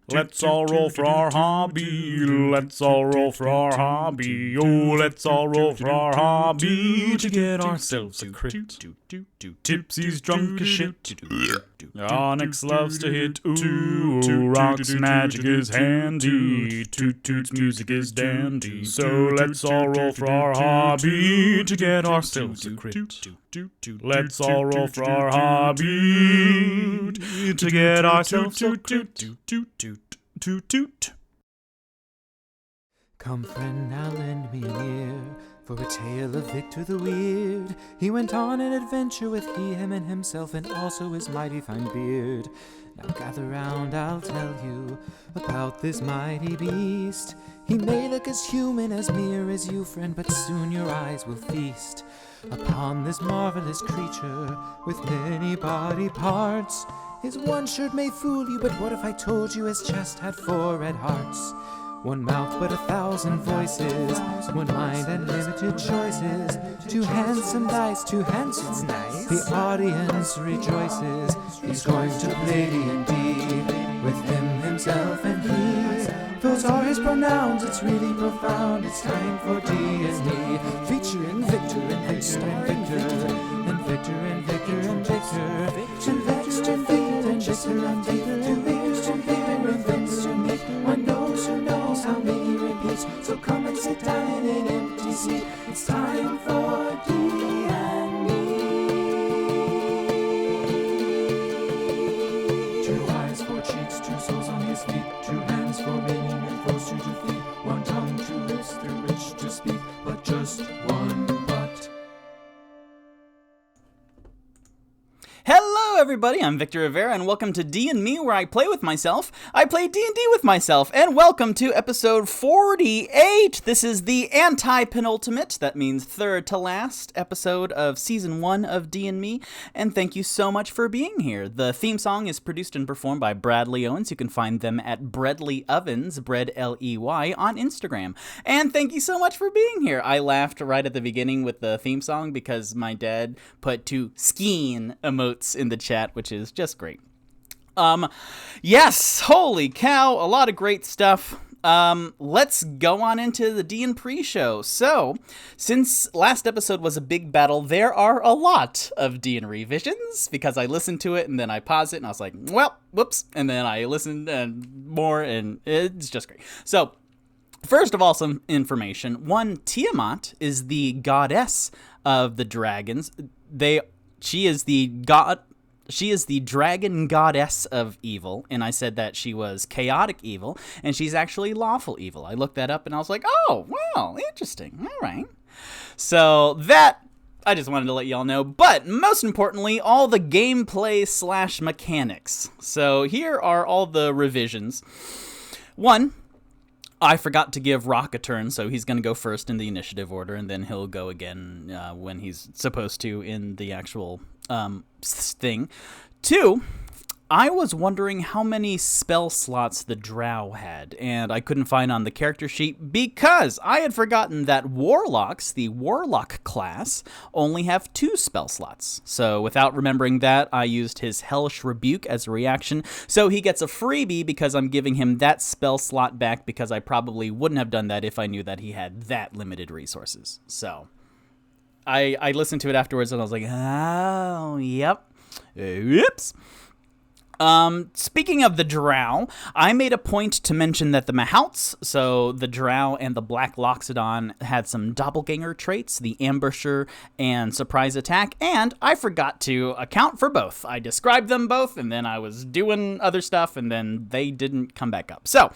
Let's all roll for our hobby. Let's all roll for our hobby. Oh, let's all roll for our hobby to get ourselves a crit. Tipsy's drunk as shit. Onyx loves to hit. Ooh, Rock's magic is handy. Toot Toot's music is dandy. So let's all roll for our hobby to get ourselves a crit. Let's all roll for our hobby to get ourselves a crit. Come, friend, now lend me an ear for a tale of Victor the Weird. He went on an adventure with he, him, and himself, and also his mighty fine beard. Now gather round, I'll tell you about this mighty beast. He may look as human, as mere as you, friend, but soon your eyes will feast upon this marvelous creature with many body parts. His one shirt may fool you, but what if I told you his chest had 4 red hearts? One mouth but 1,000 voices, one mind and limited choices. 2 handsome dice, 2 handsome dice. The audience rejoices. He's going to play D&D with him, himself, and he. Those are his pronouns, it's really profound. It's time for D&Me, featuring Victor and Victor and Victor, and Victor and Victor and Victor, and Victor and Victor and Victor and Victor and Victor and Victor and Victor. One knows who knows how many repeats. So come and sit down in an empty seat. It's time for D&Me. 2 eyes, 4 cheeks, 2 souls on his feet, 2 hands for winning and foes to defeat, 1 tongue, 2 lips through which to speak, but just one but. Hello everybody, I'm Victor Rivera, and welcome to D&Me, where I play with myself. I play D&D with myself, and welcome to episode 48. This is the anti-penultimate, that means third to last episode of season 1 of D&Me, and thank you so much for being here. The theme song is produced and performed by Bradley Owens. You can find them at Bradley Owens, Bread L-E-Y, on Instagram. And thank you so much for being here. I laughed right at the beginning with the theme song because my dad put 2 skiing emotes in the chat, which is just great. Yes, holy cow, a lot of great stuff. Let's go on into the D&M pre-show. So, since last episode was a big battle, there are a lot of D&M revisions, because I listened to it and then I paused it and I was like, well, whoops, and then I listened and more, and it's just great. So, first of all, some information. 1, Tiamat is the goddess of the dragons. She is the dragon goddess of evil, and I said that she was chaotic evil, and she's actually lawful evil. I looked that up, and I was like, oh, wow, interesting. All right. So that, I just wanted to let y'all know. But most importantly, all the gameplay / mechanics. So here are all the revisions. 1, I forgot to give Rock a turn, so he's going to go first in the initiative order, and then he'll go again when he's supposed to in the actual thing. 2, I was wondering how many spell slots the Drow had, and I couldn't find on the character sheet because I had forgotten that Warlocks, the Warlock class, only have 2 spell slots. So without remembering that, I used his Hellish Rebuke as a reaction, so he gets a freebie because I'm giving him that spell slot back, because I probably wouldn't have done that if I knew that he had that limited resources. So I listened to it afterwards and I was like, oh, yep. Oops. Speaking of the Drow, I made a point to mention that the Mahouts, so the Drow and the Black Loxodon, had some doppelganger traits, the Ambusher and Surprise Attack, and I forgot to account for both. I described them both, and then I was doing other stuff, and then they didn't come back up. So,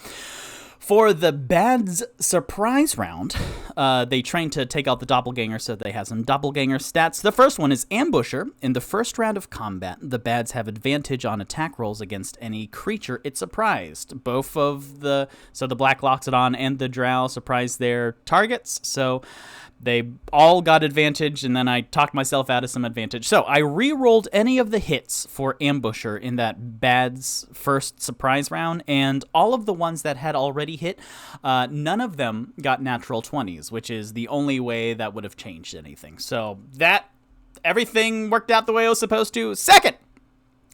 for the Bad's surprise round, they train to take out the doppelganger, so they have some doppelganger stats. The first one is Ambusher. In the first round of combat, the Bads have advantage on attack rolls against any creature it surprised. Both of the Black Loxodon and the Drow surprised their targets, so they all got advantage, and then I talked myself out of some advantage. So I re-rolled any of the hits for Ambusher in that Bad's first surprise round, and all of the ones that had already hit, none of them got natural 20s, which is the only way that would have changed anything. So that, everything worked out the way it was supposed to. Second,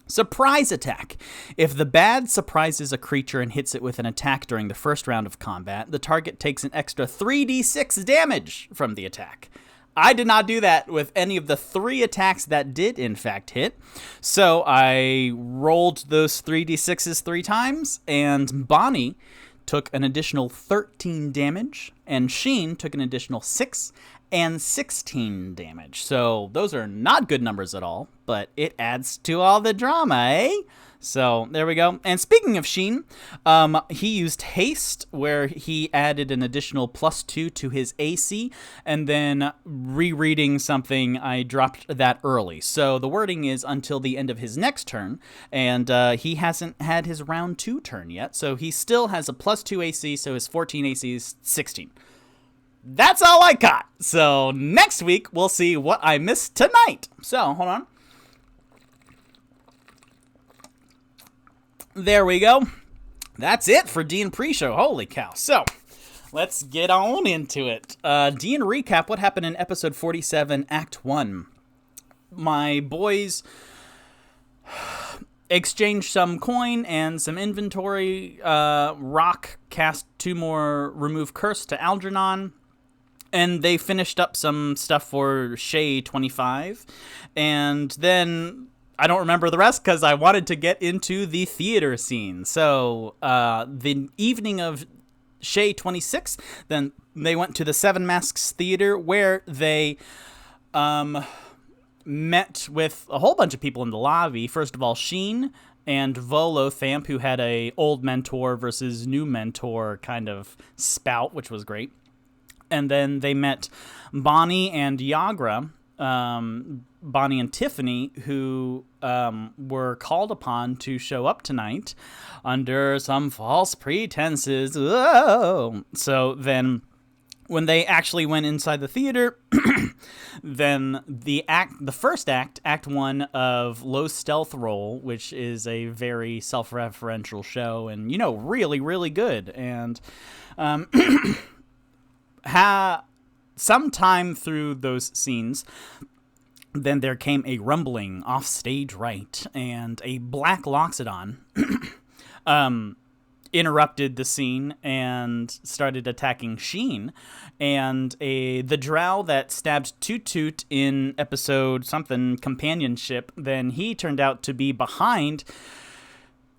Surprise attack. If the bad surprises a creature and hits it with an attack during the first round of combat, the target takes an extra 3d6 damage from the attack. I did not do that with any of the 3 attacks that did in fact hit. So I rolled those 3d6s 3 times, and Bonnie took an additional 13 damage, and Sheen took an additional 6 and 16 damage. So those are not good numbers at all, but it adds to all the drama, eh? So there we go. And speaking of Sheen, he used haste, where he added an additional +2 to his AC, and then rereading something, I dropped that early. So the wording is until the end of his next turn, and he hasn't had his round 2 turn yet, so he still has a +2 AC, so his 14 AC is 16. That's all I got. So next week, we'll see what I missed tonight. So, hold on. There we go. That's it for D&M pre-show. Holy cow. So, let's get on into it. D&M recap, what happened in episode 47, Act 1. My boys exchanged some coin and some inventory. Rock cast 2 more remove curse to Algernon. And they finished up some stuff for Shay 25. And then I don't remember the rest because I wanted to get into the theater scene. So the evening of Shay 26, then they went to the Seven Masks Theater, where they met with a whole bunch of people in the lobby. First of all, Sheen and Volo Thamp, who had a old mentor versus new mentor kind of spout, which was great. And then they met Bonnie and Yagra, Bonnie and Tiffany, who were called upon to show up tonight under some false pretenses. Whoa. So then when they actually went inside the theater, then the first act, Act 1 of Low Stealth Roll, which is a very self-referential show and, really, really good. And sometime through those scenes, then there came a rumbling off stage right, and a black Loxodon interrupted the scene and started attacking Sheen, and the drow that stabbed Toot Toot in episode something companionship, then he turned out to be behind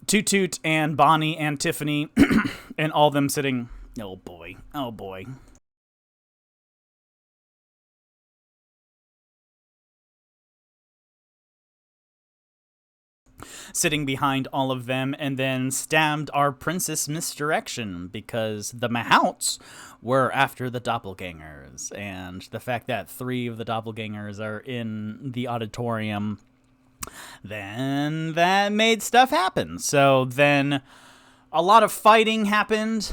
Toot Toot and Bonnie and Tiffany, and all of them sitting, oh boy, sitting behind all of them, and then stabbed our Princess Misdirection, because the Mahouts were after the doppelgangers, and the fact that 3 of the doppelgangers are in the auditorium, then that made stuff happen. So then a lot of fighting happened,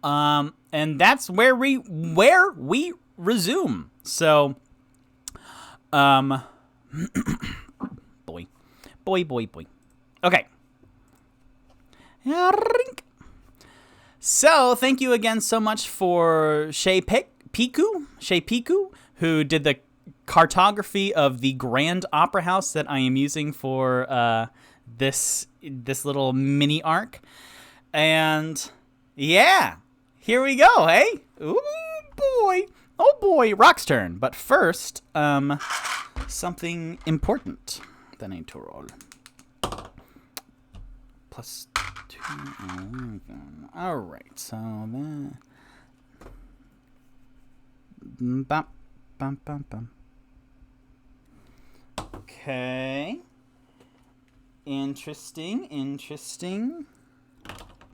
and that's where we resume. So boy. Okay. So, thank you again so much for Shay Piku, who did the cartography of the Grand Opera House that I am using for this little mini arc. And yeah, here we go, hey? Oh boy, Rock's turn. But first, something important that I need to roll. +2. Alright, so that. Bum. Okay. Interesting.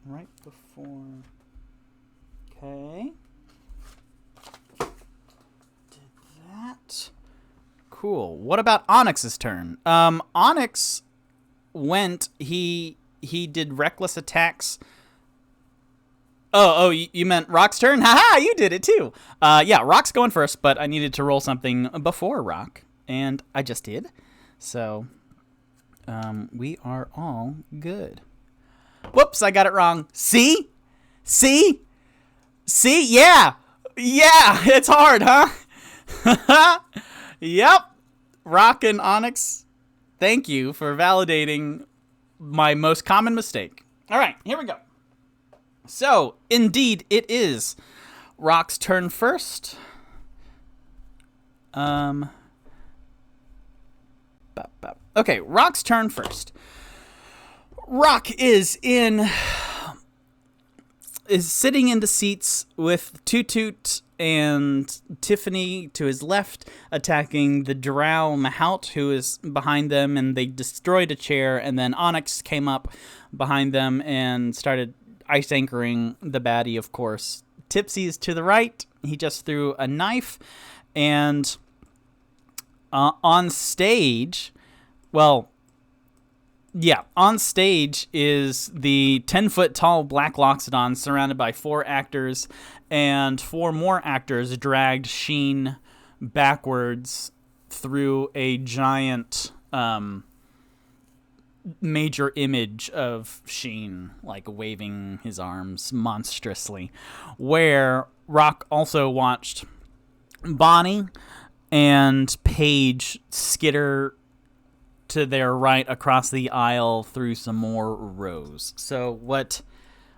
Right before. Okay. Did that. Cool. What about Onyx's turn? Onyx went, he did reckless attacks. Oh, you meant Rock's turn? Haha, you did it too. Yeah, Rock's going first, but I needed to roll something before Rock, and I just did. So, we are all good. Whoops, I got it wrong. See? Yeah, it's hard, huh? Yep. Rock and Onyx Thank you for validating my most common mistake. All right, here we go. So, indeed, it is Rock's turn first. Okay, Rock's turn first. Rock is sitting in the seats with Toot Toot and Tiffany to his left, attacking the drow Mahout, who is behind them, and they destroyed a chair, and then Onyx came up behind them and started ice anchoring the baddie, of course. Tipsy is to the right. He just threw a knife, and on stage is the 10-foot tall Black Loxodon surrounded by 4 actors, and 4 more actors dragged Sheen backwards through a giant major image of Sheen, like waving his arms monstrously, where Rock also watched Bonnie and Paige skitter to their right across the aisle through some more rows. So what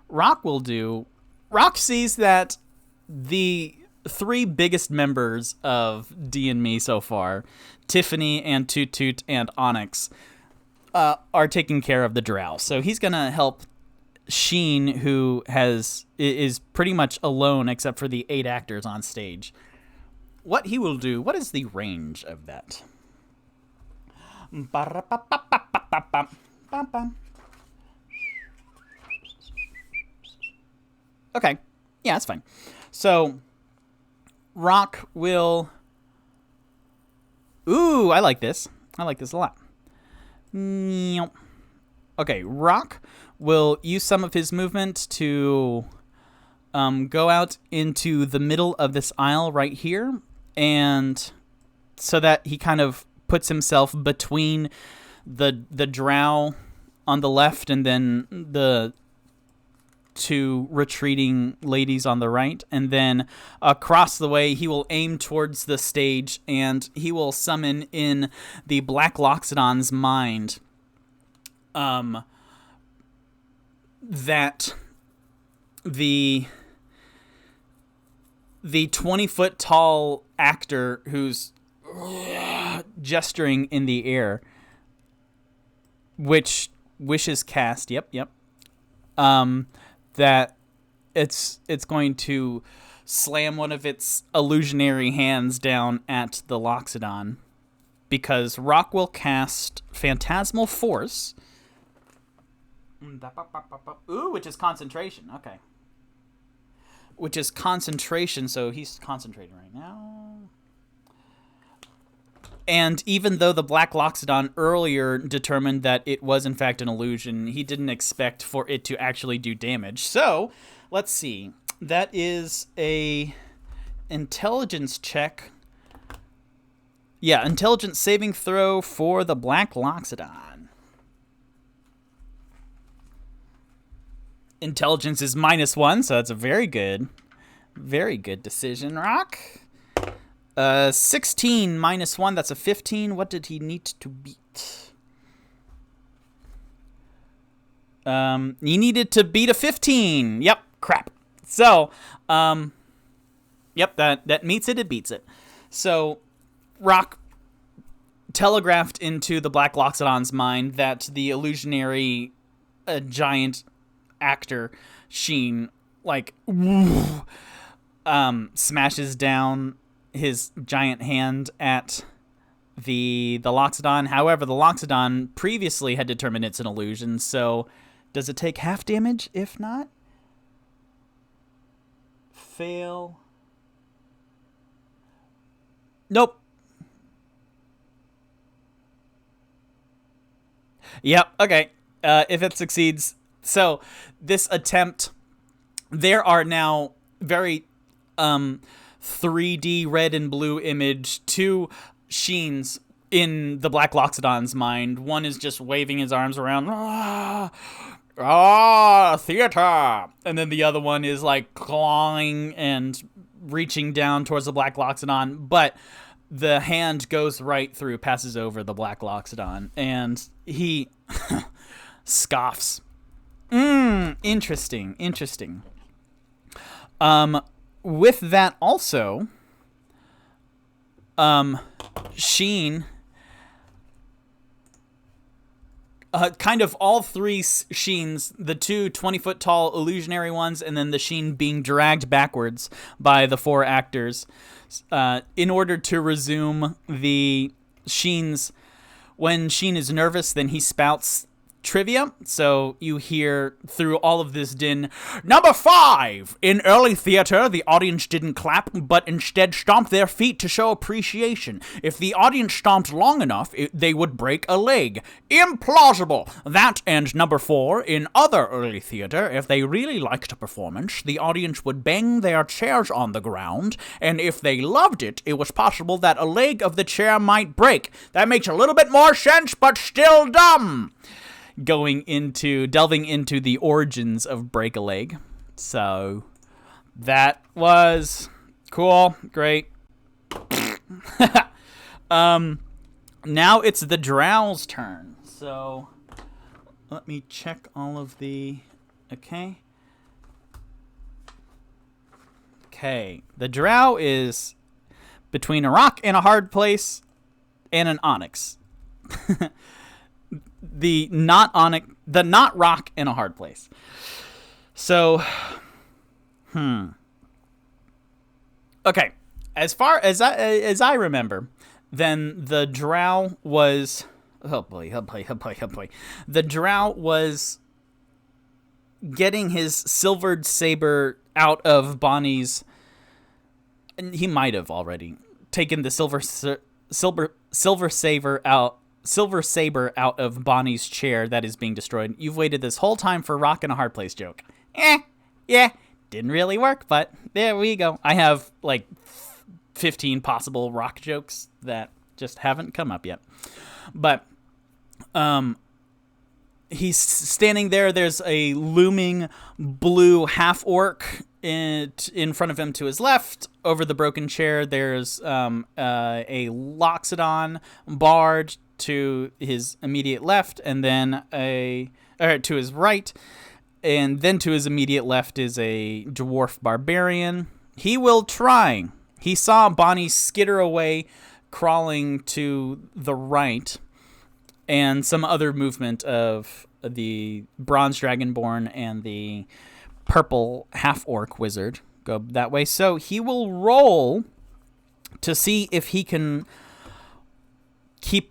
Rock will do, Rock sees that the 3 biggest members of D&Me so far, Tiffany and Toot Toot and Onyx, are taking care of the drow. So he's going to help Sheen, who is pretty much alone except for the 8 actors on stage. What he will do, what is the range of that? Okay. Yeah, that's fine. So, Rock will... Ooh, I like this. I like this a lot. Okay, Rock will use some of his movement to go out into the middle of this aisle right here, and so that he kind of puts himself between the drow on the left and then the 2 retreating ladies on the right, and then across the way he will aim towards the stage and he will summon in the Black Loxodon's mind that the 20-foot tall actor who's gesturing in the air, which wishes cast, that it's going to slam one of its illusionary hands down at the Loxodon, because Rock will cast Phantasmal Force. Ooh, which is concentration. Okay. Which is concentration, so he's concentrating right now. And even though the Black Loxodon earlier determined that it was in fact an illusion, he didn't expect for it to actually do damage. So, let's see. That is a intelligence check. Yeah, intelligence saving throw for the Black Loxodon. Intelligence is -1, so that's a very good decision, Rock. 16 -1, that's a 15. What did he need to beat? He needed to beat a 15. Yep, crap. So, yep, that meets it, it beats it. So, Rock telegraphed into the Black Loxodon's mind that the illusionary giant actor, Sheen, like, smashes down his giant hand at the Loxodon. However, the Loxodon previously had determined it's an illusion, so does it take half damage? If not, fail. Nope. Yep, okay. If it succeeds. So, this attempt, there are now very 3D red and blue image, 2 Sheens in the Black Loxodon's mind. One is just waving his arms around, theater! And then the other one is like clawing and reaching down towards the Black Loxodon. But the hand goes right through, passes over the Black Loxodon, and he scoffs. Interesting. With that also, Sheen, kind of all three Sheens, the two 20-foot tall illusionary ones, and then the Sheen being dragged backwards by the 4 actors, in order to resume the Sheens. When Sheen is nervous, then he spouts trivia. So you hear through all of this din, "Number 5! In early theater, the audience didn't clap, but instead stomped their feet to show appreciation. If the audience stomped long enough, they would break a leg. Implausible! That and number 4, in other early theater, if they really liked a performance, the audience would bang their chairs on the ground, and if they loved it, it was possible that a leg of the chair might break. That makes a little bit more sense, but still dumb." Delving into the origins of Break a Leg. So that was cool. Great. Now it's the Drow's turn. So let me check all of the... Okay. The Drow is between a rock and a hard place and an onyx. The not rock in a hard place. So, okay. As far as I remember, then the Drow was oh boy. The Drow was getting his silvered saber out of Bonnie's. And he might have already taken the silver saber out of Bonnie's chair that is being destroyed. You've waited this whole time for rock in a hard place joke. Yeah, didn't really work, but there we go. I have like 15 possible rock jokes that just haven't come up yet. But he's standing there. There's a looming blue half-orc in front of him to his left. Over the broken chair, there's a Loxodon bard to his immediate left, and then to his right, and then to his immediate left is a dwarf barbarian. He will try. He saw Bonnie skitter away, crawling to the right, and some other movement of the bronze dragonborn and the purple half-orc wizard go that way. So he will roll to see if he can keep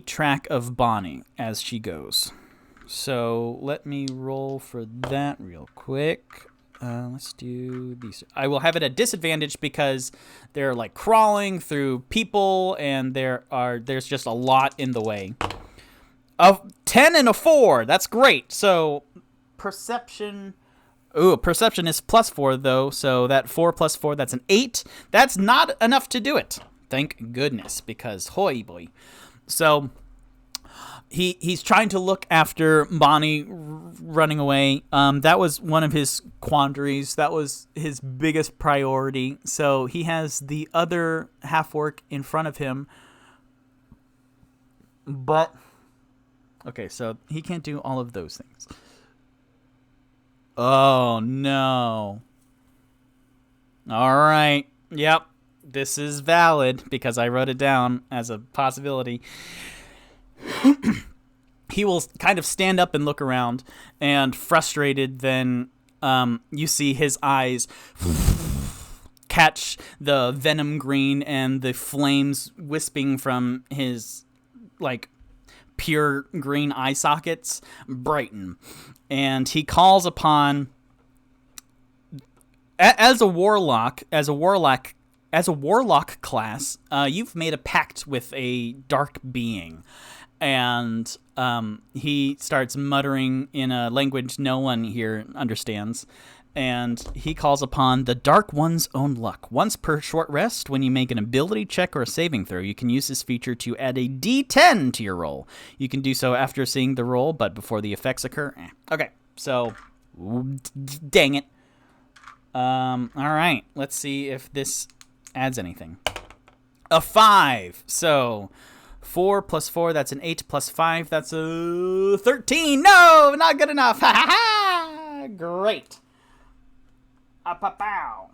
track of Bonnie as she goes. So let me roll for that real quick. Let's do these. I will have it at disadvantage because they're like crawling through people, and there's just a lot in the way. A 10 and a 4. That's great. So perception. Ooh, perception is +4 though. So that 4 + 4, that's an 8. That's not enough to do it. Thank goodness, because hoy boy. So he's trying to look after Bonnie running away. That was one of his quandaries. That was his biggest priority. So he has the other half-orc in front of him. But, okay, so he can't do all of those things. Oh, no. All right. Yep. This is valid because I wrote it down as a possibility. He will kind of stand up and look around, and frustrated, then you see his eyes catch the venom green and the flames wisping from his like pure green eye sockets brighten, and he calls upon as a warlock class, you've made a pact with a dark being, and he starts muttering in a language no one here understands, and he calls upon the Dark One's own luck. Once per short rest, when you make an ability check or a saving throw, you can use this feature to add a D10 to your roll. You can do so after seeing the roll, but before the effects occur. Okay, so dang it. All right, let's see if this adds anything. a 5. So 4 plus 4, that's an 8 plus 5, that's a 13. No, not good enough. Ha ha ha! Great. Pow.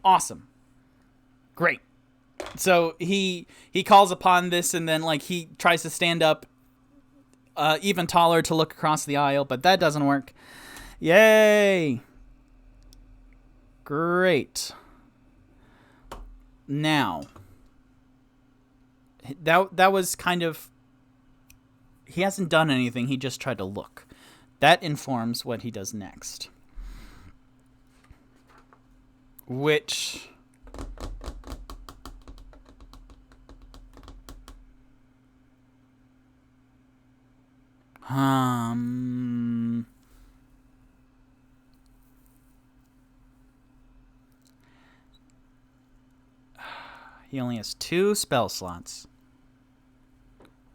Awesome. Great. So he calls upon this, and then like he tries to stand up even taller to look across the aisle, but that doesn't work. Yay. Great. Now, that was kind of, he hasn't done anything, he just tried to look. That informs what he does next. Which, he only has 2 spell slots.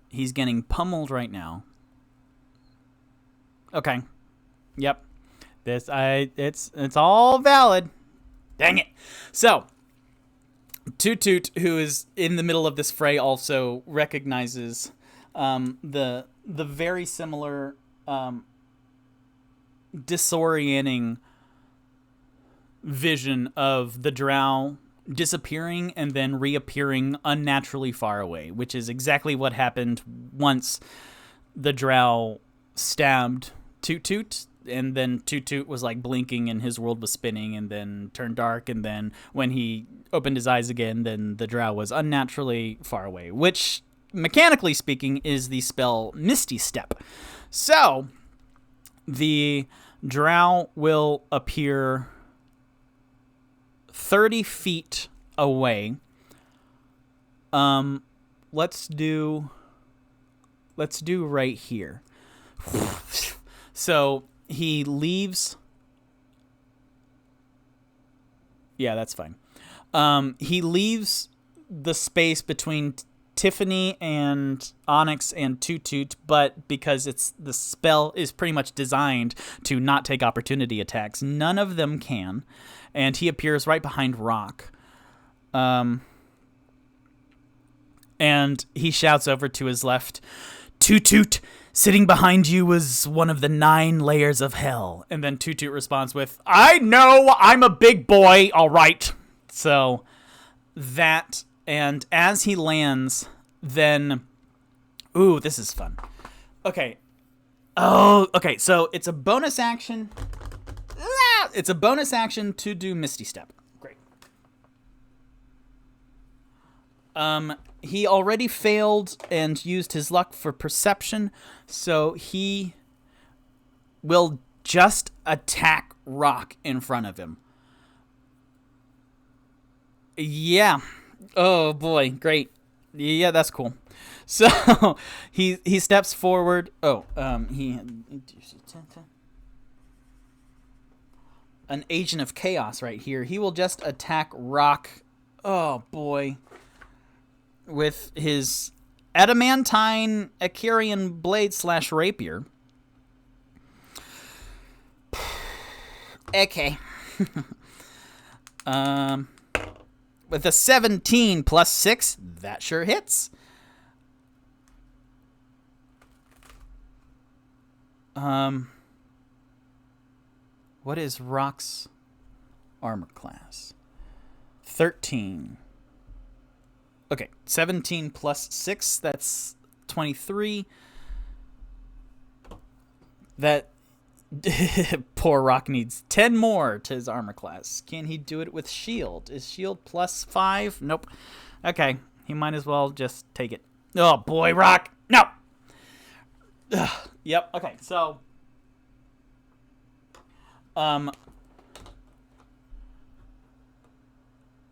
He's getting pummeled right now. Okay. Yep. It's all valid. Dang it. So, Toot Toot, who is in the middle of this fray, also recognizes the very similar disorienting vision of the drow disappearing and then reappearing unnaturally far away, which is exactly what happened once the drow stabbed Toot Toot, and then Toot Toot was like blinking and his world was spinning and then turned dark, and then when he opened his eyes again, then the drow was unnaturally far away, which mechanically speaking is the spell Misty Step. So the drow will appear 30 feet away. Let's do right here. So he leaves. Yeah, that's fine. He leaves the space between Tiffany and Onyx and Toot Toot, but because the spell is pretty much designed to not take opportunity attacks, none of them can. And he appears right behind Rock. And he shouts over to his left, Toot Toot, sitting behind you was one of the 9 layers of hell. And then Toot Toot responds with, I know, I'm a big boy, all right. So that, and as he lands, then, ooh, this is fun. Okay. Oh, okay, so it's a bonus action. It's a bonus action to do Misty Step. Great. He already failed and used his luck for perception, so he will just attack Rock in front of him. Yeah. Oh boy, great. Yeah, that's cool. So he steps forward. Oh, an agent of chaos right here. He will just attack Rock. Oh boy. With his adamantine Acarian blade / rapier. Okay. With a 17 plus 6, that sure hits. What is Rock's armor class? 13. Okay, 17 plus 6, that's 23. That poor Rock needs 10 more to his armor class. Can he do it with shield? Is shield plus 5? Nope. Okay, he might as well just take it. Oh boy, Rock! No! Ugh. Yep, okay, so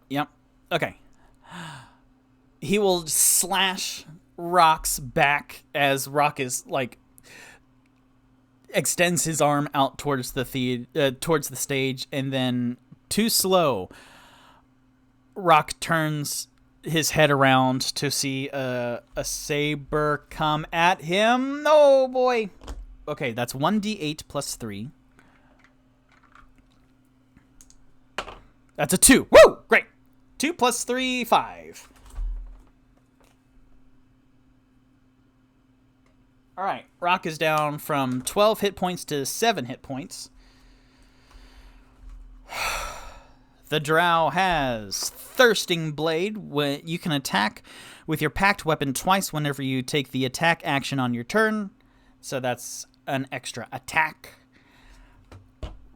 yep, okay. He will slash Rock's back as Rock is like extends his arm out towards the stage, and then too slow, Rock turns his head around to see a saber come at him. Oh boy. Okay, that's 1d8 plus 3. That's a 2. Woo! Great. 2 plus 3, 5. All right, Rock is down from 12 hit points to 7 hit points. The Drow has Thirsting Blade. You can attack with your packed weapon twice whenever you take the attack action on your turn. So that's an extra attack.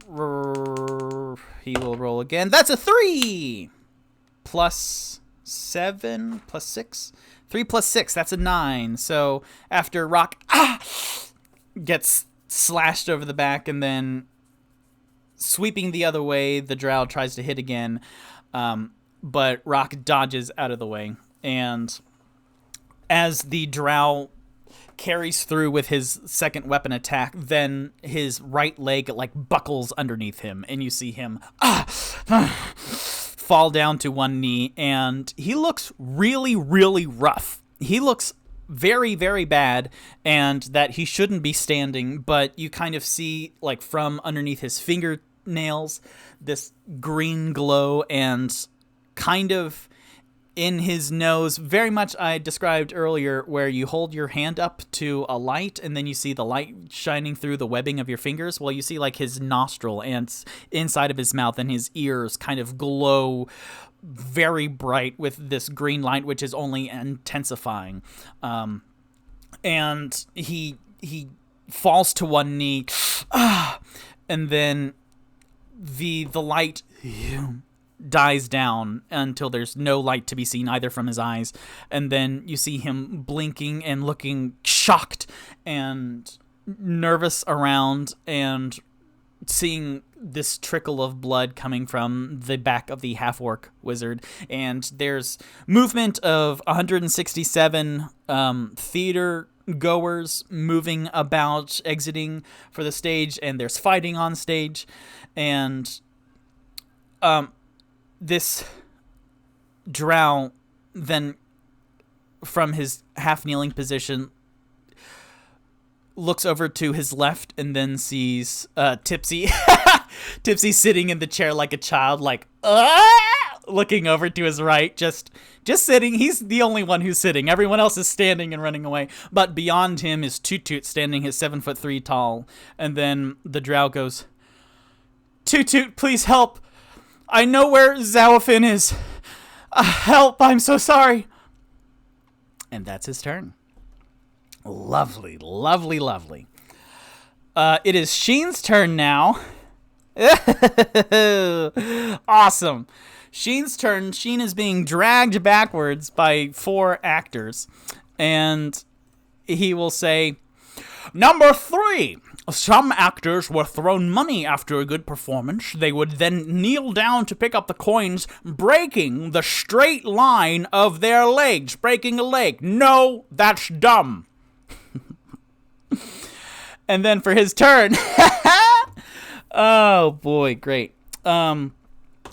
He will roll again. That's a 3! Plus 7, plus 6. 3 plus 6, that's a 9. So after Rock gets slashed over the back and then sweeping the other way, the Drow tries to hit again, but Rock dodges out of the way. And as the Drow carries through with his second weapon attack, then his right leg like buckles underneath him, and you see him fall down to one knee, and he looks really, really rough. He looks very, very bad, and that he shouldn't be standing, but you kind of see, like, from underneath his fingernails, this green glow, and kind of in his nose, very much I described earlier, where you hold your hand up to a light and then you see the light shining through the webbing of your fingers. Well, you see like his nostril and inside of his mouth and his ears kind of glow very bright with this green light, which is only intensifying. And he falls to one knee, and then the light dies down until there's no light to be seen either from his eyes, and then you see him blinking and looking shocked and nervous around and seeing this trickle of blood coming from the back of the half-orc wizard. And there's movement of 167 theater goers moving about, exiting for the stage, and there's fighting on stage. And this Drow then, from his half-kneeling position, looks over to his left and then sees Tipsy. Tipsy sitting in the chair like a child, like, looking over to his right, just sitting. He's the only one who's sitting. Everyone else is standing and running away. But beyond him is Toot Toot, standing his 7'3" tall. And then the Drow goes, "Toot Toot, please help. I know where Zawafin is. Help, I'm so sorry." And that's his turn. Lovely, lovely, lovely. It is Sheen's turn now. Awesome. Sheen's turn. Sheen is being dragged backwards by 4 actors. And he will say, "Number 3. Some actors were thrown money after a good performance. They would then kneel down to pick up the coins, breaking the straight line of their legs. Breaking a leg. No, that's dumb." And then for his turn, oh boy, great.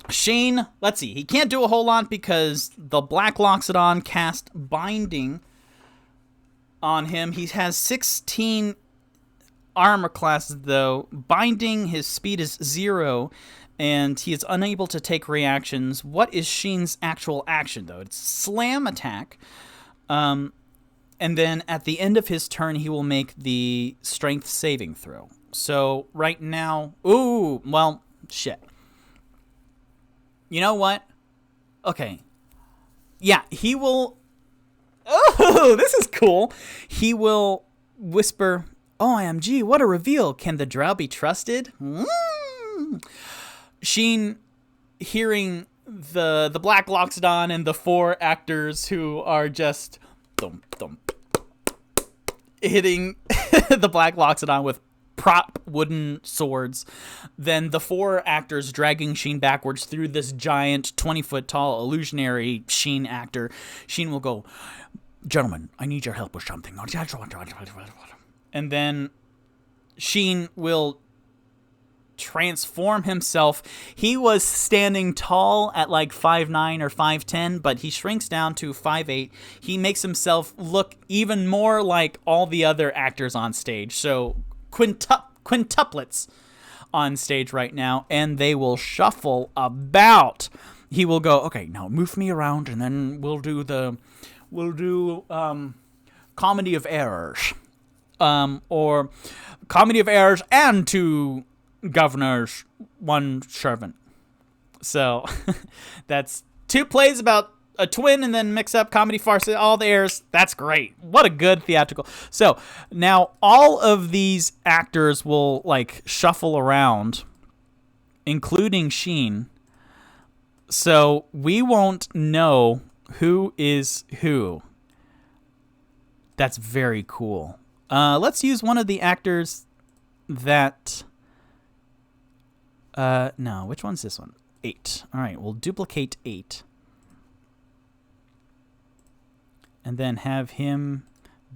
Sheen, let's see, he can't do a whole lot because the Black Loxodon cast Binding on him. He has 16 armor classes, though. Binding, his speed is 0, and he is unable to take reactions. What is Sheen's actual action, though? It's slam attack. And then at the end of his turn, he will make the strength saving throw. So right now, ooh, well, shit. You know what? Okay. Yeah, he will, oh, this is cool. He will whisper, "OMG, what a reveal. Can the Drow be trusted?" Sheen, hearing the Black Loxodon and the 4 actors who are just thump, thump, hitting the Black Loxodon with prop wooden swords, then the 4 actors dragging Sheen backwards through this giant 20-foot tall illusionary Sheen actor. Sheen will go, "Gentlemen, I need your help with something." And then Sheen will transform himself. He was standing tall at like 5'9" or 5'10", but he shrinks down to 5'8". He makes himself look even more like all the other actors on stage. So quintuplets on stage right now, and they will shuffle about. he will go, okay, now move me around, and then we'll do comedy of errors, or comedy of errors and 2 governors, 1 servant. So that's 2 plays about a twin and then mix up comedy, farce, all the errors. That's great. What a good theatrical. So now all of these actors will like shuffle around, including Sheen. So we won't know who is who. That's very cool. Let's use one of the actors that... no, which one's this one? 8. All right, we'll duplicate 8. And then have him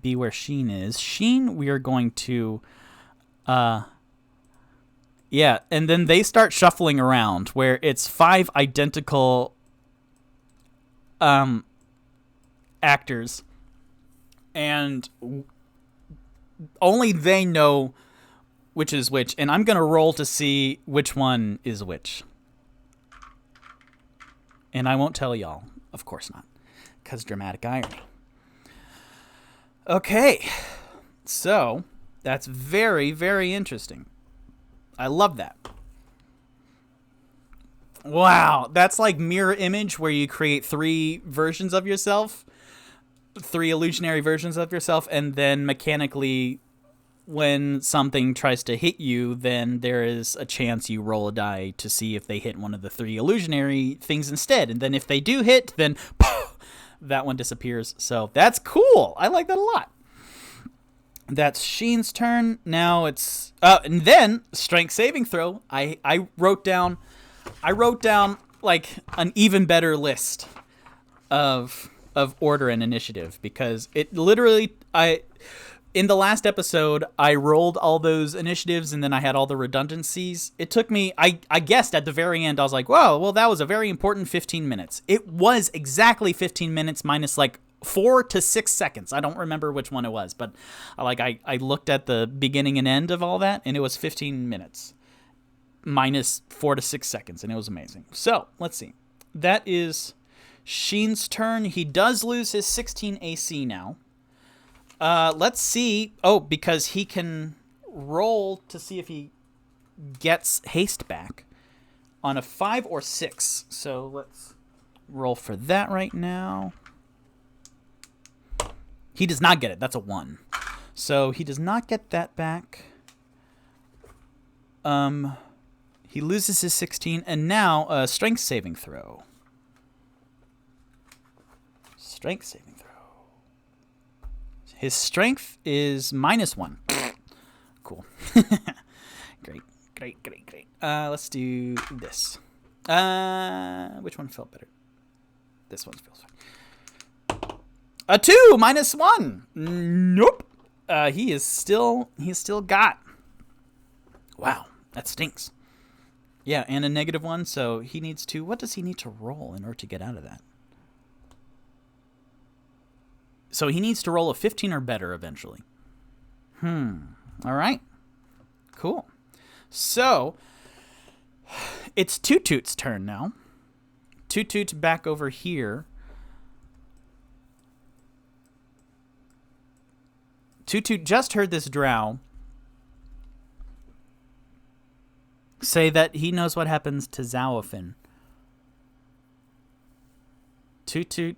be where Sheen is. Sheen, we are going to... yeah, and then they start shuffling around where it's 5 identical actors. And only they know which is which. And I'm going to roll to see which one is which. And I won't tell y'all. Of course not. Because dramatic irony. Okay. So, that's very, very interesting. I love that. Wow. That's like mirror image where you create 3 versions of yourself. 3 illusionary versions of yourself. And then mechanically, when something tries to hit you, then there is a chance you roll a die to see if they hit one of the 3 illusionary things instead. And then if they do hit, then that one disappears. So that's cool. I like that a lot. That's Sheen's turn. Now it's and then strength saving throw. I wrote down like an even better list of order and initiative, because it literally in the last episode, I rolled all those initiatives and then I had all the redundancies. It took me, I guessed at the very end, I was like, wow, well, that was a very important 15 minutes. It was exactly 15 minutes minus like 4 to 6 seconds. I don't remember which one it was, but I looked at the beginning and end of all that, and it was 15 minutes minus 4 to 6 seconds, and it was amazing. So, let's see. That is Sheen's turn. He does lose his 16 AC now. Let's see. Oh, because he can roll to see if he gets haste back on a 5 or 6. So let's roll for that right now. He does not get it. That's a 1. So he does not get that back. He loses his 16, and now a strength saving throw. Strength saving throw. His strength is -1. Cool. Great. Let's do this. Which one felt better? This one feels fine. A 2, -1. Nope. He's still got. Wow, that stinks. Yeah, and a -1, so he needs to. What does he need to roll in order to get out of that? So he needs to roll a 15 or better eventually. All right. Cool. So it's Toot Toot's turn now. Toot Toot back over here. Toot Toot just heard this drow say that he knows what happens to Zalafin. Toot Toot,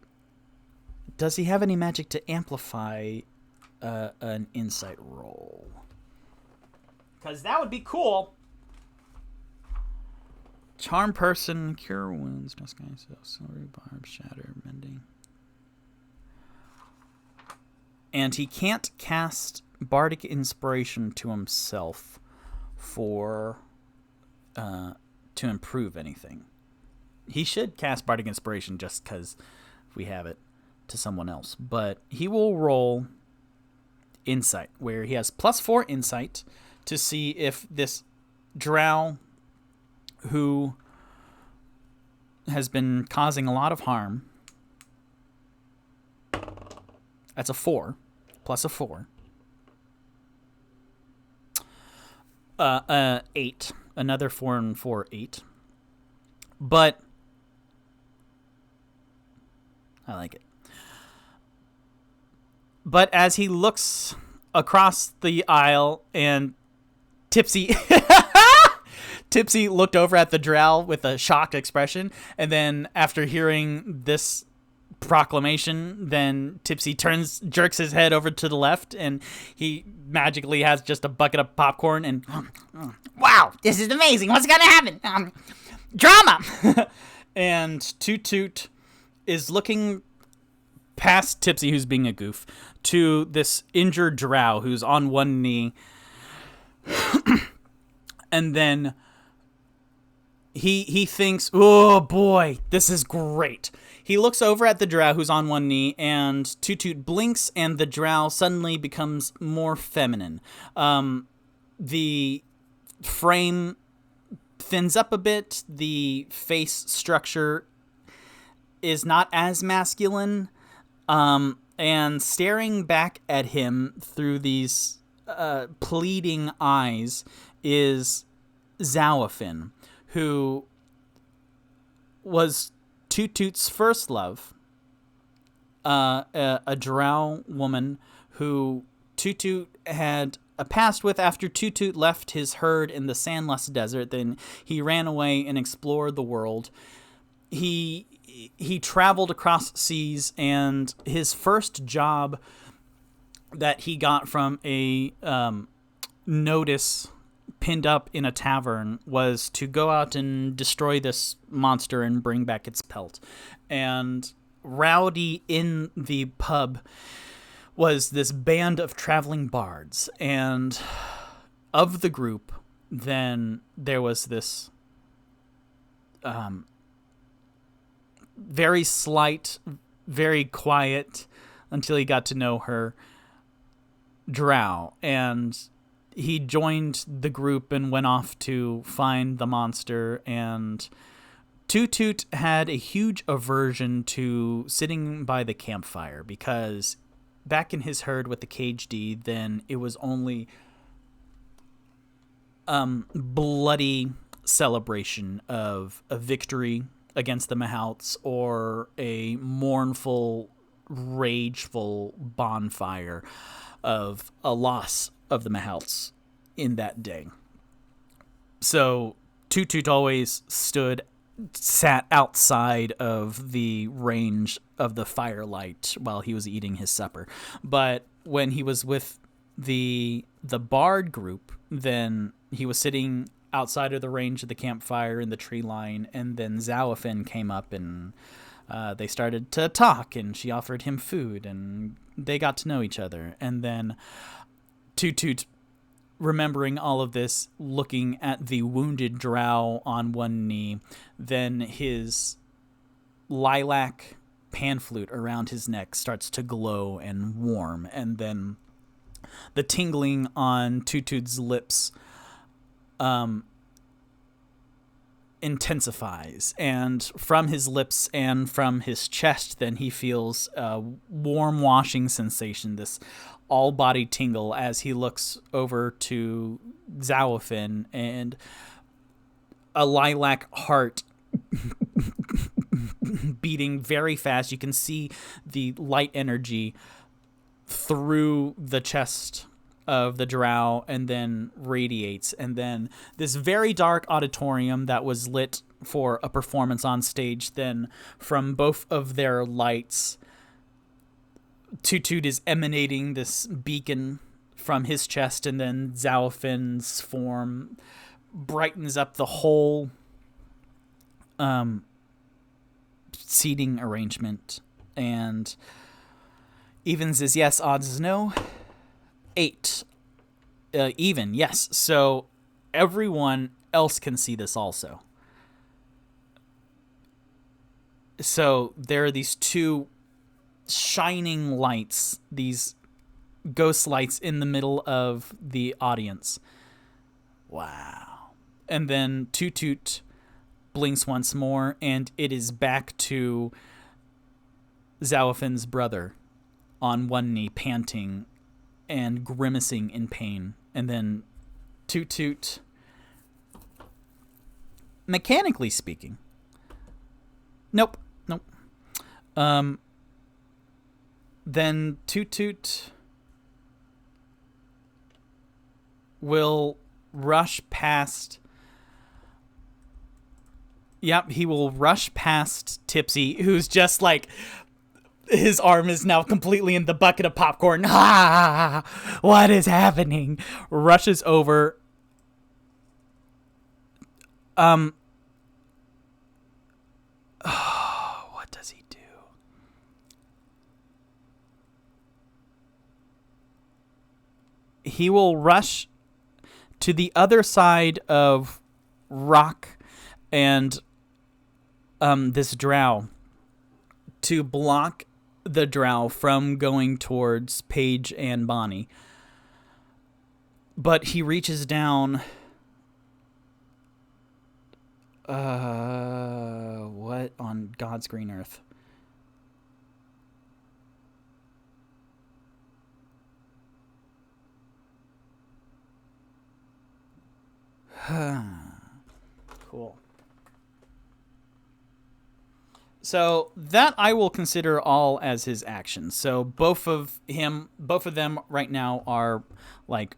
does he have any magic to amplify an insight roll? Because that would be cool. Charm person, cure wounds, disguise, silvery barb, shatter, mending. And he can't cast bardic inspiration to himself for to improve anything. He should cast bardic inspiration just because we have it to someone else. But he will roll insight, where he has +4 insight to see if this drow who has been causing a lot of harm. That's a 4 plus a 4. 8. Another 4 and 4, 8. But I like it. But as he looks across the aisle and Tipsy Tipsy looked over at the drow with a shocked expression, and then after hearing this proclamation, then Tipsy jerks his head over to the left, and he magically has just a bucket of popcorn and Wow, this is amazing. What's gonna happen? Drama. and Toot Toot is looking past Tipsy, who's being a goof, to this injured drow who's on one knee. And then he thinks, oh boy, this is great. He looks over at the drow who's on one knee, and Toot Toot blinks, and the drow suddenly becomes more feminine. The frame thins up a bit. The face structure is not as masculine. And staring back at him through these pleading eyes is Zawafin, who was Toot Toot's first love, a drow woman who Toot Toot had a past with after Toot Toot left his herd in the Sandless Desert. Then he ran away and explored the world. He traveled across seas, and his first job that he got from a notice pinned up in a tavern was to go out and destroy this monster and bring back its pelt. And rowdy in the pub was this band of traveling bards, and of the group, then there was this very slight, very quiet, until he got to know her, drow, and he joined the group and went off to find the monster. And Toot Toot had a huge aversion to sitting by the campfire, because back in his herd with the Cage D, then it was only bloody celebration of a victory against the Mahouts, or a mournful, rageful bonfire of a loss of the Mahouts in that day. So Toot Toot always sat outside of the range of the firelight while he was eating his supper. But when he was with the bard group, then he was sitting outside of the range of the campfire in the tree line, and then Zawafin came up, and they started to talk, and she offered him food, and they got to know each other. And then Toot Toot, remembering all of this, looking at the wounded drow on one knee, then his lilac pan flute around his neck starts to glow and warm, and then the tingling on Toot Toot's lips intensifies, and from his lips and from his chest, then he feels a warm washing sensation, this all-body tingle, as he looks over to Zawafin, and a lilac heart beating very fast. You can see the light energy through the chest of the drow, and then radiates, and then this very dark auditorium that was lit for a performance on stage, then from both of their lights, Toot Toot is emanating this beacon from his chest, and then Zawafin's form brightens up the whole seating arrangement. And evens is yes, odds is no. 8. Even, yes. So everyone else can see this also. So there are these two shining lights, these ghost lights in the middle of the audience. Wow. And then Toot Toot blinks once more, and it is back to Zawafin's brother on one knee, panting and grimacing in pain. And then Toot Toot, mechanically speaking, nope, then Toot Toot will rush past. Yep, he will rush past Tipsy, who's just like, his arm is now completely in the bucket of popcorn. Ah, what is happening? Rushes over. What does he do? He will rush to the other side of Rock and this drow to block the drow from going towards Paige and Bonnie. But he reaches down. What on God's green earth? Cool. So that I will consider all as his actions. So both of them right now are like,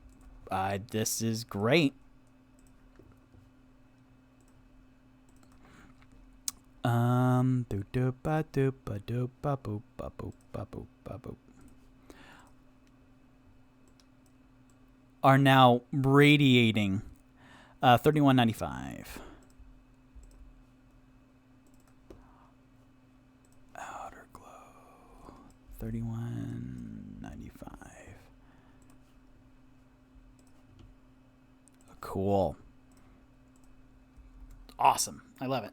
this is great. Are now radiating 3195. Outer glow 3195. Cool. Awesome. I love it.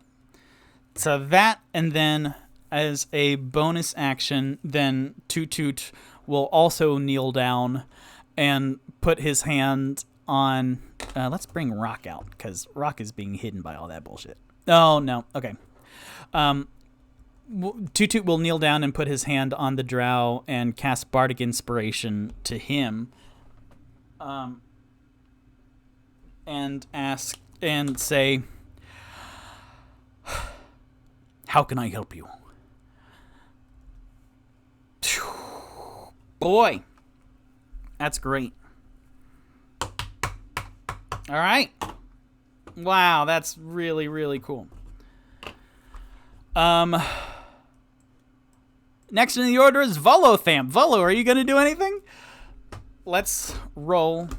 So that, and then as a bonus action, then Toot Toot will also kneel down and put his hand on. Let's bring Rock out, because Rock is being hidden by all that bullshit. Oh, no. Okay. Toot Toot will kneel down and put his hand on the drow and cast Bardic Inspiration to him. And ask and say, how can I help you? Boy, that's great. All right. Wow, that's really, really cool. Next in the order is Volotham. Volo, are you going to do anything? Let's roll.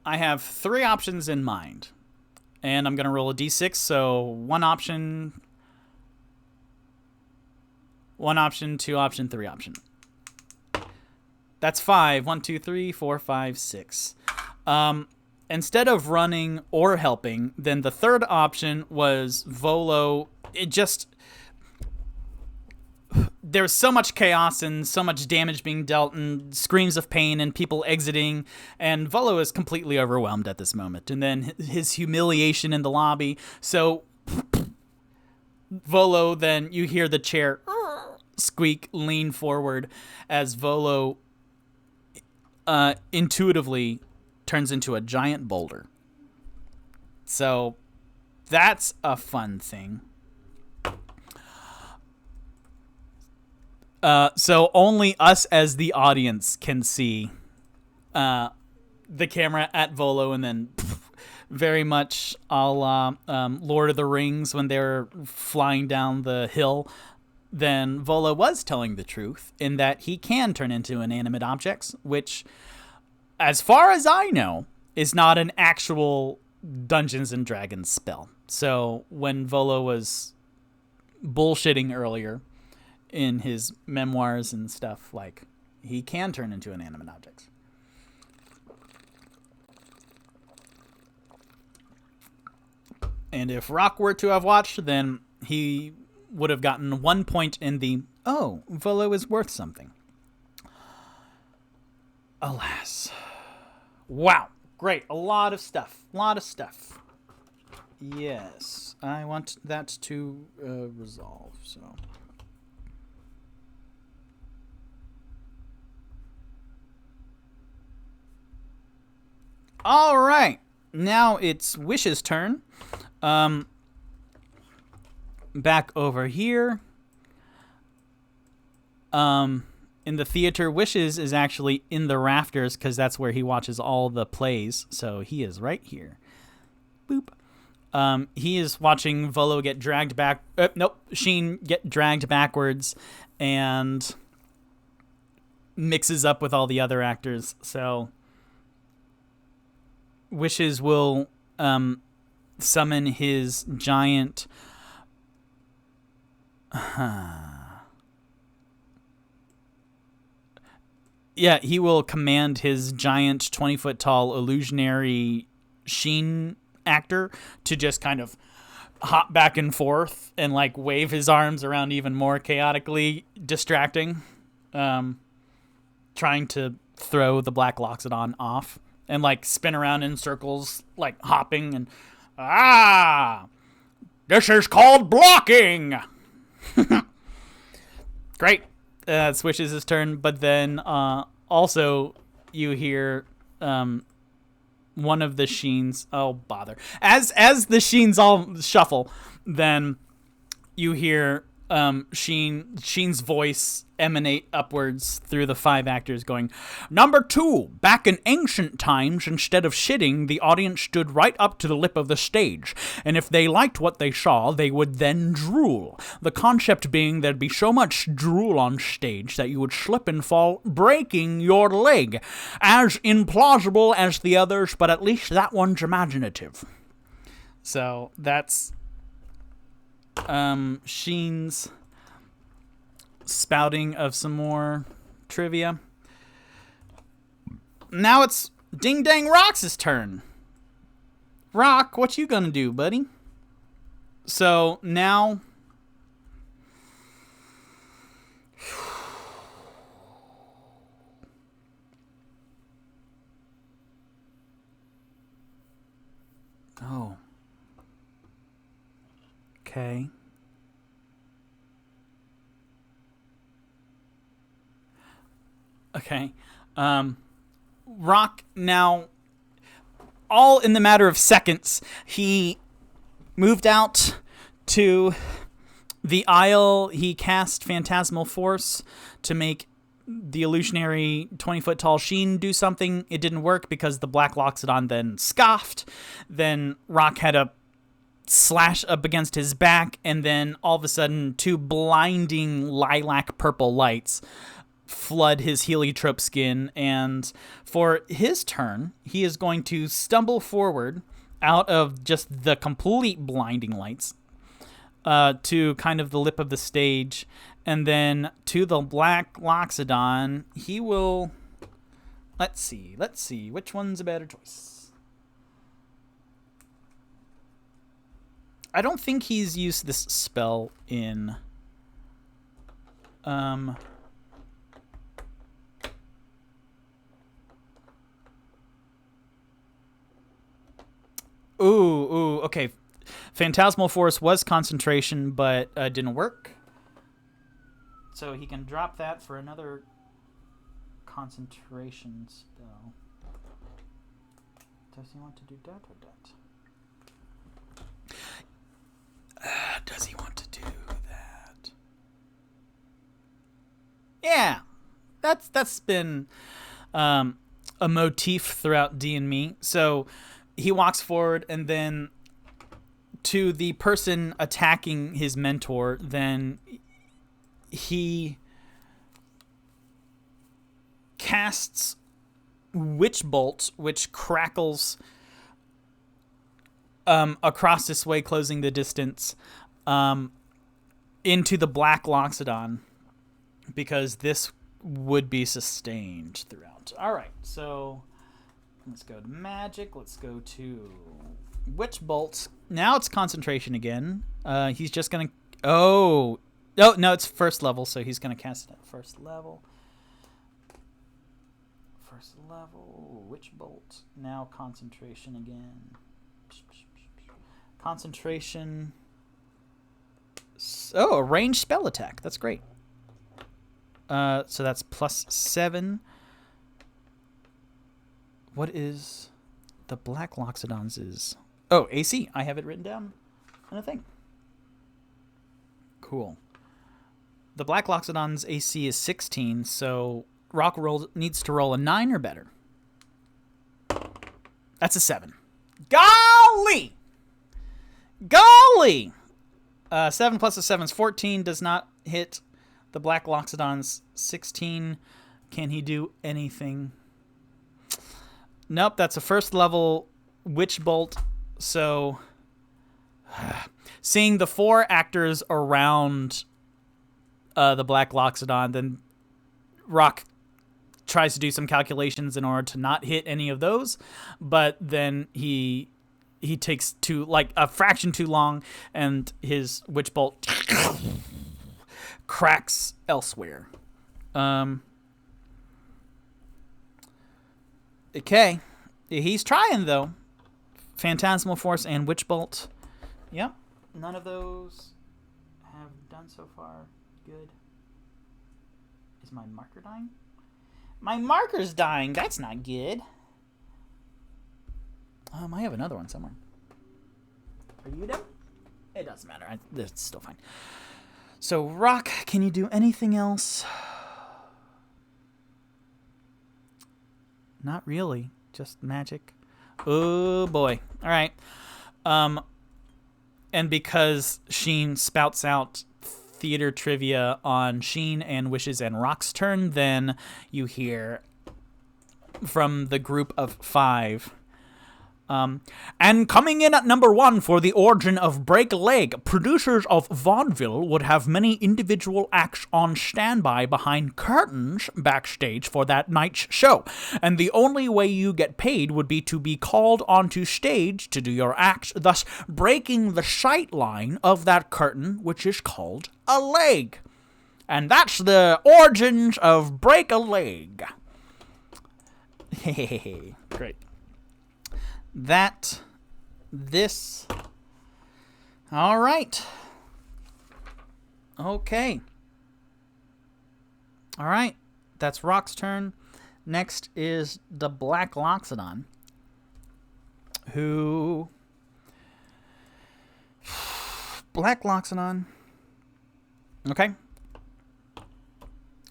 I have 3 options in mind. And I'm going to roll a d6, so 1 option, 2 option, 3 option. That's 5. 1, 2, 3, 4, 5, 6. Instead of running or helping, then the third option was Volo. There's so much chaos and so much damage being dealt and screams of pain and people exiting, and Volo is completely overwhelmed at this moment. And then his humiliation in the lobby. So Volo, then you hear the chair squeak, lean forward as Volo intuitively turns into a giant boulder. So that's a fun thing. So only us as the audience can see the camera at Volo, and then very much a la Lord of the Rings when they're flying down the hill. Then Volo was telling the truth in that he can turn into inanimate objects, which, as far as I know, is not an actual Dungeons and Dragons spell. So when Volo was bullshitting earlier in his memoirs and stuff, like, he can turn into inanimate objects. And if Rock were to have watched, then he would have gotten 1 point in the, oh, Volo is worth something. Alas. Wow. Great. A lot of stuff. Yes. I want that to resolve, so. All right. Now it's Wish's turn. Back over here. in the theater. Wishes is actually in the rafters because that's where he watches all the plays. So he is right here. Boop. He is watching Volo get dragged back. Sheen get dragged backwards and mixes up with all the other actors. So Wishes will summon his giant. Yeah, he will command his giant 20-foot tall illusionary Sheen actor to just kind of hop back and forth and like wave his arms around even more chaotically, distracting, trying to throw the Black Loxodon off and like spin around in circles, like hopping and This is called blocking. Great. Switches his turn, but then also you hear one of the Sheens. Oh bother! As the Sheens all shuffle, then you hear Sheen's voice emanate upwards through the 5 actors going, "Number 2, back in ancient times, instead of sitting, the audience stood right up to the lip of the stage, and if they liked what they saw, they would then drool. The concept being there'd be so much drool on stage that you would slip and fall, breaking your leg. As implausible as the others, but at least that one's imaginative." So that's Sheen's spouting of some more trivia. Now it's Ding Dang Rock's turn. Rock, what you gonna do, buddy? So now oh. Okay. Okay. Rock now, all in the matter of seconds, he moved out to the aisle. He cast Phantasmal Force to make the illusionary 20-foot tall Sheen do something. It didn't work because the Black Loxodon then scoffed. Then Rock had a slash up against his back, and then all of a sudden 2 blinding lilac purple lights flood his heliotrope skin, and for his turn, he is going to stumble forward out of just the complete blinding lights to kind of the lip of the stage, and then to the Black Loxodon, he will... Let's see, which one's a better choice? I don't think he's used this spell in... Ooh, okay. Phantasmal Force was concentration, but didn't work. So he can drop that for another concentration spell. Does he want to do that or that? Does he want to do that? Yeah. That's been a motif throughout D&Me. So he walks forward, and then to the person attacking his mentor, then he casts Witch Bolt, which crackles across this way, closing the distance, into the Black Loxodon, because this would be sustained throughout. All right, so... let's go to magic. Let's go to Witch Bolt. Now it's concentration again. He's just going to... Oh, no, it's first level, so he's going to cast it at first level. First level, Witch Bolt. Now concentration again. Concentration. Oh, a ranged spell attack. That's great. So that's +7. What is the Black Loxodon's is? Oh, AC. I have it written down on a thing. Cool. The Black Loxodon's AC is 16, so Rock needs to roll a 9 or better. That's a 7. Golly! Golly! 7 plus a 7 is 14. Does not hit. The Black Loxodon's 16. Can he do anything? Nope, that's a first level Witch Bolt. So, seeing the 4 actors around the Black Loxodon, then Rock tries to do some calculations in order to not hit any of those, but then he takes a fraction too long, and his Witch Bolt cracks elsewhere. Okay. He's trying, though. Phantasmal Force and Witch Bolt. Yep. None of those have done so far. Good. Is my marker dying? My marker's dying. That's not good. I have another one somewhere. Are you done? It doesn't matter. It's still fine. So, Rock, can you do anything else? Not really. Just magic. Oh, boy. All right. And because Sheen spouts out theater trivia on Sheen and Wishes and Rock's turn, then you hear from the group of 5. And coming in at number 1 for the origin of Break a Leg, producers of vaudeville would have many individual acts on standby behind curtains backstage for that night's show, and the only way you get paid would be to be called onto stage to do your acts, thus breaking the sight line of that curtain, which is called a leg. And that's the origins of Break a Leg. Hey, great. This. All right. Okay. All right. That's Rock's turn. Next is the Black Loxodon, who... Black Loxodon. Okay.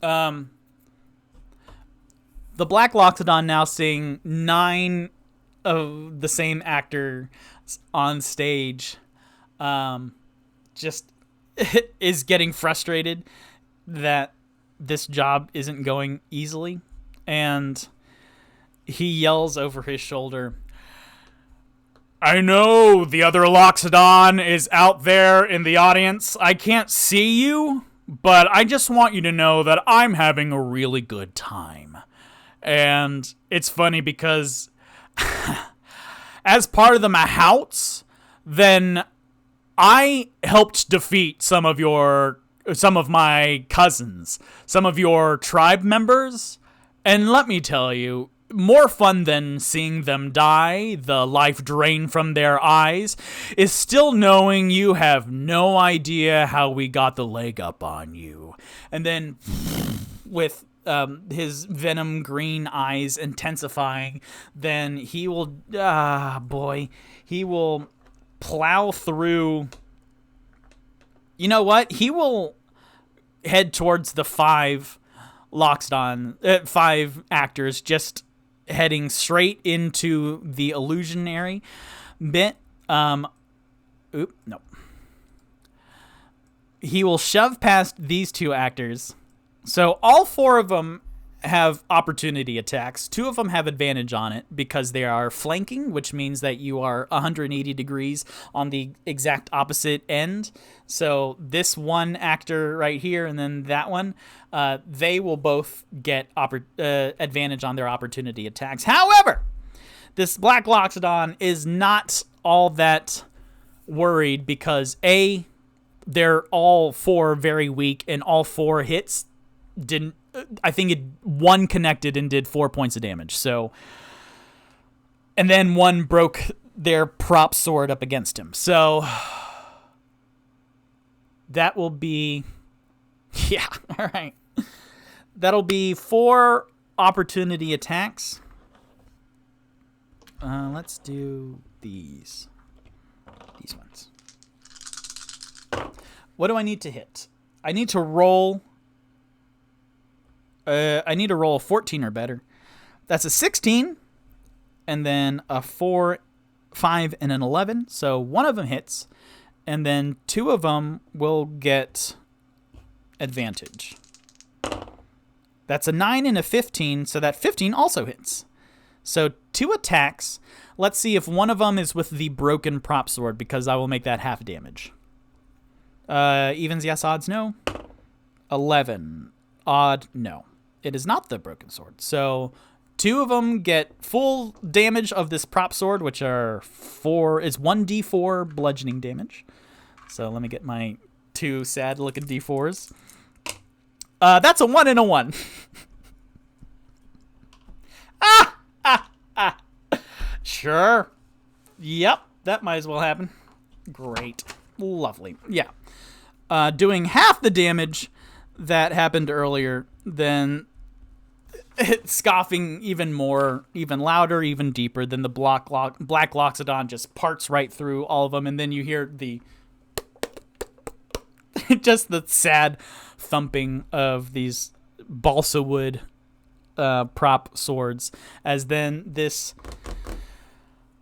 The Black Loxodon now seeing 9 of the same actor on stage, just is getting frustrated that this job isn't going easily, and he yells over his shoulder, "I know the other Loxodon is out there in the audience. I can't see you, but I just want you to know that I'm having a really good time." And it's funny because as part of the Mahouts, then I helped defeat some of my cousins, some of your tribe members, and let me tell you, more fun than seeing them die, the life drain from their eyes, is still knowing you have no idea how we got the leg up on you. And then with his venom green eyes intensifying, then he will, he will plow through. You know what? He will head towards the 5 Loxodon, 5 actors, just heading straight into the illusionary bit. Nope. He will shove past these 2 actors. So all 4 of them have opportunity attacks. 2 of them have advantage on it because they are flanking, which means that you are 180 degrees on the exact opposite end. So this one actor right here and then that one, they will both get advantage on their opportunity attacks. However, this Black Loxodon is not all that worried because they're all 4 very weak, and all 4 hits didn't. I think one connected and did 4 points of damage. So, and then one broke their prop sword up against him. So that will be, yeah, all right. That'll be 4 opportunity attacks. Let's do these ones. What do I need to hit? I need to roll. I need to roll a 14 or better. That's a 16, and then a 4, 5, and an 11. So one of them hits, and then two of them will get advantage. That's a 9 and a 15, so that 15 also hits. So 2 attacks. Let's see if one of them is with the broken prop sword, because I will make that half damage. Evens, yes. Odds, no. 11. Odd, no. It is not the broken sword. So 2 of them get full damage of this prop sword, which are 1d4 bludgeoning damage. So let me get my 2 sad-looking d4s. That's a 1 and a 1. Sure. Yep, that might as well happen. Great. Lovely. Yeah. Doing half the damage that happened earlier, then scoffing even more, even louder, even deeper, then the Black Loxodon just parts right through all of them, and then you hear the just the sad thumping of these balsa wood prop swords, as then this...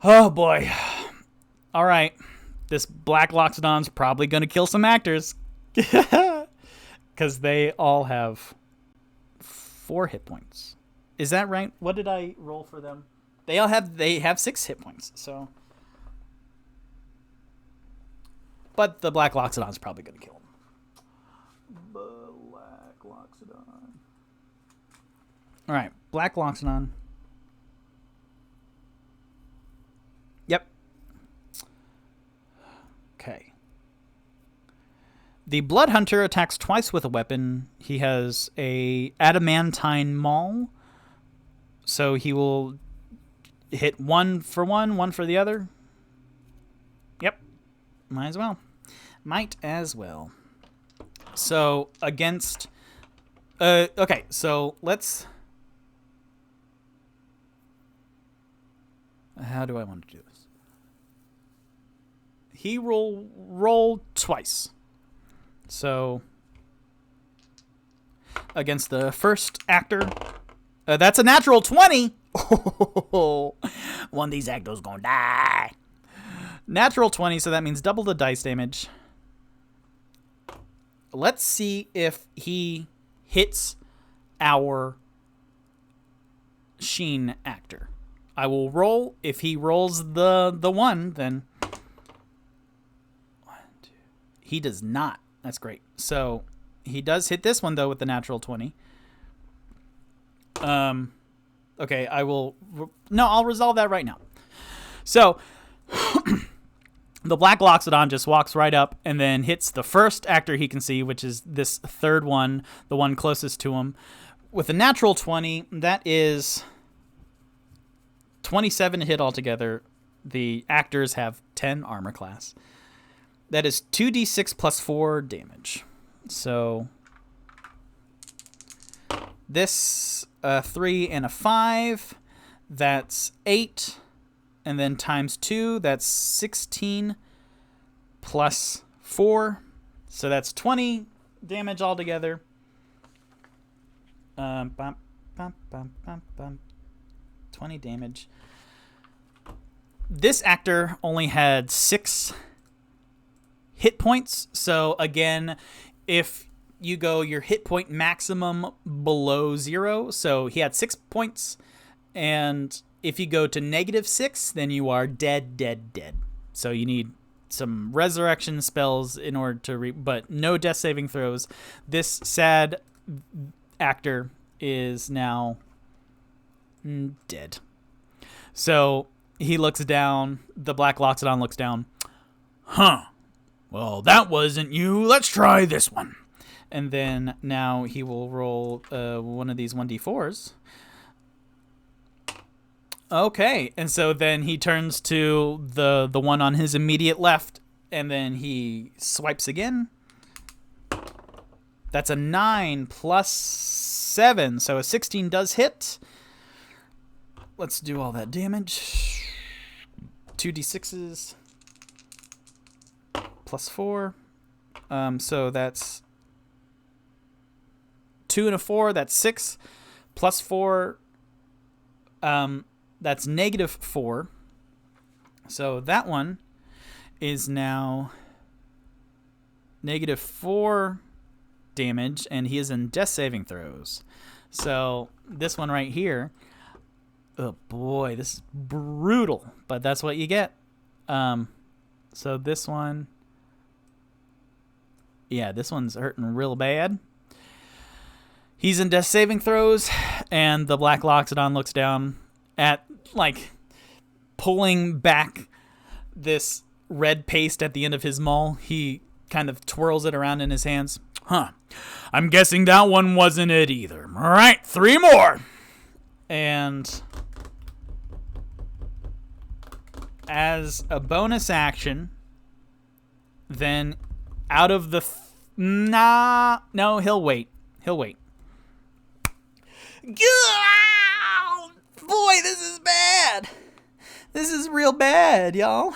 Oh, boy. All right. This Black Loxodon's probably going to kill some actors. Because they all have 4 hit points. Is that right? What did I roll for them? They have 6 hit points, so... But the Black Loxodon's probably going to kill them. Black Loxodon. All right. Black Loxodon. Yep. Okay. The Blood Hunter attacks twice with a weapon. He has a adamantine maul, so he will hit 1 for one, 1 for the other. Yep. Might as well. So, against... okay, so let's... How do I want to do this? He will roll twice. So, against the first actor, that's a natural 20. One of these actors gonna die. Natural 20, so that means double the dice damage. Let's see if he hits our Sheen actor. I will roll. If he rolls the 1, then... 1, 2. He does not. That's great. So, he does hit this one, though, with the natural 20. Okay, I will... No, I'll resolve that right now. So, the Black Loxodon just walks right up and then hits the first actor he can see, which is this third one, the one closest to him. With a natural 20, that is 27 to hit altogether. The actors have 10 armor class. That is 2d6 plus 4 damage. So this 3 and a 5, that's 8, and then times 2, that's 16 plus 4, so that's 20 damage altogether. 20 damage. This actor only had 6 hit points, so again, if you go your hit point maximum below 0, so he had 6 points, and if you go to -6, then you are dead. So you need some resurrection spells in order to but no death saving throws. This sad actor is now dead. So he looks down, the Black Loxodon looks down. Huh. Well, that wasn't you. Let's try this one. And then now he will roll one of these 1d4s. Okay, and so then he turns to the one on his immediate left, and then he swipes again. That's a 9 plus 7, so a 16 does hit. Let's do all that damage. 2d6s plus 4. So that's 2 and a 4, that's 6. Plus 4, that's -4. So that one is now -4 damage, and he is in death saving throws. So this one right here, oh boy, this is brutal, but that's what you get. So this one, yeah, this one's hurting real bad. He's in death saving throws, and the Black Loxodon looks down at, like, pulling back this red paste at the end of his maul. He kind of twirls it around in his hands. Huh. I'm guessing that one wasn't it either. All right, 3 more. And as a bonus action, then out of the... no, he'll wait. He'll wait. Boy, this is bad. This is real bad, y'all.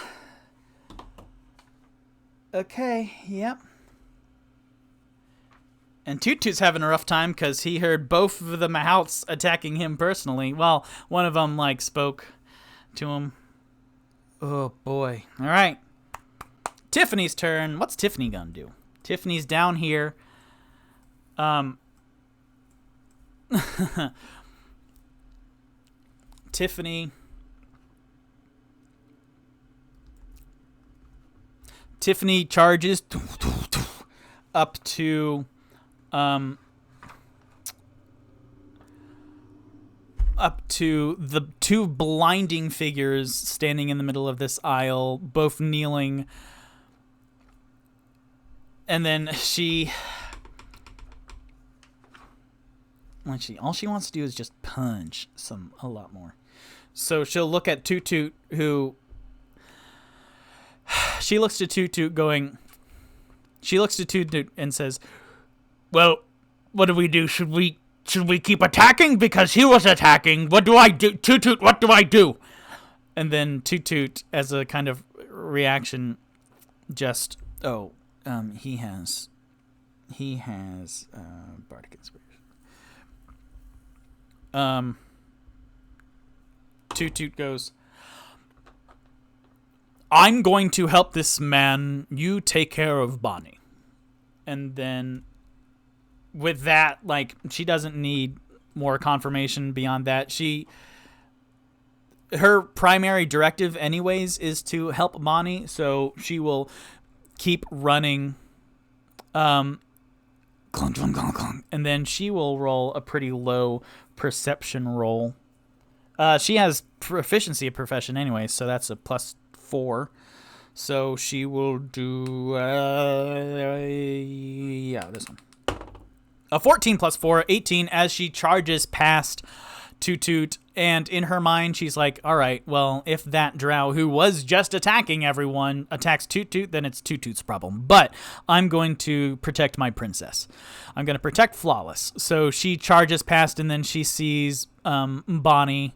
Okay, yep. And Toot Toot's having a rough time because he heard both of the Mahouts attacking him personally. Well, one of them, like, spoke to him. Oh, boy. All right. Tiffany's turn. What's Tiffany gonna do? Tiffany's down here. Tiffany charges up to the 2 blinding figures standing in the middle of this aisle, both kneeling. And then all she wants to do is just punch a lot more. So she'll look at Toot Toot, who she looks to Toot Toot and says, Well, what do we do? Should we keep attacking? Because he was attacking. What do I do? Toot Toot, what do I do? And then Toot Toot, as a kind of reaction, just, he has Bardic Inspiration. Toot Toot goes, I'm going to help this man. You take care of Bonnie. And then with that, like, she doesn't need more confirmation beyond that. Her primary directive anyways is to help Bonnie, so she will keep running. Clunk, clunk, clunk, clunk. And then she will roll a pretty low perception roll. She has proficiency of profession anyway, so that's a +4. So she will do, this one. A 14 + 4, 18, as she charges past Toot Toot. And in her mind, she's like, all right, well, if that drow who was just attacking everyone attacks Toot Toot, then it's Toot Toot's problem. But I'm going to protect my princess. I'm going to protect Flawless. So she charges past, and then she sees Bonnie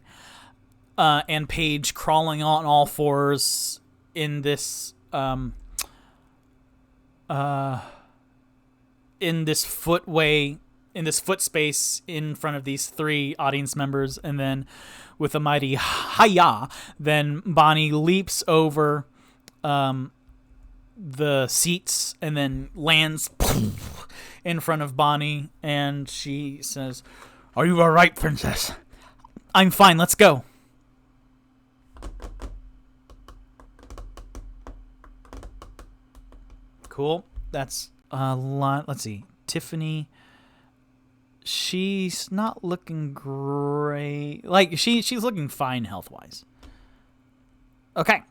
and Paige crawling on all fours in this footway, in this foot space in front of these 3 audience members. And then with a mighty hi-ya, then Bonnie leaps over the seats and then lands in front of Bonnie, and she says, Are you all right, princess? I'm fine, let's go. Cool. That's a lot. Let's see. Tiffany, she's not looking great. Like, she's looking fine health-wise. Okay.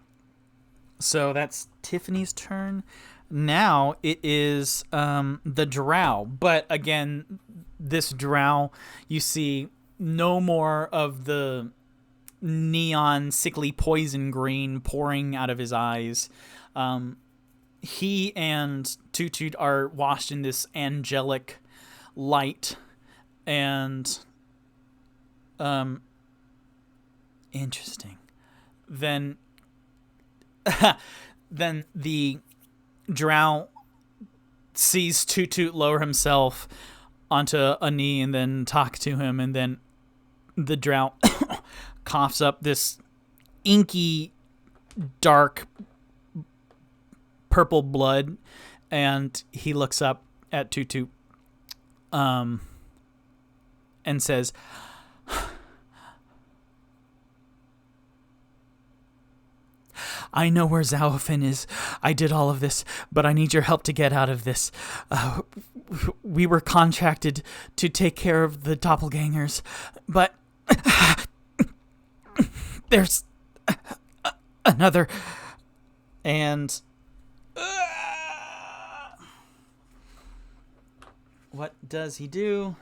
So that's Tiffany's turn. Now it is the drow. But again, this drow, you see no more of the neon, sickly poison green pouring out of his eyes. He and Toot Toot are washed in this angelic light. And interesting. Then the drow sees Toot Toot lower himself onto a knee and then talk to him, and then the drow coughs up this inky, dark, purple blood, and he looks up at Tutu, and says, I know where Zaofin is. I did all of this, but I need your help to get out of this. We were contracted to take care of the doppelgangers, but there's another. And what does he do?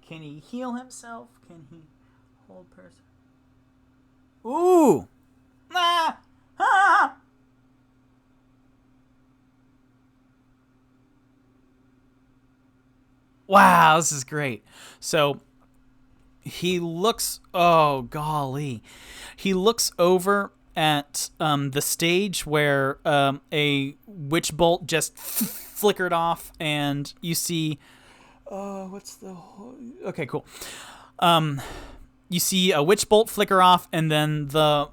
Can he heal himself? Can he hold person? Ooh! Ah! Ah! Wow, this is great. So he looks, oh golly. He looks over at the stage where a witch bolt just flickered off, and you see okay, cool. You see a witch bolt flicker off, and then the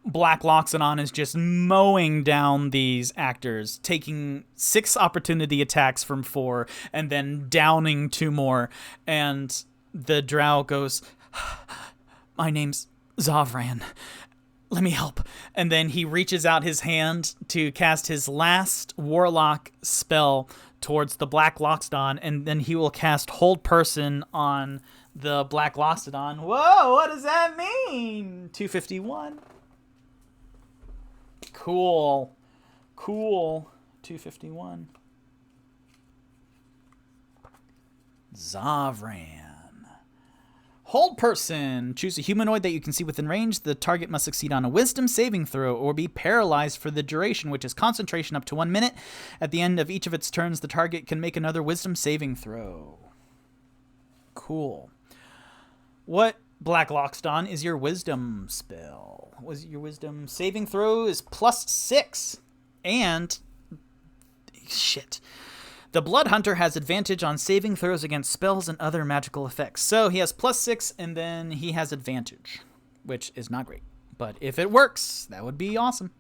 Black Loxodon is just mowing down these actors, taking 6 opportunity attacks from 4, and then downing 2 more. And the drow goes, my name's Zavran. Let me help. And then he reaches out his hand to cast his last warlock spell towards the Black Loxodon, and then he will cast Hold Person on the Black Loxodon. Whoa, what does that mean? 251. Cool. 251. Zavran. Hold Person. Choose a humanoid that you can see within range. The target must succeed on a wisdom saving throw or be paralyzed for the duration, which is concentration up to 1 minute. At the end of each of its turns, the target can make another wisdom saving throw. Cool. What Black Loxodon is your wisdom spell? Was your wisdom saving throw is +6. And shit. The Blood Hunter has advantage on saving throws against spells and other magical effects. So he has +6, and then he has advantage, which is not great. But if it works, that would be awesome.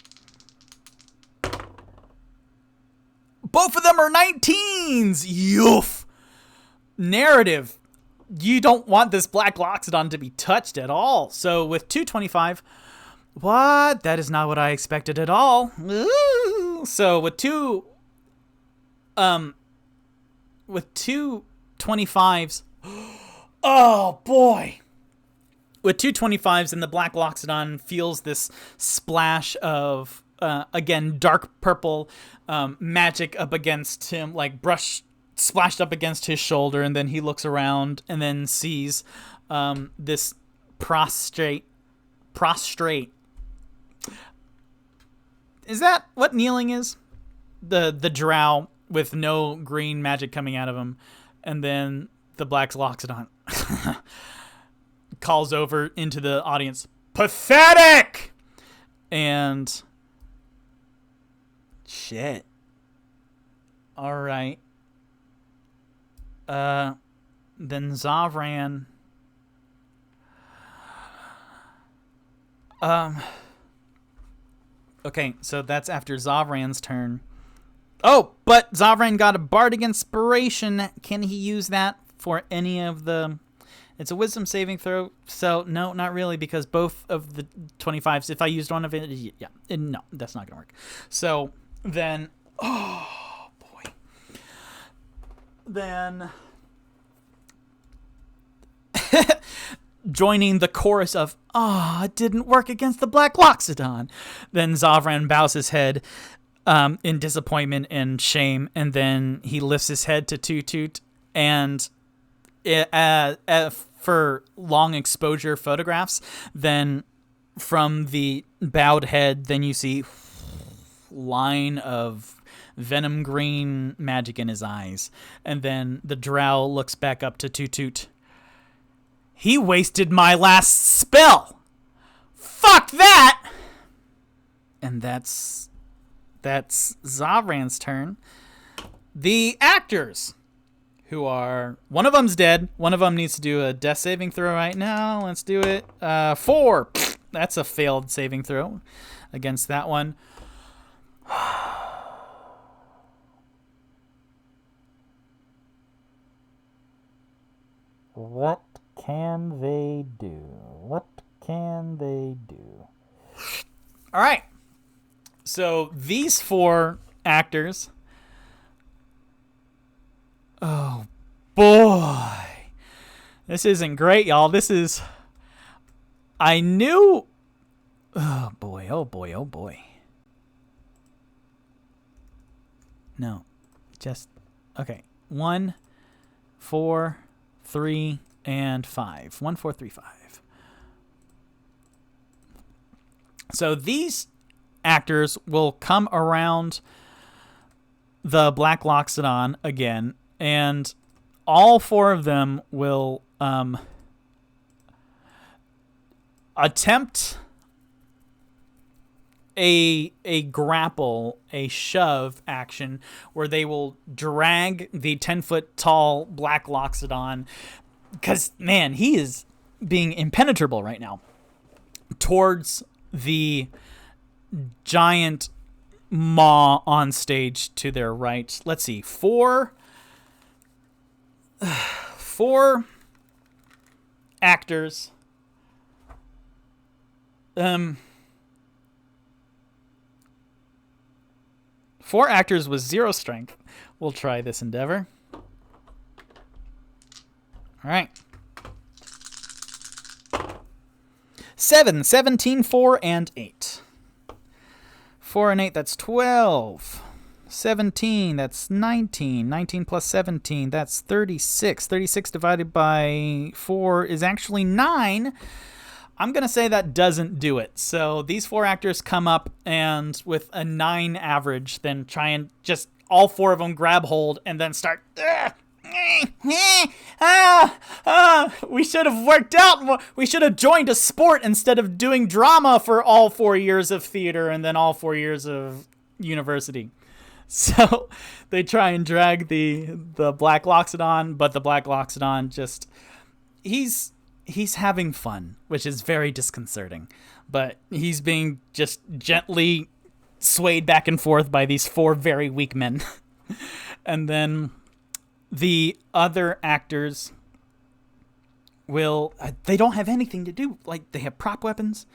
Both of them are 19s! Yoof! Narrative. You don't want this Black Loxodon to be touched at all. So with 225... What? That is not what I expected at all. Ooh. So with two 25s. Oh boy. With 225s, and the Black Loxodon feels this splash of again dark purple magic up against him, like brush splashed up against his shoulder, and then he looks around and then sees this prostrate. Is that what kneeling is? The drow with no green magic coming out of him. And then the Black Loxodon calls over into the audience, pathetic! And shit. All right. Then Zavran. Okay, so that's after Zavran's turn. Oh, but Zavran got a Bardic Inspiration. Can he use that for any of the... It's a Wisdom saving throw, so no, not really, because both of the 25s, if I used one of it, yeah, no, that's not going to work. So then... Oh, boy. Then... joining the chorus of, it didn't work against the Black Loxodon. Then Zavran bows his head in disappointment and shame, and then he lifts his head to Toot, and for long exposure photographs, then from the bowed head, then you see line of venom green magic in his eyes, and then the drow looks back up to Toot. He wasted my last spell. Fuck that! And that's Zavran's turn. The actors, who are... One of them's dead. One of them needs to do a death saving throw right now. Let's do it. 4. That's a failed saving throw against that one. What can they do? What can they do? All right. So these 4 actors. Oh, boy. This isn't great, y'all. This is... I knew... Oh, boy. Oh, boy. Oh, boy. No. Just... Okay. 1, 4, 3, and 5. 1, 4, 3, 5. So these actors will come around the Black Loxodon again, and all 4 of them will attempt a grapple, a shove action, where they will drag the 10-foot tall Black Loxodon, because, man, he is being impenetrable right now, towards the giant maw on stage to their right. Let's see, 4 actors. 4 actors with 0 strength. We'll try this endeavor. All right. 7, 17, 4, and 8. 4 and 8, that's 12. 17, that's 19. 19 plus 17, that's 36. 36 divided by 4 is actually 9. I'm going to say that doesn't do it. So these 4 actors come up and with a 9 average, then try and just all 4 of them grab hold and then start... we should have worked out more. We should have joined a sport instead of doing drama for all 4 years of theater and then all 4 years of university. So they try and drag the Black Loxodon, but the Black Loxodon just... He's having fun, which is very disconcerting. But he's being just gently swayed back and forth by these 4 very weak men. And then the other actors will... They don't have anything to do. Like, they have prop weapons.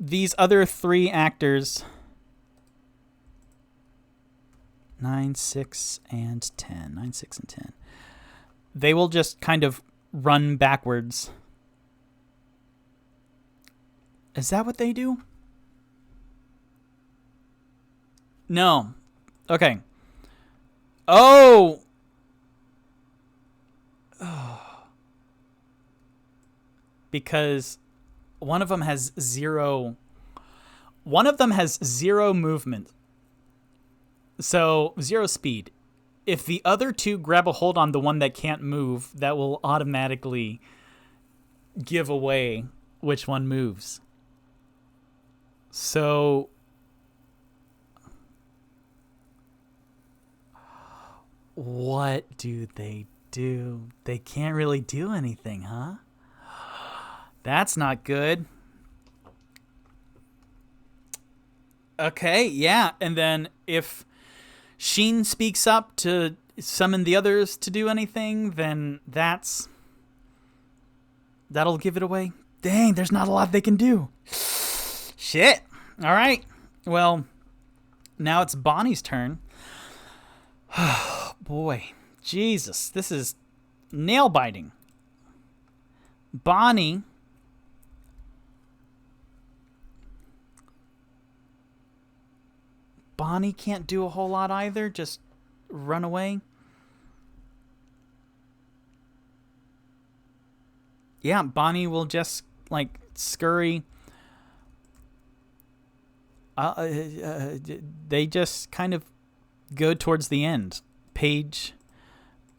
These other 3 actors... 9, 6, and 10. 9, 6, and 10. They will just kind of run backwards. Is that what they do? No. Okay. Oh! Because one of them has 0... One of them has 0 movement. So, 0 speed. If the other 2 grab a hold on the one that can't move, that will automatically give away which one moves. So, what do? They can't really do anything, huh? That's not good. Okay, yeah, and then if Sheen speaks up to summon the others to do anything, then that'll give it away. Dang, there's not a lot they can do. Shit. All right. Well, now it's Bonnie's turn. Boy, Jesus, this is nail biting. Bonnie can't do a whole lot either. Just run away. Yeah, Bonnie will just, like, scurry. They just kind of go towards the end. Paige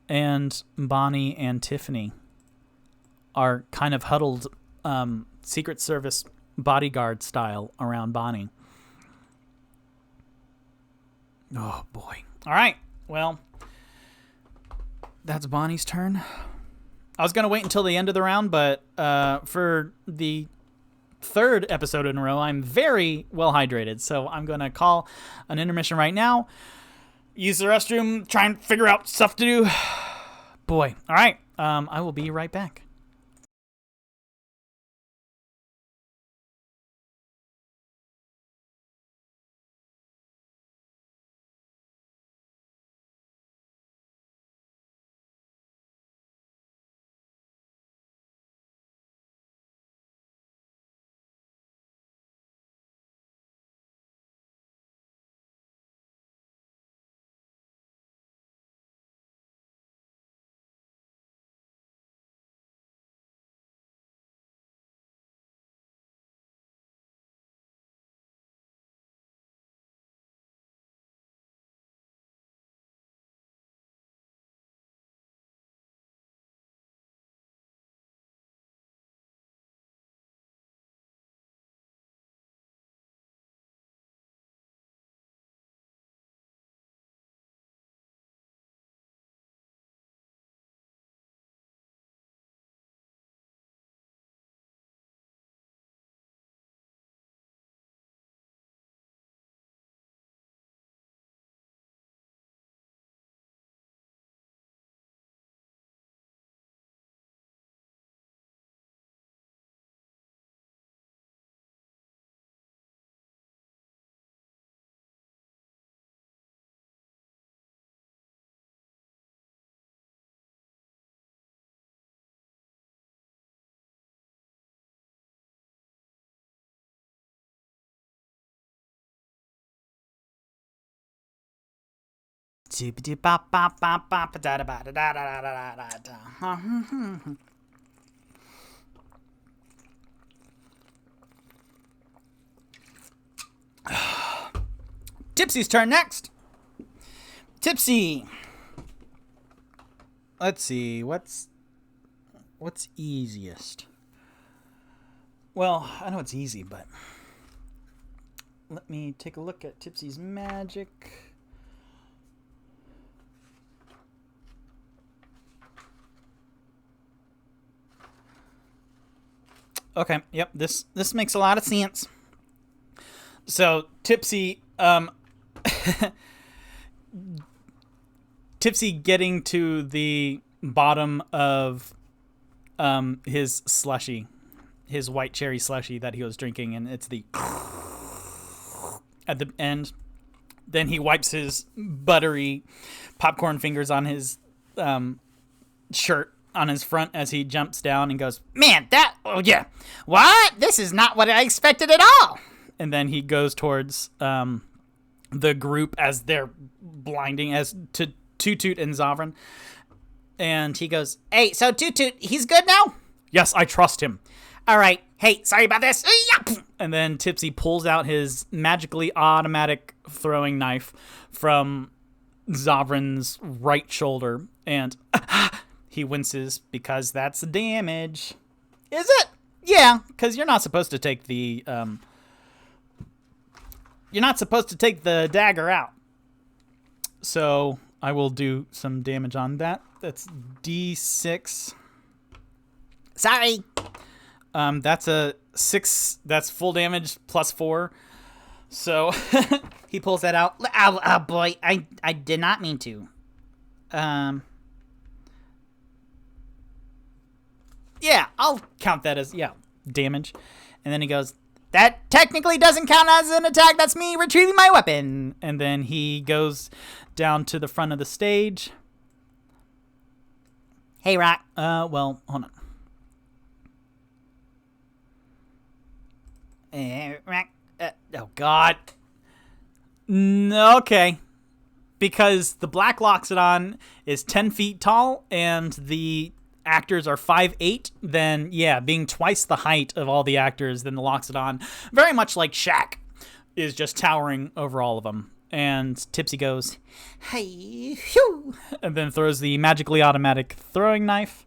and Bonnie and Tiffany are kind of huddled Secret Service bodyguard style around Bonnie. Oh, boy. All right. Well, that's Bonnie's turn. I was going to wait until the end of the round, but for the third episode in a row, I'm very well hydrated. So I'm going to call an intermission right now. Use the restroom, try and figure out stuff to do. Boy. All right. I will be right back. Tipsy's turn next. Tipsy. Let's see, what's easiest? Well, I know it's easy, but let me take a look at Tipsy's magic. Okay, yep, this makes a lot of sense. So, Tipsy, Tipsy getting to the bottom of his slushy, his white cherry slushy that he was drinking, and it's the at the end. Then he wipes his buttery popcorn fingers on his shirt on his front as he jumps down and goes, Man, oh yeah. What? This is not what I expected at all. and then he goes towards the group as they're blinding as to Toot Toot and Zovran. And he goes, Hey, so Toot Toot, he's good now? Yes, I trust him. All right. Hey, sorry about this. And then Tipsy pulls out his magically automatic throwing knife from Zovran's right shoulder, and he winces because that's the damage. Is it? Yeah, because you're not supposed to take the dagger out. So I will do some damage on that. That's D6. Sorry. That's a 6. That's full damage plus 4. So he pulls that out. Oh boy, I did not mean to. Yeah, I'll count that as, damage. And then he goes, That technically doesn't count as an attack. That's me retrieving my weapon. and then he goes down to the front of the stage. Hey, Rock. Well, hold on. Rock. Oh, God. Okay. Because the Black Loxodon is 10 feet tall and the actors are 5'8", then, being twice the height of all the actors, then the Loxodon, very much like Shaq, is just towering over all of them. And Tipsy goes, Hey, phew. and then throws the magically automatic throwing knife.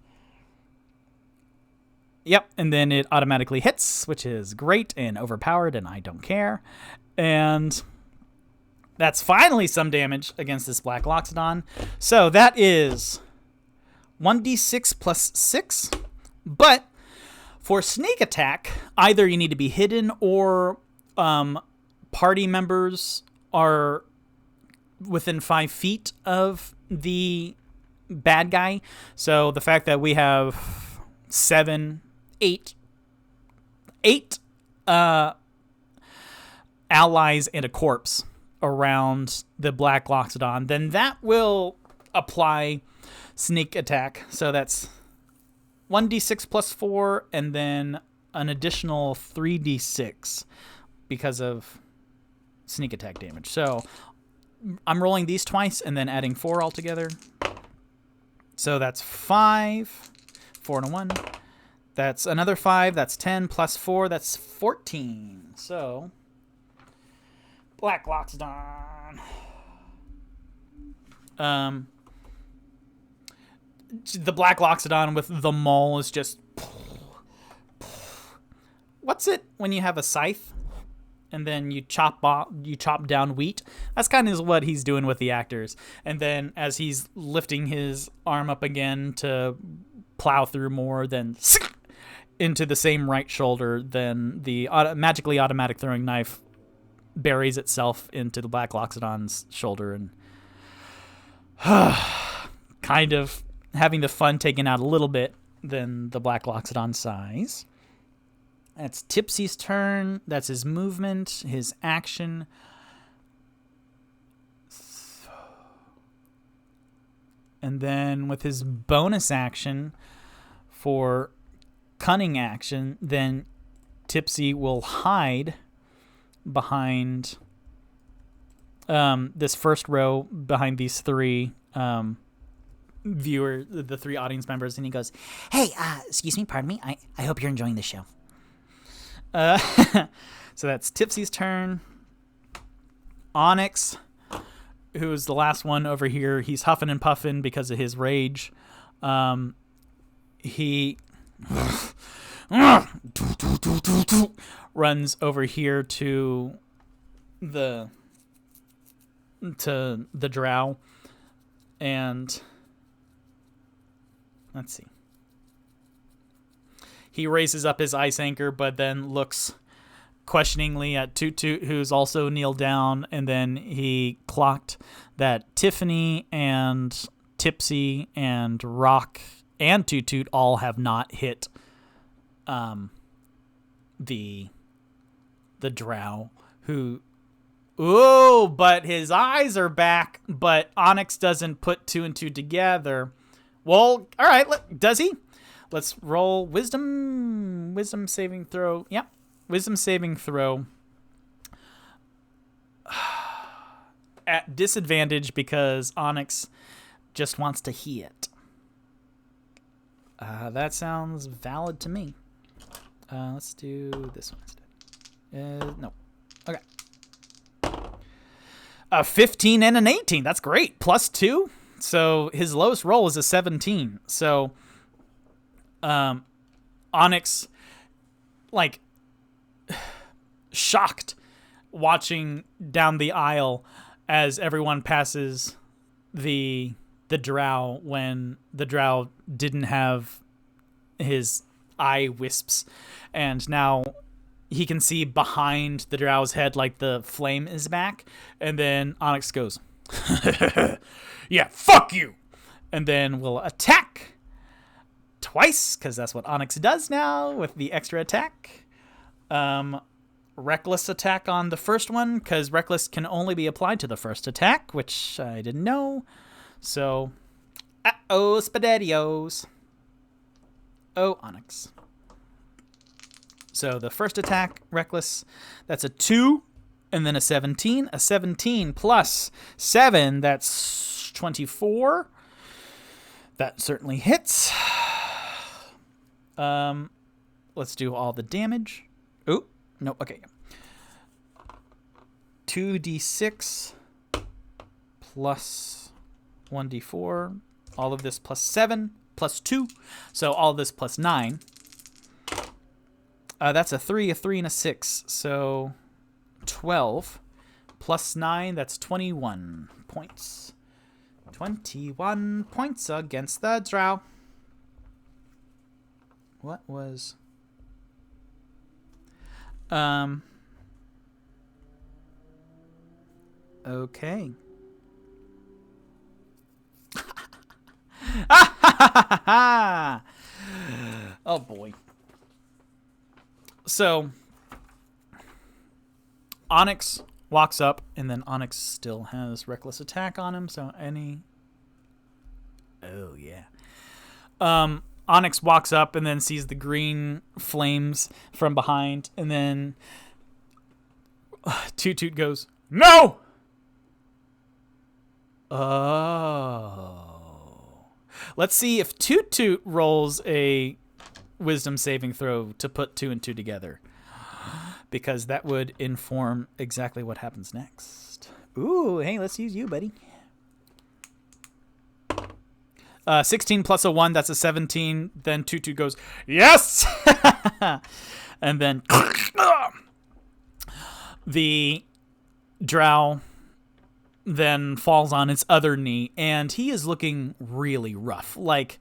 Yep, and then it automatically hits, which is great and overpowered, and I don't care. And that's finally some damage against this Black Loxodon. So that is 1d6 plus 6. But for sneak attack, either you need to be hidden or party members are within 5 feet of the bad guy. So the fact that we have 8 allies and a corpse around the Black Loxodon, then that will apply sneak attack. So that's 1d6 plus 4, and then an additional 3d6 because of sneak attack damage. So I'm rolling these twice and then adding 4 altogether. So that's 5, 4 and a 1. That's another 5. That's 10 plus 4. That's 14. So Black Loxodon. The Black Loxodon with the maul is just. What's it when you have a scythe and then you chop down wheat? That's kind of what he's doing with the actors. And then as he's lifting his arm up again to plow through more, then into the same right shoulder, then the magically automatic throwing knife buries itself into the Black Loxodon's shoulder and kind of having the fun taken out a little bit than the Black Loxodon size. That's Tipsy's turn. That's his movement, his action. And then with his bonus action for cunning action, then Tipsy will hide behind this first row, behind these 3 the 3 audience members, and he goes, Hey, excuse me, pardon me. I hope you're enjoying the show. So that's Tipsy's turn. Onyx, who's the last one over here, he's huffing and puffing because of his rage. He runs over here to the drow, and let's see. He raises up his ice anchor, but then looks questioningly at Toot Toot, who's also kneeled down, and then he clocked that Tiffany and Tipsy and Rock and Toot Toot all have not hit the drow, who... Ooh, but his eyes are back, but Onyx doesn't put 2 and 2 together. Well, all right, does he? Let's roll wisdom saving throw. Yep, wisdom saving throw. At disadvantage because Onyx just wants to hit. That sounds valid to me. Let's do this one instead. No. Okay. A 15 and an 18. That's great. Plus 2. So his lowest roll is a 17. So Onyx, like, shocked watching down the aisle as everyone passes the drow when the drow didn't have his eye wisps, and now he can see behind the drow's head, like, the flame is back, and then Onyx goes, yeah, fuck you, and then we'll attack twice, because that's what Onyx does now with the extra attack. Reckless attack on the first one, because Reckless can only be applied to the first attack, which I didn't know. So, spaghettios. Oh, Onyx. So the first attack, Reckless, that's a 2, and then a 17. A 17 plus 7, that's 24. That certainly hits. Let's do all the damage. Oh, no, okay. 2d6 plus 1d4. All of this plus 7 plus 2. So all of this plus 9. That's a 3, a 3, and a 6. So 12 plus 9, that's 21 points. 21 points against the drow. What was... Okay. Oh boy. So Onyx walks up, and then Onyx still has reckless attack on him, so any... Oh yeah. Onyx walks up and then sees the green flames from behind, and then Toot Toot goes, "No!" Oh. Let's see if Toot Toot rolls a wisdom saving throw to put 2 and 2 together, because that would inform exactly what happens next. Ooh, hey, let's use you, buddy. 16 plus a 1, that's a 17. Then Toot Toot goes, "Yes!" And then the drow then falls on its other knee, and he is looking really rough. Like,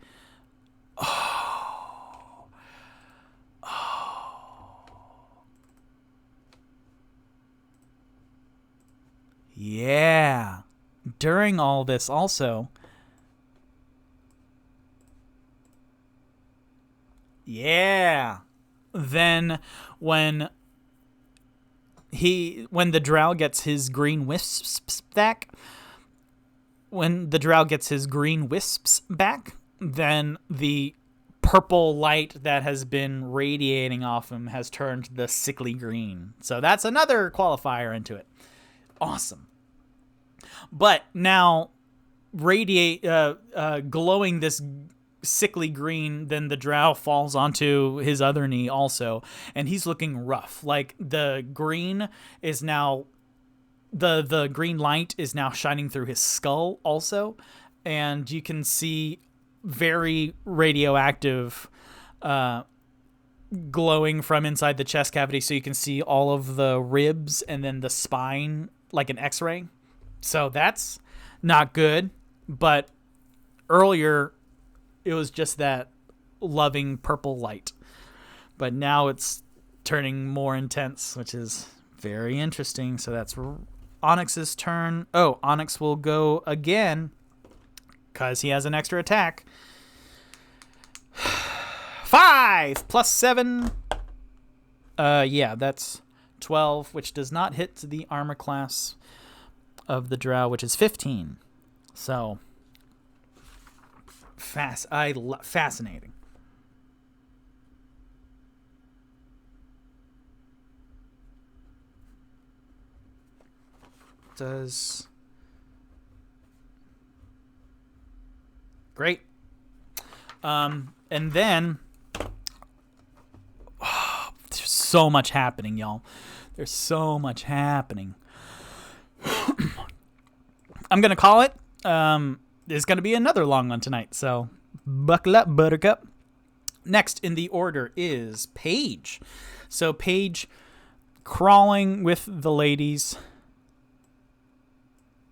yeah. During all this also... Yeah. Then when the drow gets his green wisps back, then the purple light that has been radiating off him has turned the sickly green. So that's another qualifier into it. Awesome. But now glowing this sickly green, then the drow falls onto his other knee also, and he's looking rough. Like, the green is now the green light is now shining through his skull also, and you can see very radioactive glowing from inside the chest cavity, so you can see all of the ribs and then the spine like an x-ray. So that's not good. But earlier it was just that loving purple light, but now it's turning more intense, which is very interesting. So that's Onyx's turn. Oh, Onyx will go again because he has an extra attack. 5 plus 7. Yeah, that's 12, which does not hit the armor class of the drow, which is 15. So fascinating. Does great. And then there's so much happening, y'all. There's so much happening. I'm gonna call it. There's gonna be another long one tonight, so buckle up, Buttercup. Next in the order is Paige. So Paige crawling with the ladies.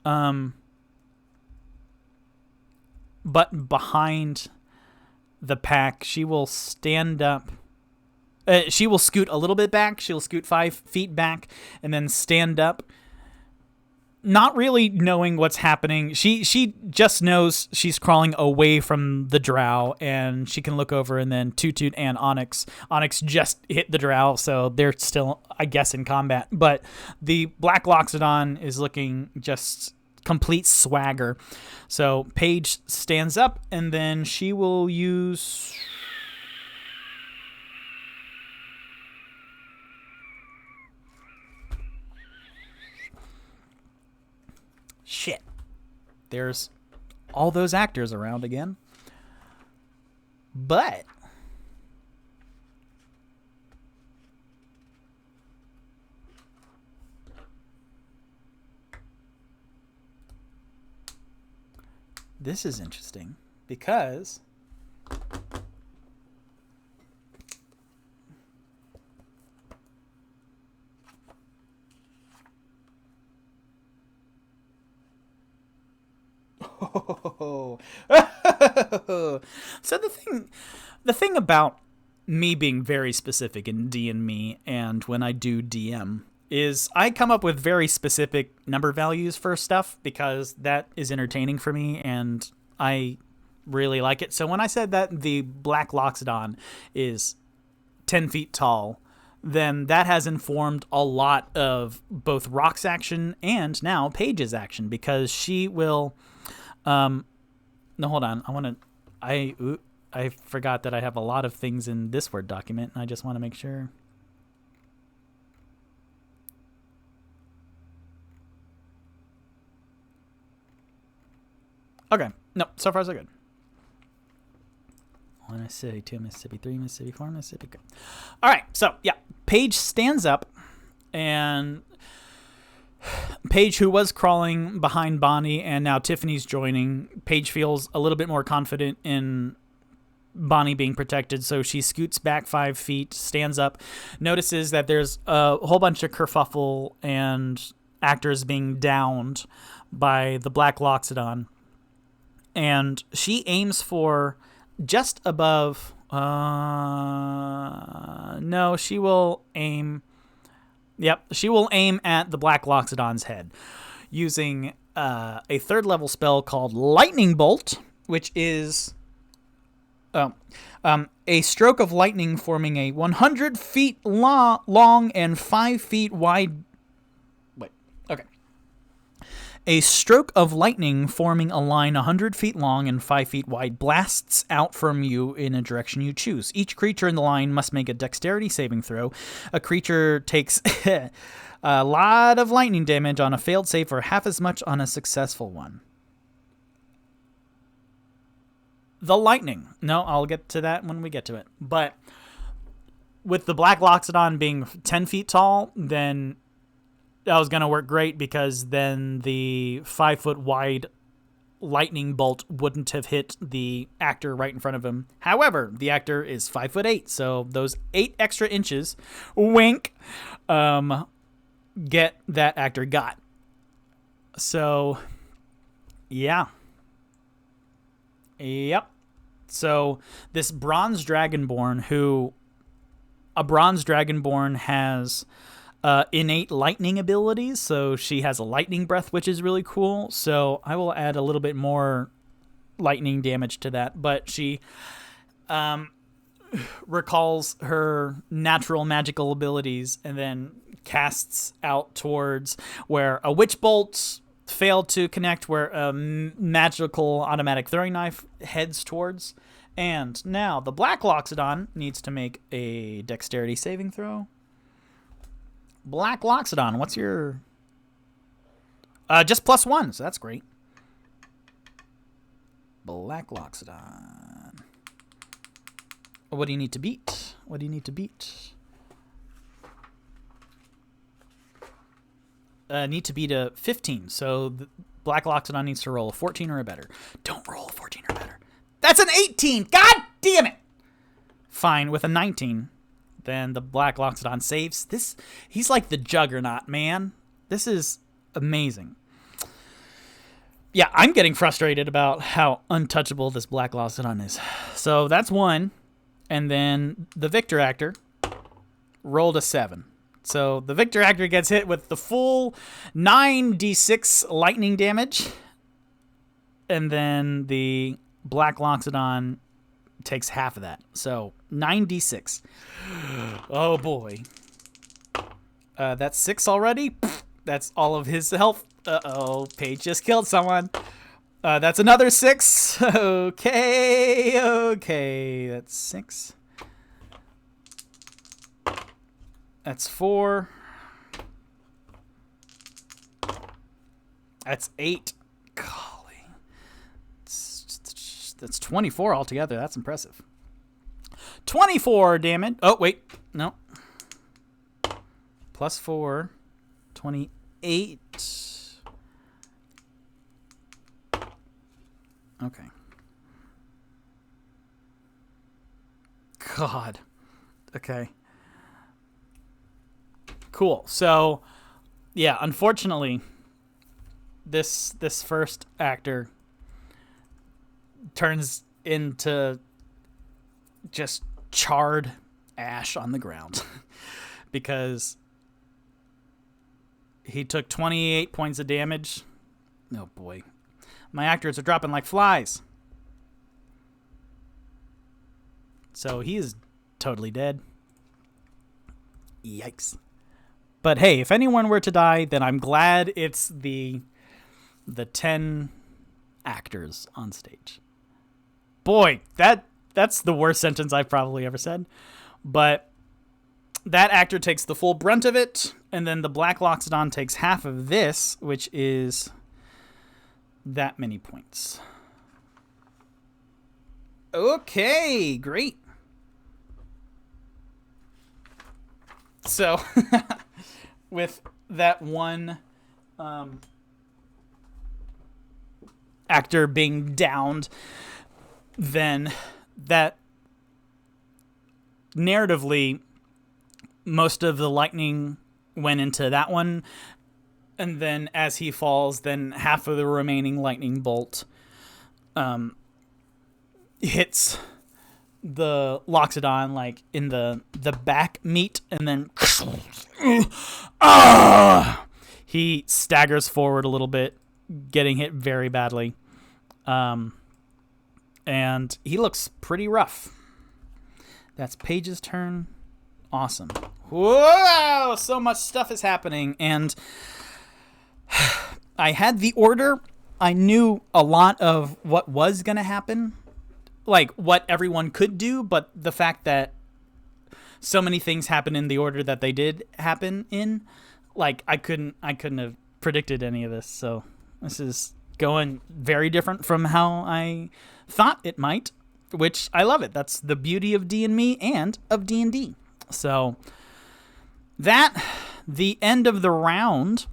But behind the pack, she will stand up. She will scoot a little bit back. She'll scoot 5 feet back and then stand up. Not really knowing what's happening. She just knows she's crawling away from the drow, and she can look over, and then Toot Toot and Onyx. Onyx just hit the drow, so they're still, I guess, in combat. But the Black Loxodon is looking just complete swagger. So Paige stands up, and then she will use... Shit. There's all those actors around again. But this is interesting because So the thing about me being very specific in D&Me and when I do DM is I come up with very specific number values for stuff because that is entertaining for me and I really like it. So when I said that the Black Loxodon is 10 feet tall, then that has informed a lot of both Rock's action and now Paige's action because she will no, hold on. I forgot that I have a lot of things in this Word document, and I just want to make sure. Okay. No, so far so good. 1 Mississippi, 2 Mississippi, 3 Mississippi, 4 Mississippi. Good. All right. So, yeah. Paige stands up, and Paige, who was crawling behind Bonnie, and now Tiffany's joining, Paige feels a little bit more confident in Bonnie being protected, so she scoots back 5 feet, stands up, notices that there's a whole bunch of kerfuffle and actors being downed by the Black Loxodon, and she aims for just above. No, she will aim. Yep, she will aim at the Black Loxodon's head using a third level spell called Lightning Bolt, which is a stroke of lightning forming a 100 feet long and 5 feet wide. Wait, okay. A stroke of lightning forming a line 100 feet long and 5 feet wide blasts out from you in a direction you choose. Each creature in the line must make a dexterity saving throw. A creature takes a lot of lightning damage on a failed save or half as much on a successful one. The lightning. No, I'll get to that when we get to it. But with the Black Loxodon being 10 feet tall, then that was going to work great because then the 5 foot wide lightning bolt wouldn't have hit the actor right in front of him. However, the actor is 5'8", so those 8 extra inches, wink, get that actor got. So, yeah. Yep. So this bronze dragonborn a bronze dragonborn has innate lightning abilities, so she has a lightning breath, which is really cool. So I will add a little bit more lightning damage to that, but she recalls her natural magical abilities and then casts out towards where a witch bolt failed to connect, where a magical automatic throwing knife heads towards. And now the Black Loxodon needs to make a dexterity saving throw. Black Loxodon, what's your... just +1, so that's great. Black Loxodon. What do you need to beat? What do you need to beat? Need to beat a 15, so the Black Loxodon needs to roll a 14 or a better. Don't roll a 14 or better. That's an 18! God damn it! Fine, with a 19, then the Black Loxodon saves. He's like the Juggernaut, man. This is amazing. Yeah, I'm getting frustrated about how untouchable this Black Loxodon is. So that's 1, and then the Victor actor rolled a 7. So the Victor actor gets hit with the full 9d6 lightning damage, and then the Black Loxodon takes half of that. So 9d6. Oh boy. That's 6 already. That's all of his health. Uh-oh, Paige just killed someone. That's another 6. Okay. That's 6. That's 4. That's 8. Golly. That's 24 altogether. That's impressive. 24 damage. Oh, wait. No. +4. 28. Okay. God. Okay. Cool. So, yeah, unfortunately, this first actor turns into just charred ash on the ground because he took 28 points of damage. Oh boy. My actors are dropping like flies. So he is totally dead. Yikes. But hey, if anyone were to die, then I'm glad it's the 10 actors on stage. Boy, that's the worst sentence I've probably ever said. But that actor takes the full brunt of it, and then the Black Loxodon takes half of this, which is that many points. Okay, great. So, with that one actor being downed, then that narratively, most of the lightning went into that one, and then as he falls, then half of the remaining lightning bolt hits the Loxodon like in the back meat, and then he staggers forward a little bit, getting hit very badly. And he looks pretty rough. That's Paige's turn. Awesome. Whoa! So much stuff is happening, and I had the order. I knew a lot of what was going to happen, like what everyone could do, but the fact that so many things happen in the order that they did happen in, like I couldn't have predicted any of this. So this is going very different from how I thought it might, which I love it. That's the beauty of D&Me and of D&D. So that, the end of the round,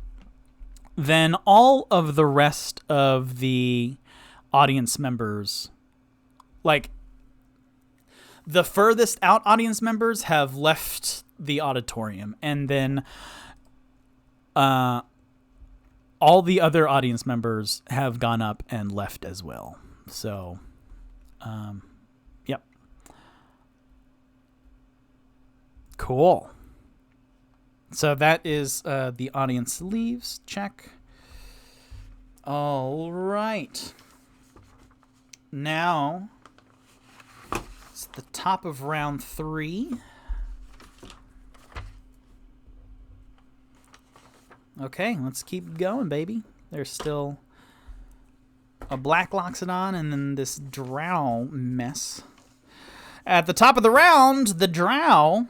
then all of the rest of the audience members, like the furthest out audience members, have left the auditorium, and then all the other audience members have gone up and left as well. So, yep. Cool. So that is the audience leaves. Check. All right. Now, it's the top of round 3. Okay, let's keep going, baby. There's still a Black Loxodon and then this Drow mess. At the top of the round, the Drow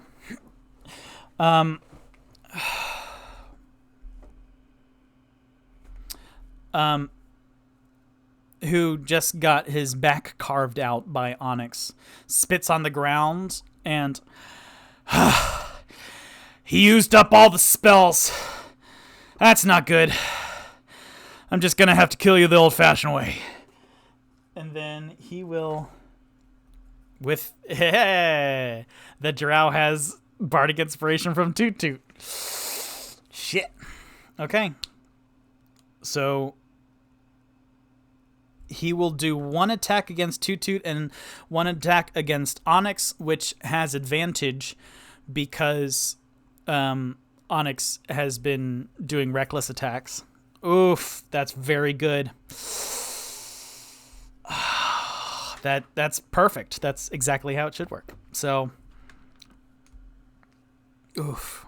who just got his back carved out by Onyx, spits on the ground and he used up all the spells. That's not good. I'm just gonna have to kill you the old-fashioned way. And then he will, with the Drow has bardic inspiration from Toot Toot. Shit. Okay. So he will do one attack against Toot Toot and one attack against Onyx, which has advantage because Onyx has been doing reckless attacks. Oof, that's very good. That's perfect. That's exactly how it should work. So, oof.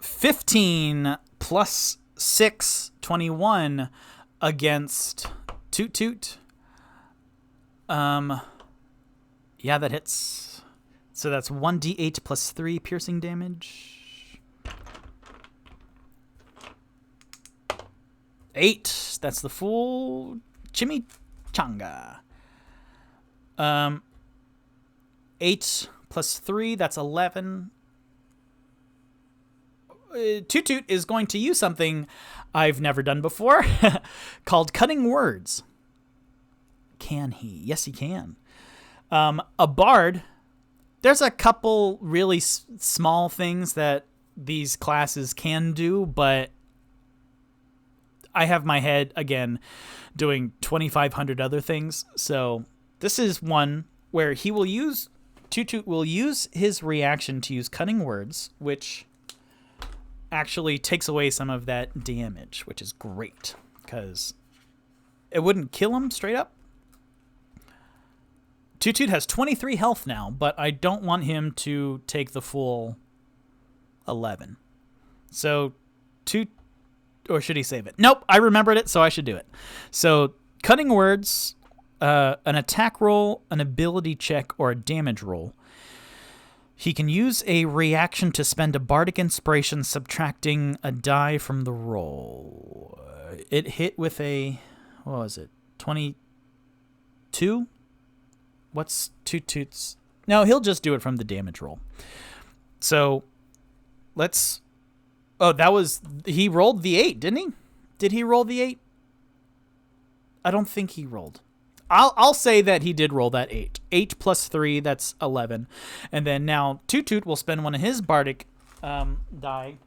15 plus 6, 21 against Toot Toot. Yeah, that hits. So that's 1d8 plus 3 piercing damage. 8. That's the full chimichanga. 8 plus 3, that's 11. Toot Toot is going to use something I've never done before called cutting words. Can he? Yes, he can. A bard, there's a couple really small things that these classes can do, but I have my head, again, doing 2,500 other things. So this is one where he will use... Toot will use his reaction to use cutting words, which actually takes away some of that damage, which is great, because it wouldn't kill him straight up. Toot has 23 health now, but I don't want him to take the full 11. So, or should he save it? Nope, I remembered it, so I should do it. So, cutting words, an attack roll, an ability check, or a damage roll. He can use a reaction to spend a bardic inspiration, subtracting a die from the roll. It hit with a, what was it, 22? What's Toot's? No, he'll just do it from the damage roll. So, let's... Oh, that was... He rolled the 8, didn't he? Did he roll the 8? I don't think he rolled. I'll say that he did roll that 8. 8 plus 3, that's 11. And then now Toot will spend one of his bardic die,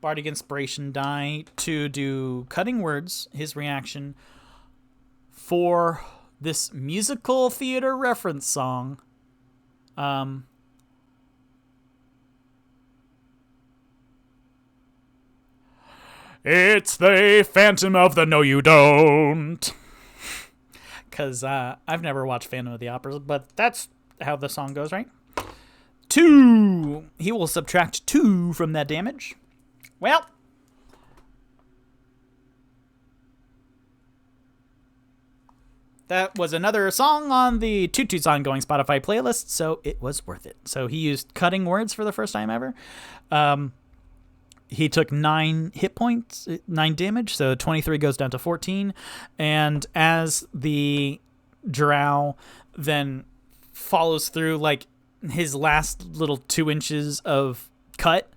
bardic inspiration die, to do cutting words, his reaction, for this musical theater reference song. It's the Phantom of the No You Don't. Because I've never watched Phantom of the Opera, but that's how the song goes, right? 2. He will subtract 2 from that damage. Well, that was another song on the Toot's ongoing Spotify playlist, so it was worth it. So he used cutting words for the first time ever. He took 9 hit points, 9 damage, so 23 goes down to 14. And as the drow then follows through, like, his last little 2 inches of cut,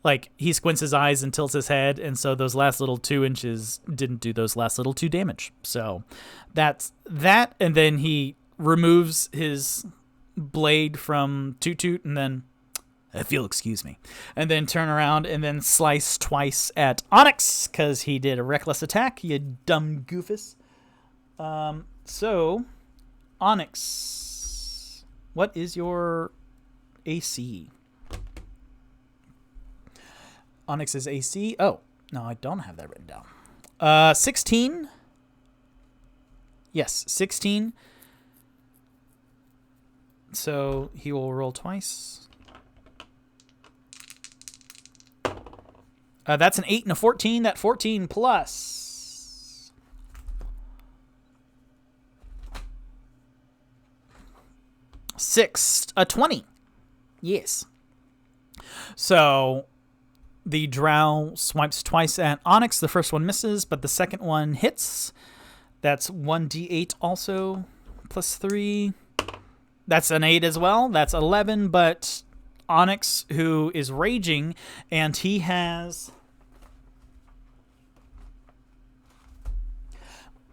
like, he squints his eyes and tilts his head, and so those last little 2 inches didn't do those last little 2 damage. So that's that, and then he removes his blade from Toot, and then... if you'll excuse me, and then turn around and then slice twice at Onyx, because he did a reckless attack, you dumb goofus. So, Onyx, what is your AC? Onyx's AC, oh, no, I don't have that written down. 16? Yes, 16. So, he will roll twice. That's an 8 and a 14. That 14 plus 6, a 20. Yes. So the drow swipes twice at Onyx. The first one misses, but the second one hits. That's 1d8 also, plus 3. That's an 8 as well. That's 11, but... Onyx, who is raging, and he has...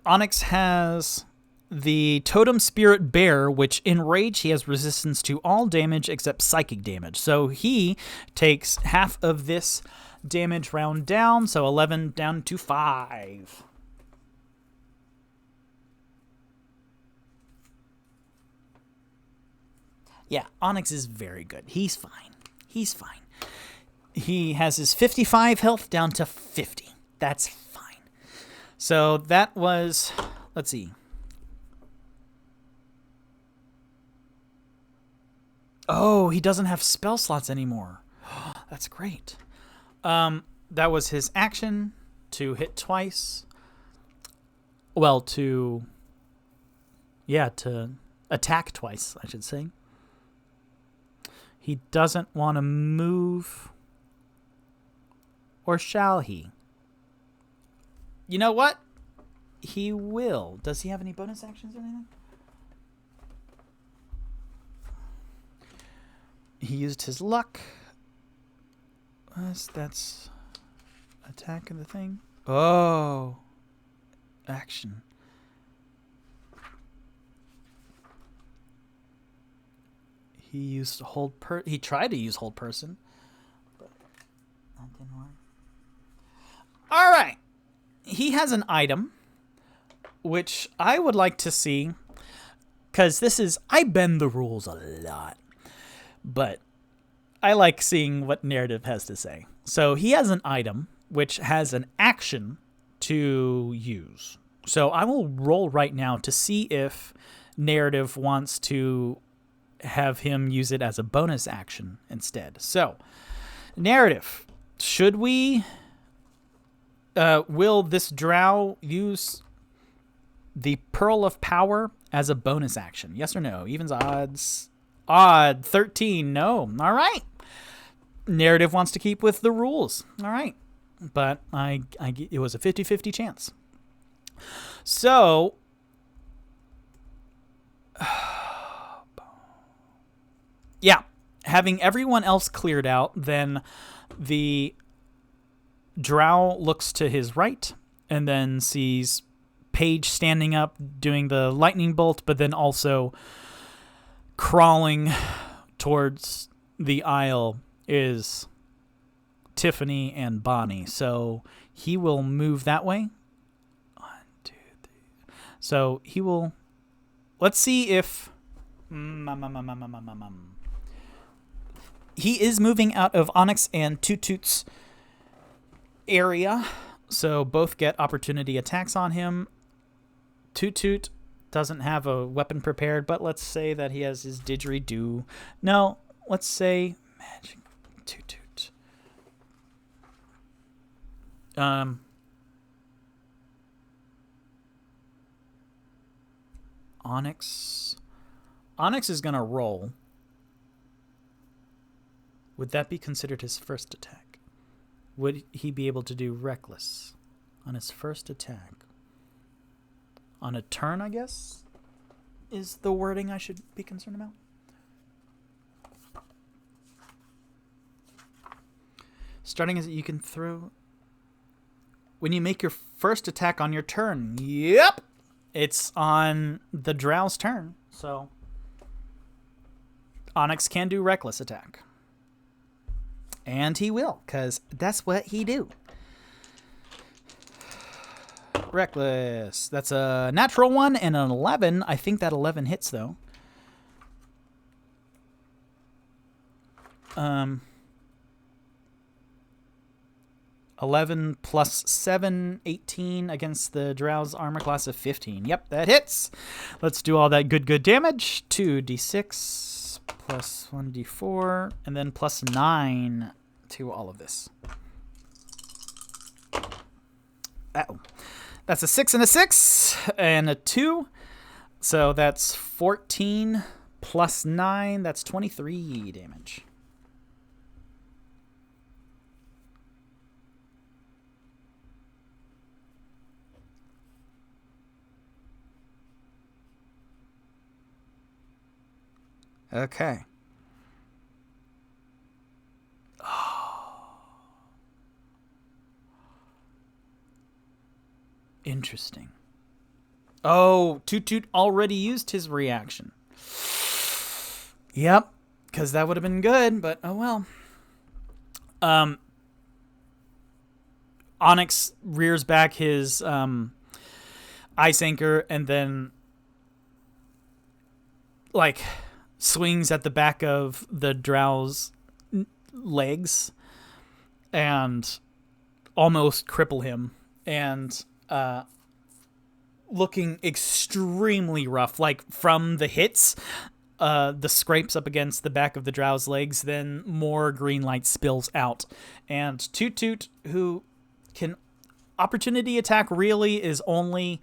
Onyx has the Totem Spirit Bear, which in rage he has resistance to all damage except psychic damage. So he takes half of this damage round down, so 11 down to 5. Yeah, Onyx is very good. He's fine. He's fine. He has his 55 health down to 50. That's fine. So that was, let's see. Oh, he doesn't have spell slots anymore. That's great. That was his action to hit twice. Well, to attack twice, I should say. He doesn't want to move. Or shall he? You know what? He will. Does he have any bonus actions or anything? He used his luck. That's attack of the thing. Oh. Action. He used hold he tried to use hold person, but that didn't All right. He has an item, which I would like to see, because I bend the rules a lot, but I like seeing what narrative has to say. So he has an item, which has an action to use. So I will roll right now to see if narrative wants to have him use it as a bonus action instead. So, narrative, should we... will this drow use the Pearl of Power as a bonus action? Yes or no? Evens, odds. Odd. 13. No. All right. Narrative wants to keep with the rules. All right. But it was a 50-50 chance. So... yeah. Having everyone else cleared out, then the... drow looks to his right and then sees Paige standing up doing the lightning bolt, but then also crawling towards the aisle is Tiffany and Bonnie. So he will move that way. 1, 2, 3. So he will... let's see if... he is moving out of Onyx and Toot Toot's area, so both get opportunity attacks on him. Toot Toot doesn't have a weapon prepared, but let's say that he has his didgeridoo. No, let's say magic Toot Toot. Onyx is gonna roll. Would that be considered his first attack? Would he be able to do reckless on his first attack? On a turn, I guess, is the wording I should be concerned about. Starting as you can throw... when you make your first attack on your turn. Yep! It's on the drow's turn, so... Onyx can do reckless attack. And he will, because that's what he do. Reckless. That's a natural 1 and an 11. I think that 11 hits, though. 11 plus 7, 18 against the drow's armor class of 15. Yep, that hits. Let's do all that good damage. 2d6 plus 1d4, and then plus 9 to all of this. Uh-oh. That's a 6 and a 6 and a 2. So that's 14 plus 9. That's 23 damage. Okay. Interesting. Oh, Toot Toot already used his reaction. Yep, because that would have been good, but oh well. Onyx rears back his ice anchor and then like swings at the back of the drow's legs and almost cripple him, and looking extremely rough, like from the hits, the scrapes up against the back of the drow's legs, then more green light spills out. And Toot Toot, who can opportunity attack really is only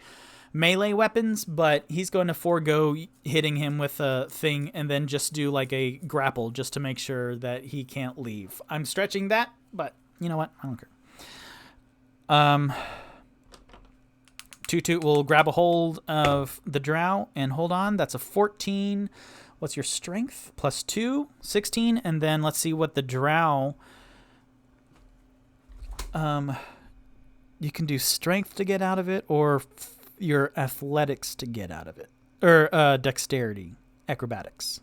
melee weapons, but he's going to forego hitting him with a thing and then just do like a grapple just to make sure that he can't leave. I'm stretching that, but you know what? I don't care. Toot Toot will grab a hold of the drow and hold on. That's a 14. What's your strength? Plus 2, 16. And then let's see what the drow... you can do strength to get out of it, or your athletics to get out of it. Or dexterity, acrobatics.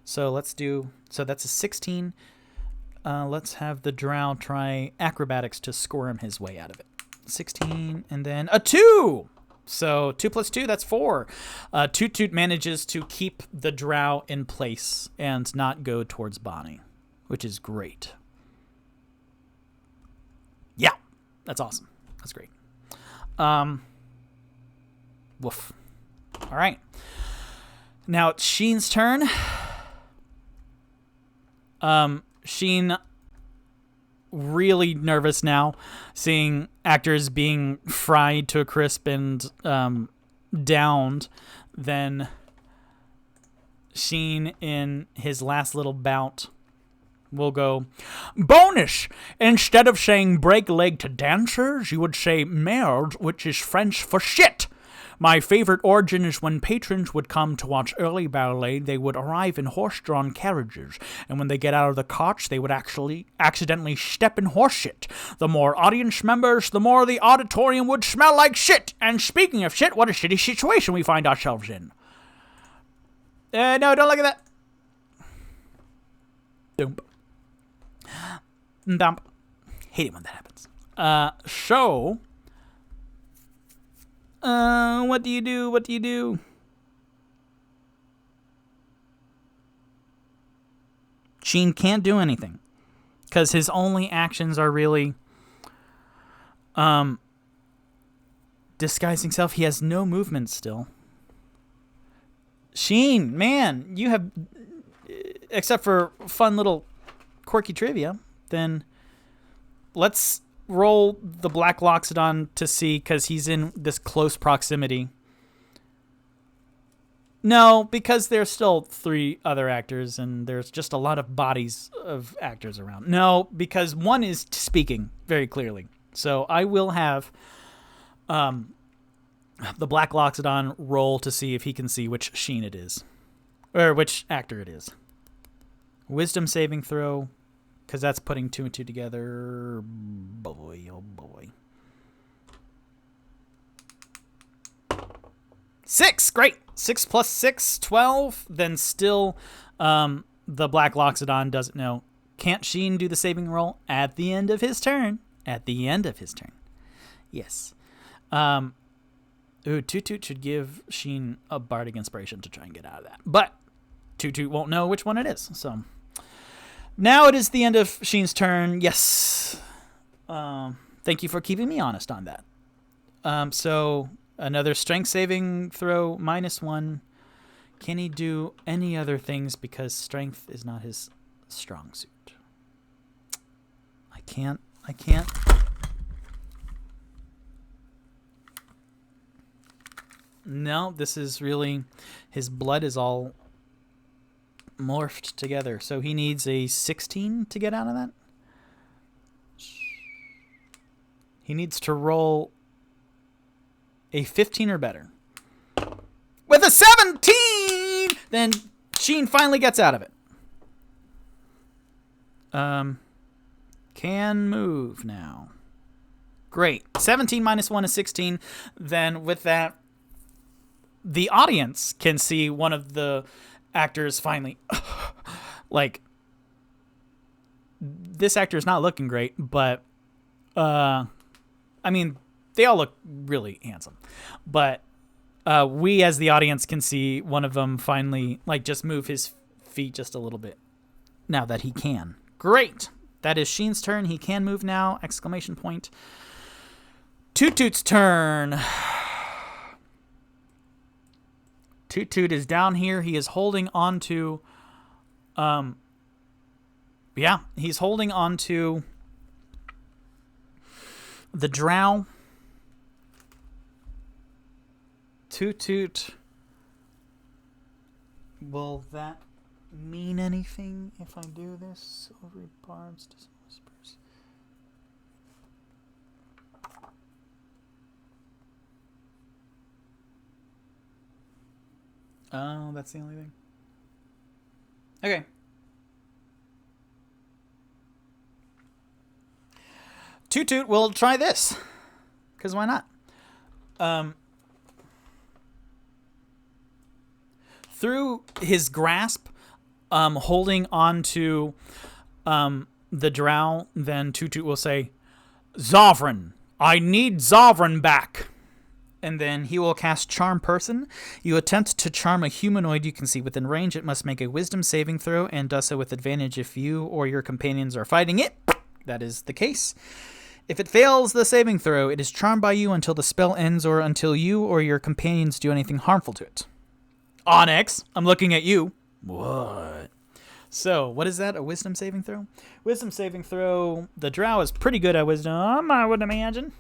So let's do... so that's a 16. let's have the drow try acrobatics to squirm his way out of it. 16, and then a 2! So 2 plus 2, that's 4. Toot Toot manages to keep the drow in place and not go towards Bonnie, which is great. Yeah, that's awesome. That's great. Woof. All right. Now it's Sheen's turn. Sheen really nervous now, seeing actors being fried to a crisp and downed. Then Sheen, in his last little bout, will go, bonus! Instead of saying break leg to dancers, you would say merde, which is French for shit. My favorite origin is when patrons would come to watch early ballet, they would arrive in horse-drawn carriages, and when they get out of the carts, they would actually accidentally step in horse shit. The more audience members, the more the auditorium would smell like shit. And speaking of shit, what a shitty situation we find ourselves in. No, don't look at that. Dump. Dump. Hate it when that happens. What do you do? What do you do? Sheen can't do anything, because his only actions are really disguising self. He has no movement still. Sheen, man, you have, except for fun little quirky trivia, then let's roll the Black Loxodon to see, because he's in this close proximity. No, because there's still 3 other actors, and there's just a lot of bodies of actors around. No, because one is speaking very clearly. So I will have the Black Loxodon roll to see if he can see which Sheen it is, or which actor it is. Wisdom saving throw, because that's putting 2 and 2 together. Boy, oh boy. 6, great. 6 plus 6, 12. Then still, the Black Loxodon doesn't know. Can't Sheen do the saving roll at the end of his turn? At the end of his turn. Yes. Toot Toot should give Sheen a bardic inspiration to try and get out of that. But Toot Toot won't know which one it is, so... Now it is the end of Sheen's turn. Yes. Thank you for keeping me honest on that. So another strength saving throw, -1. Can he do any other things, because strength is not his strong suit? I can't. No, this is really, his blood is all morphed together, so he needs a 16 to get out of that. He needs to roll a 15 or better. With a 17, then Sheen finally gets out of it. Can move now. Great. 17 minus 1 is 16. Then with that, the audience can see one of the actors finally, like, this actor is not looking great, but I mean, they all look really handsome, but we as the audience can see one of them finally, like, just move his feet just a little bit now that he can. Great. That is Sheen's turn. He can move now. Exclamation point. Toot Toot's turn. Toot Toot is down here. He is holding on to, he's holding on to the drow. Toot Toot. Will that mean anything if I do this? Silvery barbs, dismal whispers. Oh, that's the only thing. Okay. Toot Toot will try this, because why not? Through his grasp, holding on to the drow, then Toot Toot will say, Zovran, I need Zovran back. And then he will cast Charm Person. You attempt to charm a humanoid you can see within range. It must make a wisdom saving throw and does so with advantage if you or your companions are fighting it. That is the case. If it fails the saving throw, it is charmed by you until the spell ends or until you or your companions do anything harmful to it. Onyx, I'm looking at you. What? So, what is that? A wisdom saving throw? Wisdom saving throw. The drow is pretty good at wisdom, I would imagine.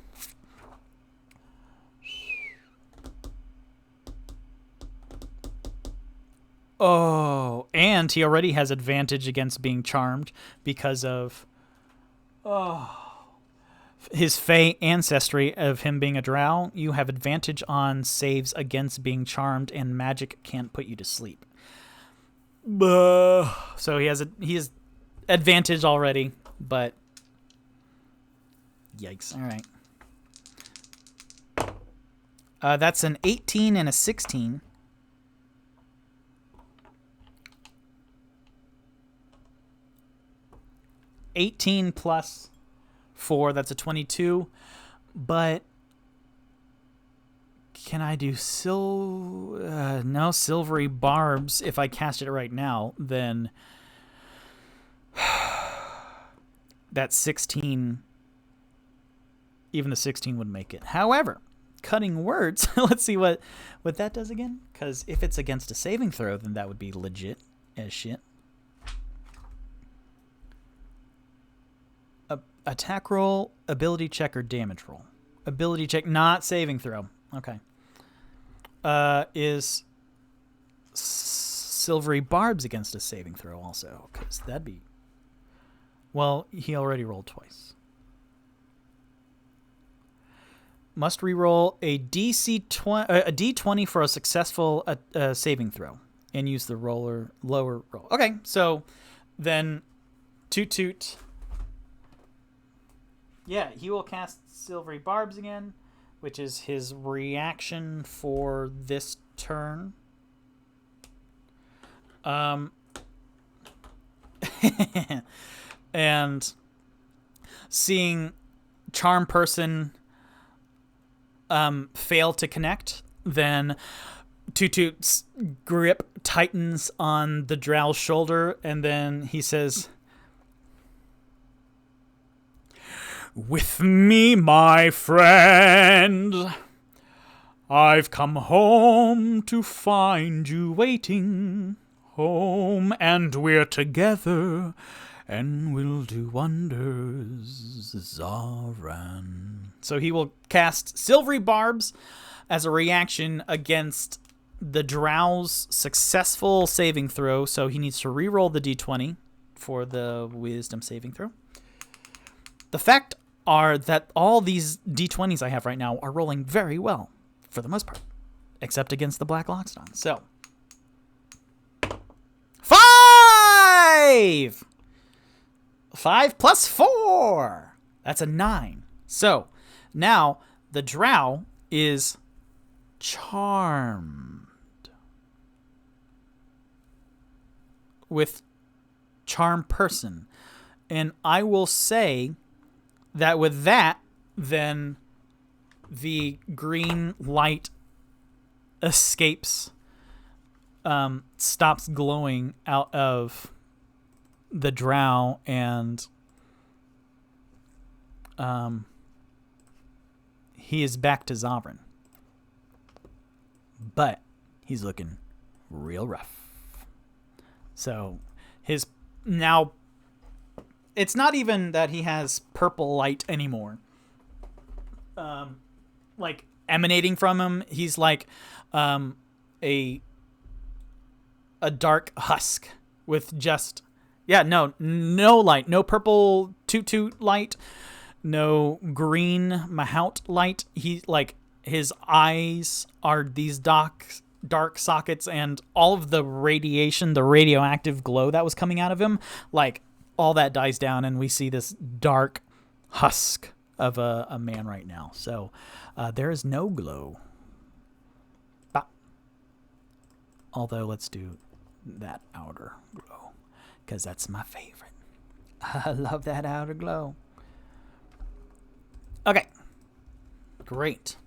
Oh, and he already has advantage against being charmed because of his Fey ancestry of him being a drow. You have advantage on saves against being charmed, and magic can't put you to sleep. So he has advantage already, but yikes. All right. That's an 18 and a 16. 18 plus 4, that's a 22. But can I do no silvery barbs? If I cast it right now, then that's 16. Even the 16 would make it. However, cutting words, let's see what that does again. Because if it's against a saving throw, then that would be legit as shit. Attack roll, ability check, or damage roll. Ability check, not saving throw. Okay. Is silvery barbs against a saving throw also? Because that'd be... Well, he already rolled twice. Must reroll a D20 for a successful saving throw and use the lower roll. Okay, so then Toot Toot... Yeah, he will cast Silvery Barbs again, which is his reaction for this turn. And seeing Charm Person fail to connect, then Toot Toot's grip tightens on the drow's shoulder, and then he says... With me, my friend, I've come home to find you waiting. Home, and we're together, and we'll do wonders, Zoran. So he will cast Silvery Barbs as a reaction against the drow's successful saving throw, so he needs to re-roll the d20 for the wisdom saving throw. The fact are that all these d20s I have right now are rolling very well, for the most part, except against the Black Lockstone. So, 5! 5 plus 4! That's a 9. So, now, the drow is charmed with Charm Person. And I will say... that with that, then the green light escapes, stops glowing out of the drow, and he is back to Zoran. But he's looking real rough. So his now... It's not even that he has purple light anymore. Like, emanating from him, he's like a dark husk with just... Yeah, no light. No purple Toot Toot light. No green Mahout light. He, like, his eyes are these dark sockets, and all of the radiation, the radioactive glow that was coming out of him, like... all that dies down, and we see this dark husk of a man right now. So there is no glow. Bah. Although, let's do that outer glow, because that's my favorite. I love that outer glow. Okay. Great.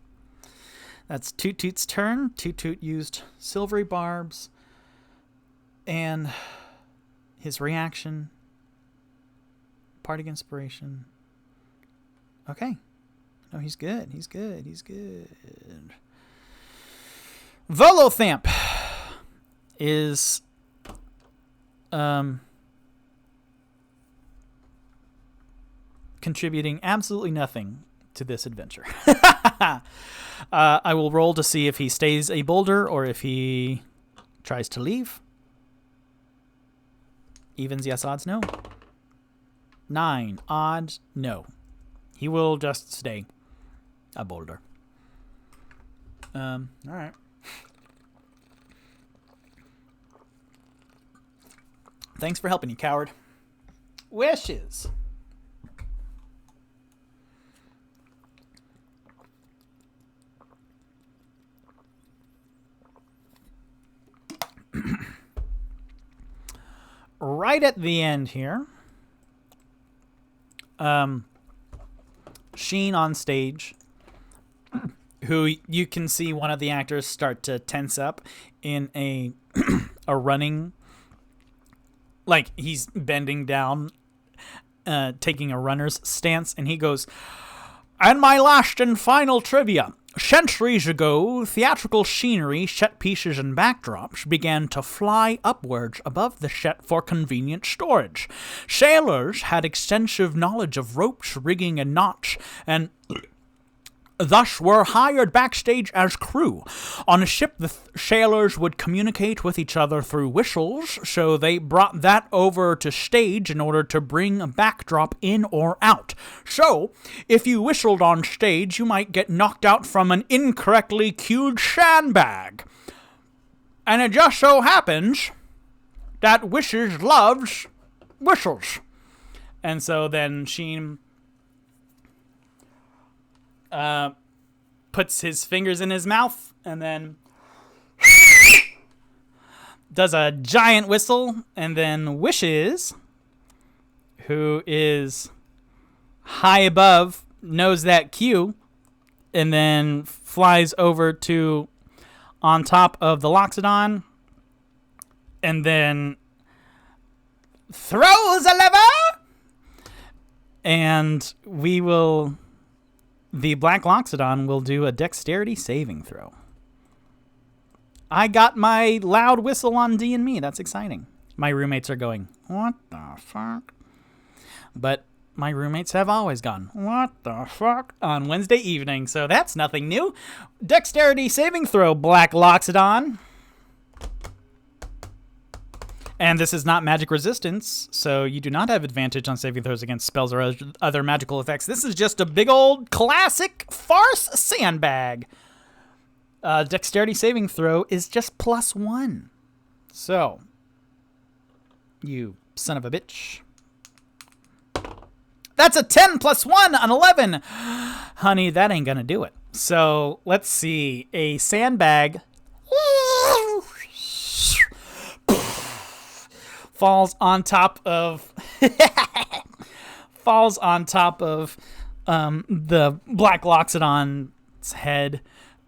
That's Toot Toot's turn. Toot Toot used silvery barbs. And his reaction. Parting inspiration. Okay. No, he's good. He's good. He's good. Volothamp is contributing absolutely nothing to this adventure. I will roll to see if he stays a boulder or if he tries to leave. Evens, yes. Odds, no. 9. Odds, no. He will just stay a boulder. All right. Thanks for helping, you coward. Wishes. Right at the end here, Sheen on stage, who you can see one of the actors start to tense up in a running, like he's bending down, taking a runner's stance, and he goes, "And my last and final trivia. Centuries ago, theatrical scenery, set pieces, and backdrops began to fly upwards above the set for convenient storage. Sailors had extensive knowledge of ropes, rigging, and knots, and thus were hired backstage as crew. On a ship, the sailors would communicate with each other through whistles, so they brought that over to stage in order to bring a backdrop in or out. So, if you whistled on stage, you might get knocked out from an incorrectly cued sandbag. And it just so happens that Wishes loves whistles." And so then Sheen puts his fingers in his mouth and then does a giant whistle, and then Wishes, who is high above, knows that cue, and then flies over to on top of the Loxodon, and then throws a lever, and the Black Loxodon will do a dexterity saving throw. I got my loud whistle on D&Me. That's exciting. My roommates are going, "What the fuck?" But my roommates have always gone, "What the fuck?" on Wednesday evening, so that's nothing new. Dexterity saving throw, Black Loxodon. And this is not magic resistance, so you do not have advantage on saving throws against spells or other magical effects. This is just a big old classic farce sandbag. Dexterity saving throw is just +1. So, you son of a bitch. That's a 10 + 1 on 11. Honey, that ain't gonna do it. So, let's see. A sandbag falls on top of the Black Loxodon's head,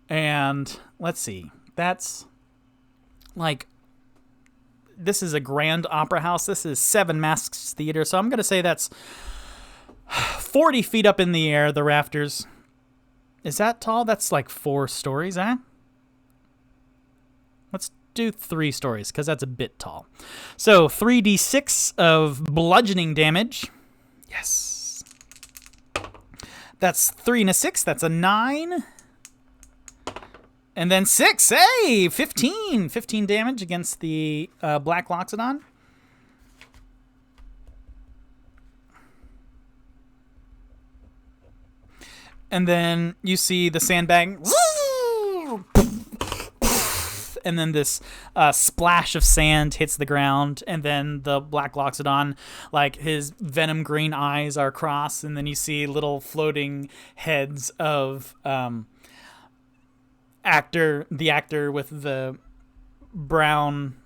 and let's see. That's like, this is a grand opera house. This is Seven Masks Theater, so I'm gonna say that's 40 feet up in the air. The rafters. Is that tall? That's like 4 stories, huh? Let's do 3 stories, because that's a bit tall. So 3d6 of bludgeoning damage. Yes. That's 3 and a 6. That's a 9. And then 6. Hey, 15. 15 damage against the Black Loxodon. And then you see the sandbag. And then this splash of sand hits the ground, and then the Black Loxodon, like, his venom green eyes are crossed, and then you see little floating heads of the actor with the brown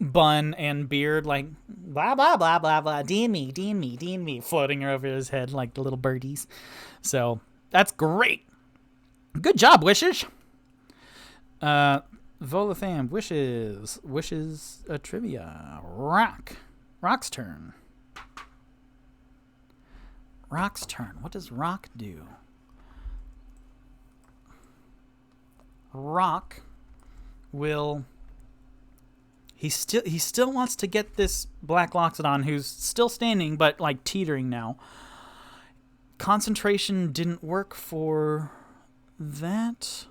bun and beard, like blah blah blah blah blah, D&Me, D&Me, D&Me, floating over his head like the little birdies. So that's great. Good job, Wishes. Volatham, wishes a trivia. Rock's turn. What does Rock do? Rock will. He still wants to get this Black Loxodon, who's still standing but like teetering now. Concentration didn't work for that.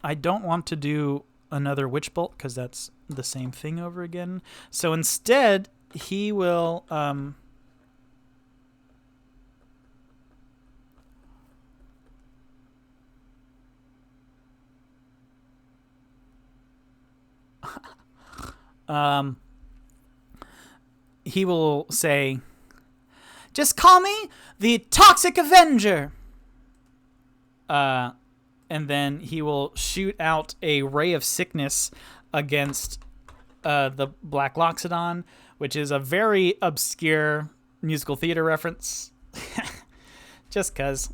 I don't want to do another Witch Bolt because that's the same thing over again. So instead, he will he will say, "Just call me the Toxic Avenger." And then he will shoot out a ray of sickness against the Black Loxodon, which is a very obscure musical theater reference. Just cause.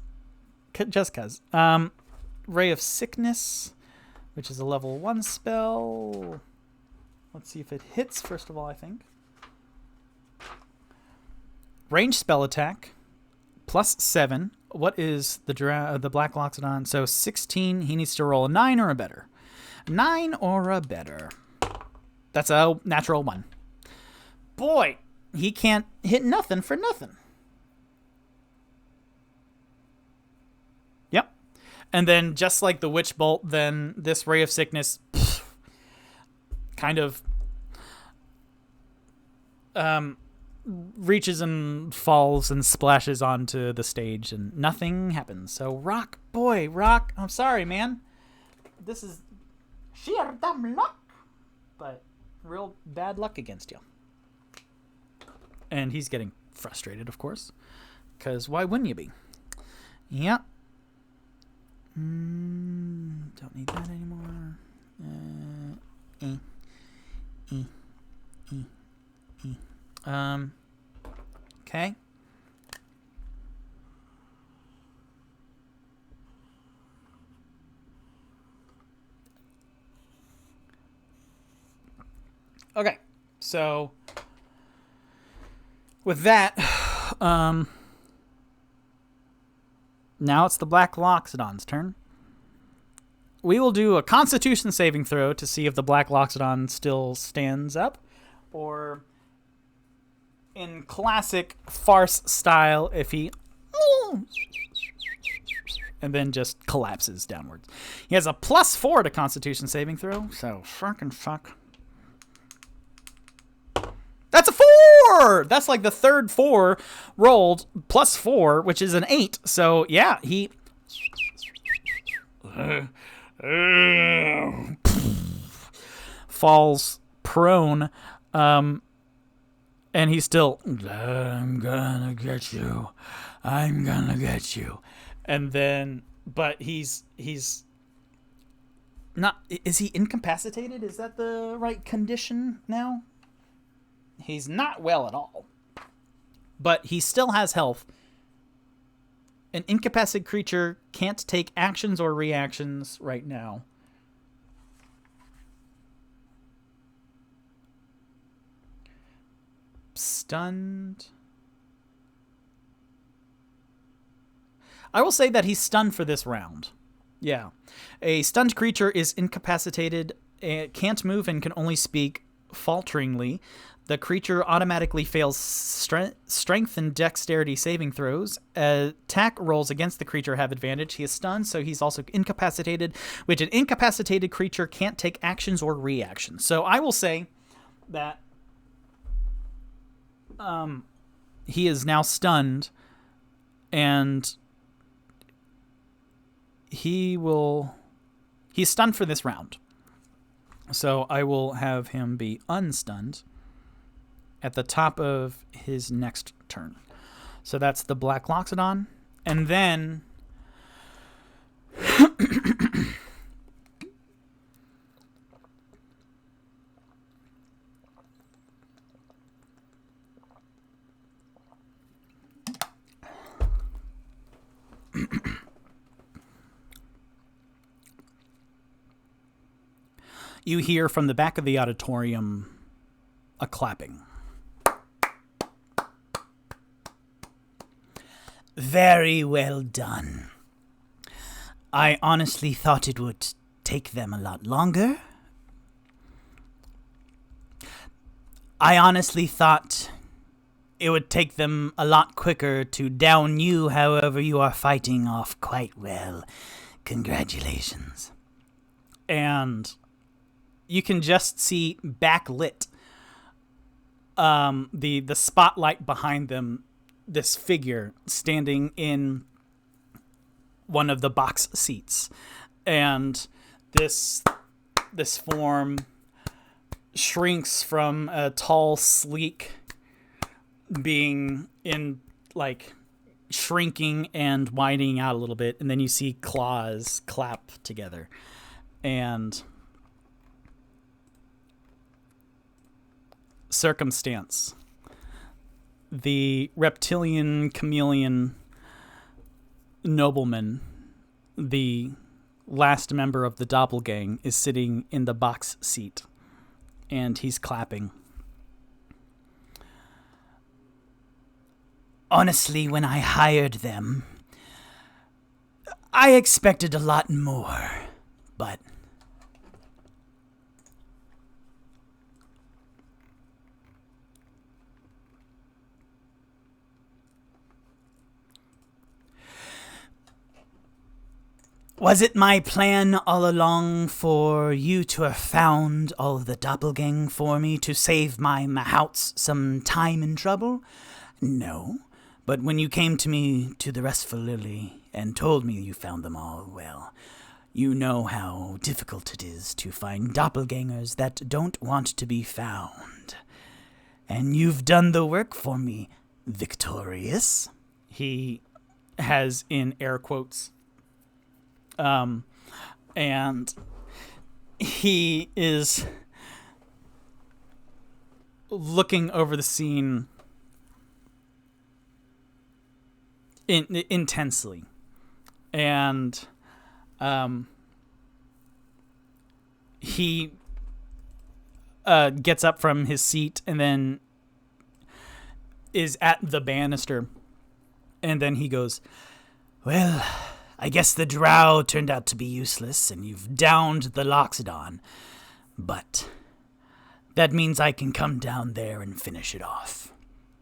Ray of Sickness, which is a level 1 spell. Let's see if it hits, first of all, I think. Range spell attack, +7. What is the Black Loxodon? So 16, he needs to roll a 9 or a better. 9 or a better. That's a natural 1. Boy, he can't hit nothing for nothing. Yep. And then just like the Witch Bolt, then this Ray of Sickness kind of reaches and falls and splashes onto the stage and nothing happens. So Rock, I'm sorry, man. This is sheer dumb luck, but real bad luck against you. And he's getting frustrated, of course, because why wouldn't you be? Yep. Don't need that anymore. Okay. Okay, so with that, now it's the Black Loxodon's turn. We will do a Constitution saving throw to see if the Black Loxodon still stands up, or in classic farce style, if he and then just collapses downwards. He has a +4 to Constitution saving throw, so fucking fuck. That's a 4! That's like the third 4 rolled, +4, which is an 8. So, yeah, he falls prone, and he's still, I'm gonna get you. And then, but he's not, is he incapacitated? Is that the right condition now? He's not well at all, but he still has health. An incapacitated creature can't take actions or reactions right now. Stunned. I will say that he's stunned for this round. Yeah. A stunned creature is incapacitated, can't move, and can only speak falteringly. The creature automatically fails strength and dexterity saving throws. Attack rolls against the creature have advantage. He is stunned, so he's also incapacitated, which an incapacitated creature can't take actions or reactions. So I will say that he is now stunned, and he's stunned for this round. So I will have him be unstunned at the top of his next turn. So that's the Black Loxodon. And then you hear from the back of the auditorium a clapping. Very well done. I honestly thought it would take them a lot longer. I honestly thought it would take them a lot quicker to down you. However, you are fighting off quite well. Congratulations. And you can just see backlit the spotlight behind them, this figure standing in one of the box seats, and this form shrinks from a tall, sleek being in like shrinking and widening out a little bit, and then you see claws clap together, and Circumstance, the reptilian chameleon nobleman, the last member of the doppelgang, is sitting in the box seat, and he's clapping. Honestly, when I hired them, I expected a lot more, but was it my plan all along for you to have found all of the doppelgang for me to save my mahouts some time and trouble? No. But when you came to me to the Restful Lily and told me you found them all, well, you know how difficult it is to find doppelgangers that don't want to be found. And you've done the work for me, Victorious. He has in air quotes. And he is looking over the scene intensely, and he gets up from his seat and then is at the banister, and then he goes, "Well, I guess the drow turned out to be useless, and you've downed the Loxodon, but that means I can come down there and finish it off."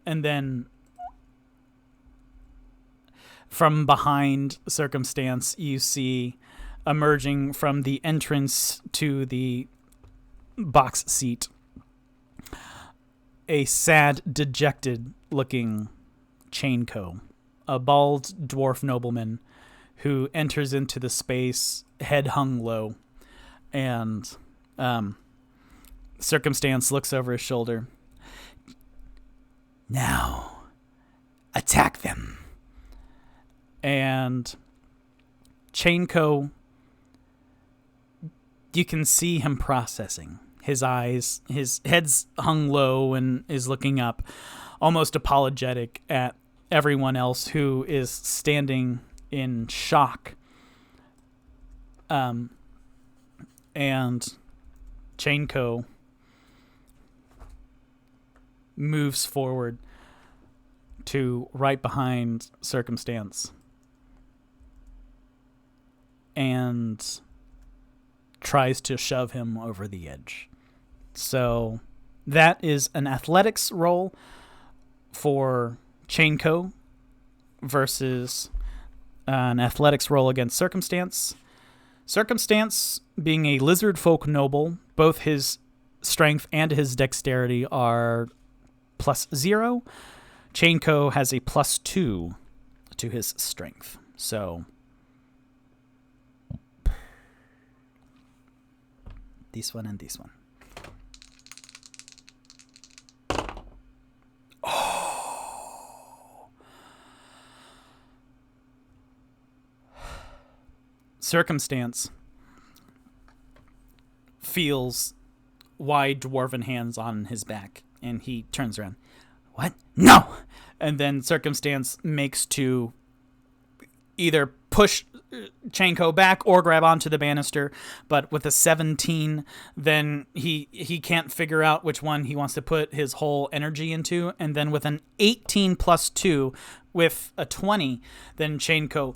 And then from behind Circumstance, you see emerging from the entrance to the box seat a sad, dejected-looking Chainco, a bald dwarf nobleman who enters into the space, head hung low, and Circumstance looks over his shoulder. "Now, attack them." And Chainco, you can see him processing. His eyes, his head's hung low and is looking up, almost apologetic at everyone else who is standing in shock. And Chainco moves forward to right behind Circumstance and tries to shove him over the edge. So that is an athletics roll for Chainco versus an athletics roll against Circumstance. Circumstance, being a lizard folk noble, both his strength and his dexterity are +0. Chainco has a +2 to his strength. So This one and this one. Circumstance feels wide dwarven hands on his back, and he turns around. What? No! And then Circumstance makes to either push Chanko back or grab onto the banister, but with a 17, then he can't figure out which one he wants to put his whole energy into, and then with an 18 plus 2 with a 20, then Chanko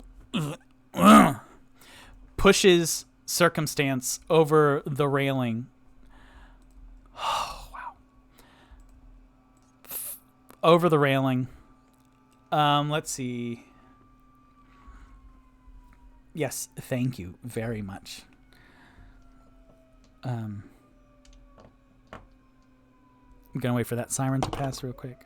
pushes Circumstance over the railing. Oh, wow. Over the railing. Let's see. Yes, thank you very much. I'm going to wait for that siren to pass real quick.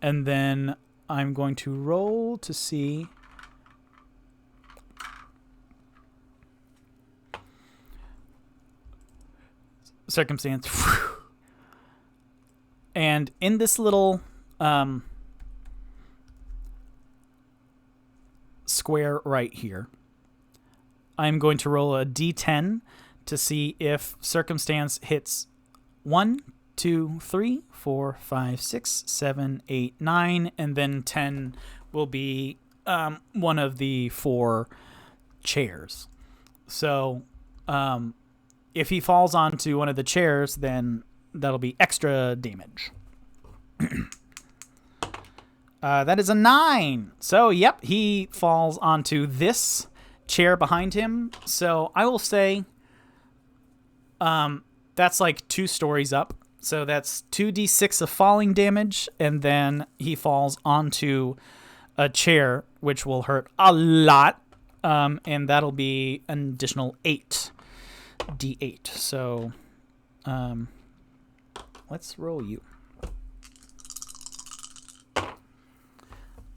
And then I'm going to roll to see. Circumstance. And in this little square right here, I'm going to roll a d10 to see if Circumstance hits 1, 2, 3, 4, 5, 6, 7, 8, 9, and then 10 will be one of the 4 chairs. So if he falls onto one of the chairs, then that'll be extra damage. That is a 9. So, yep, he falls onto this chair behind him. So I will say that's like 2 stories up. So that's 2d6 of falling damage, and then he falls onto a chair, which will hurt a lot, and that'll be an additional 8d8. So let's roll you.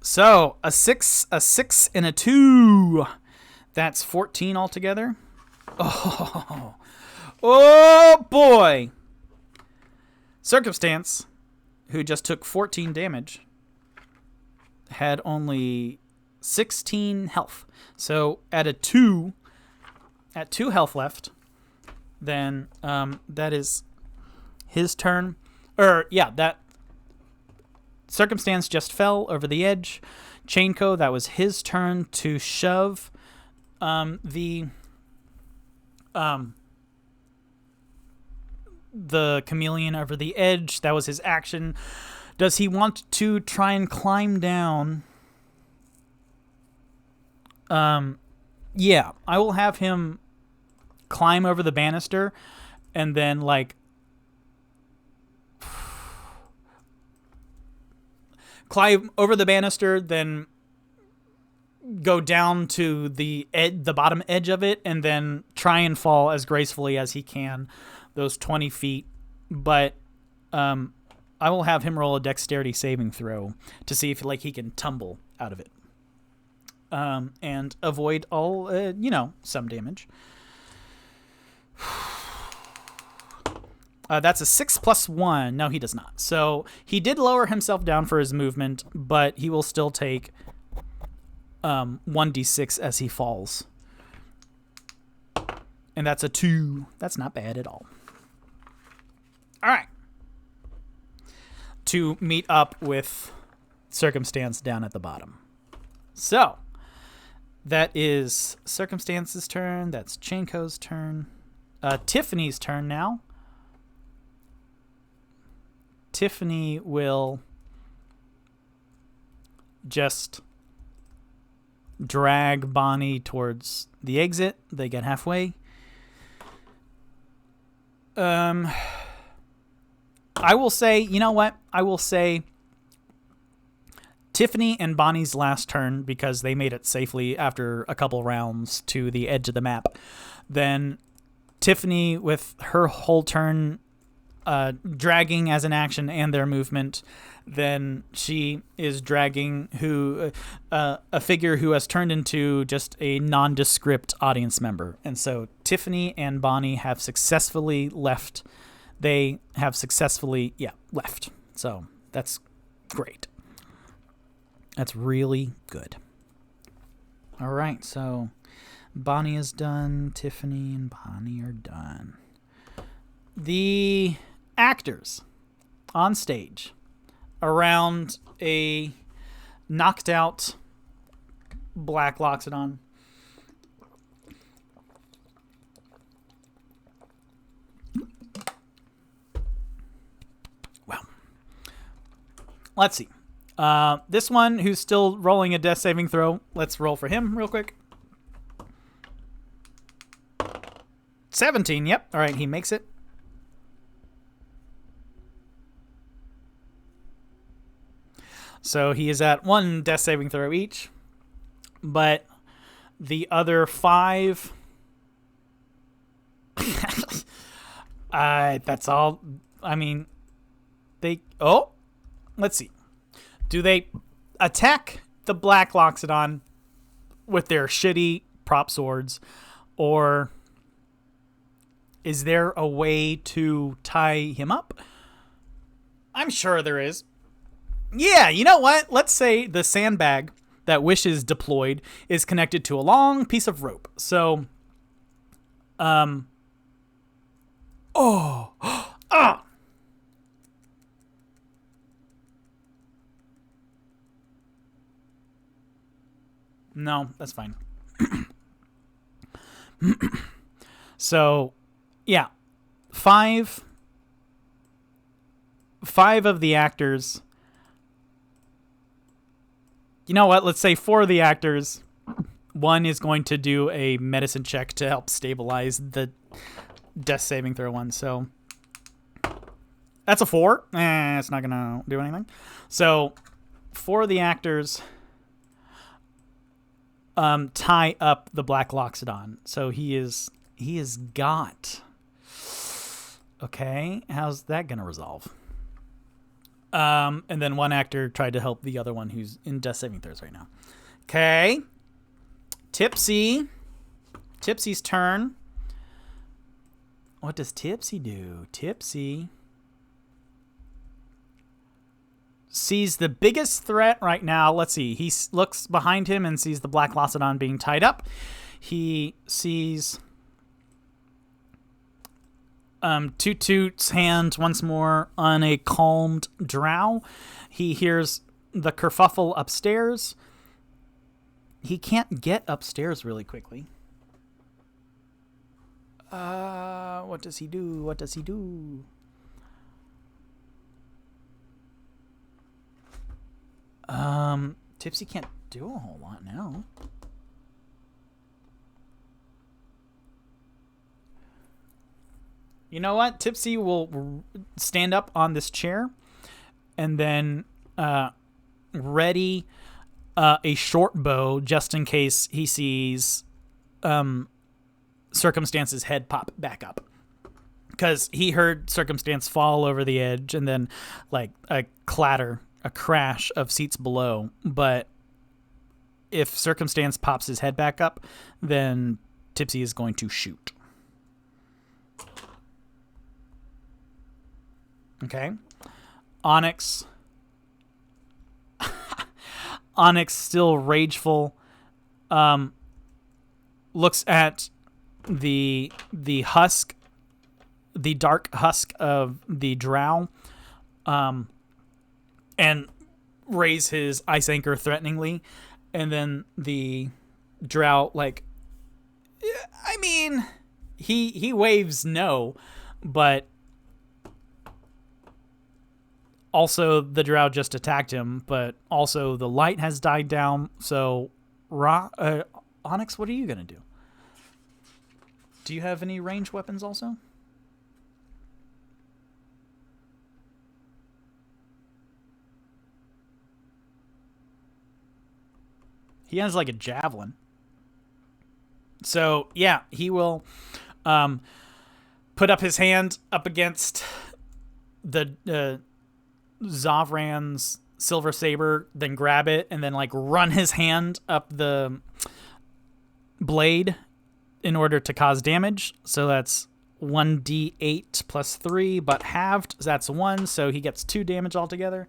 So a 6, and a 2. That's 14 altogether. Oh boy. Circumstance, who just took 14 damage, had only 16 health. So at 2 health left, then that is his turn. That Circumstance just fell over the edge. Chainco, that was his turn to shove the chameleon over the edge. That was his action. Does he want to try and climb down? Yeah, I will have him climb over the banister and then climb over the banister, then go down to the bottom edge of it, and then try and fall as gracefully as he can, those 20 feet. But I will have him roll a dexterity saving throw to see if he can tumble out of it and avoid all some damage. That's a 6 plus 1. No, he does not. So he did lower himself down for his movement, but he will still take 1d6 as he falls. And that's a 2. That's not bad at all. All right. To meet up with Circumstance down at the bottom. So that is Circumstance's turn. That's Chainco's turn. Tiffany's turn now. Tiffany will just drag Bonnie towards the exit. They get halfway. I will say, you know what? I will say Tiffany and Bonnie's last turn, because they made it safely after a couple rounds to the edge of the map. Then Tiffany, with her whole turn, dragging as an action and their movement, then she is dragging a figure who has turned into just a nondescript audience member. And so Tiffany and Bonnie have successfully left. They have successfully, left. So that's great. That's really good. All right, so Bonnie is done. Tiffany and Bonnie are done. The actors on stage around a knocked out Black Loxodon. Well, let's see. This one who's still rolling a death saving throw. Let's roll for him real quick. 17, yep. All right, he makes it. So he is at 1 death saving throw each. But the other 5... that's all. I mean, they... Oh! Let's see. Do they attack the Black Loxodon with their shitty prop swords? Or is there a way to tie him up? I'm sure there is. Yeah, you know what? Let's say the sandbag that Wish is deployed is connected to a long piece of rope. So, No, that's fine. So, yeah. 5 of the actors... You know what? Let's say 4 of the actors. 1 is going to do a medicine check to help stabilize the death saving throw one. So that's a 4. It's not going to do anything. So 4 of the actors tie up the Black Loxodon. So he is got. Okay, how's that going to resolve? And then 1 actor tried to help the other one who's in death saving throws right now. Okay. Tipsy's turn. What does Tipsy do? Tipsy sees the biggest threat right now. Let's see. He looks behind him and sees the Black Loxodon being tied up. He sees Toot Toot's hand once more on a calmed drow. He hears the kerfuffle upstairs. He can't get upstairs really quickly. What does he do? What does he do? Tipsy can't do a whole lot now. You know what? Tipsy will stand up on this chair and then ready a short bow just in case he sees Circumstance's head pop back up. Because he heard Circumstance fall over the edge and then like a clatter, a crash of seats below. But if Circumstance pops his head back up, then Tipsy is going to shoot. Okay. Onyx still rageful, looks at the husk, the dark husk of the drow, and raise his ice anchor threateningly, and then the drow, like, I mean, he waves no, but also the drow just attacked him, but also the light has died down, so Onyx, what are you gonna do? Do you have any ranged weapons also? He has like a javelin. So yeah, he will put up his hand up against Zavran's silver saber, then grab it and then like run his hand up the blade in order to cause damage. So that's 1d8 plus 3, but halved. So that's 1, so he gets 2 damage altogether.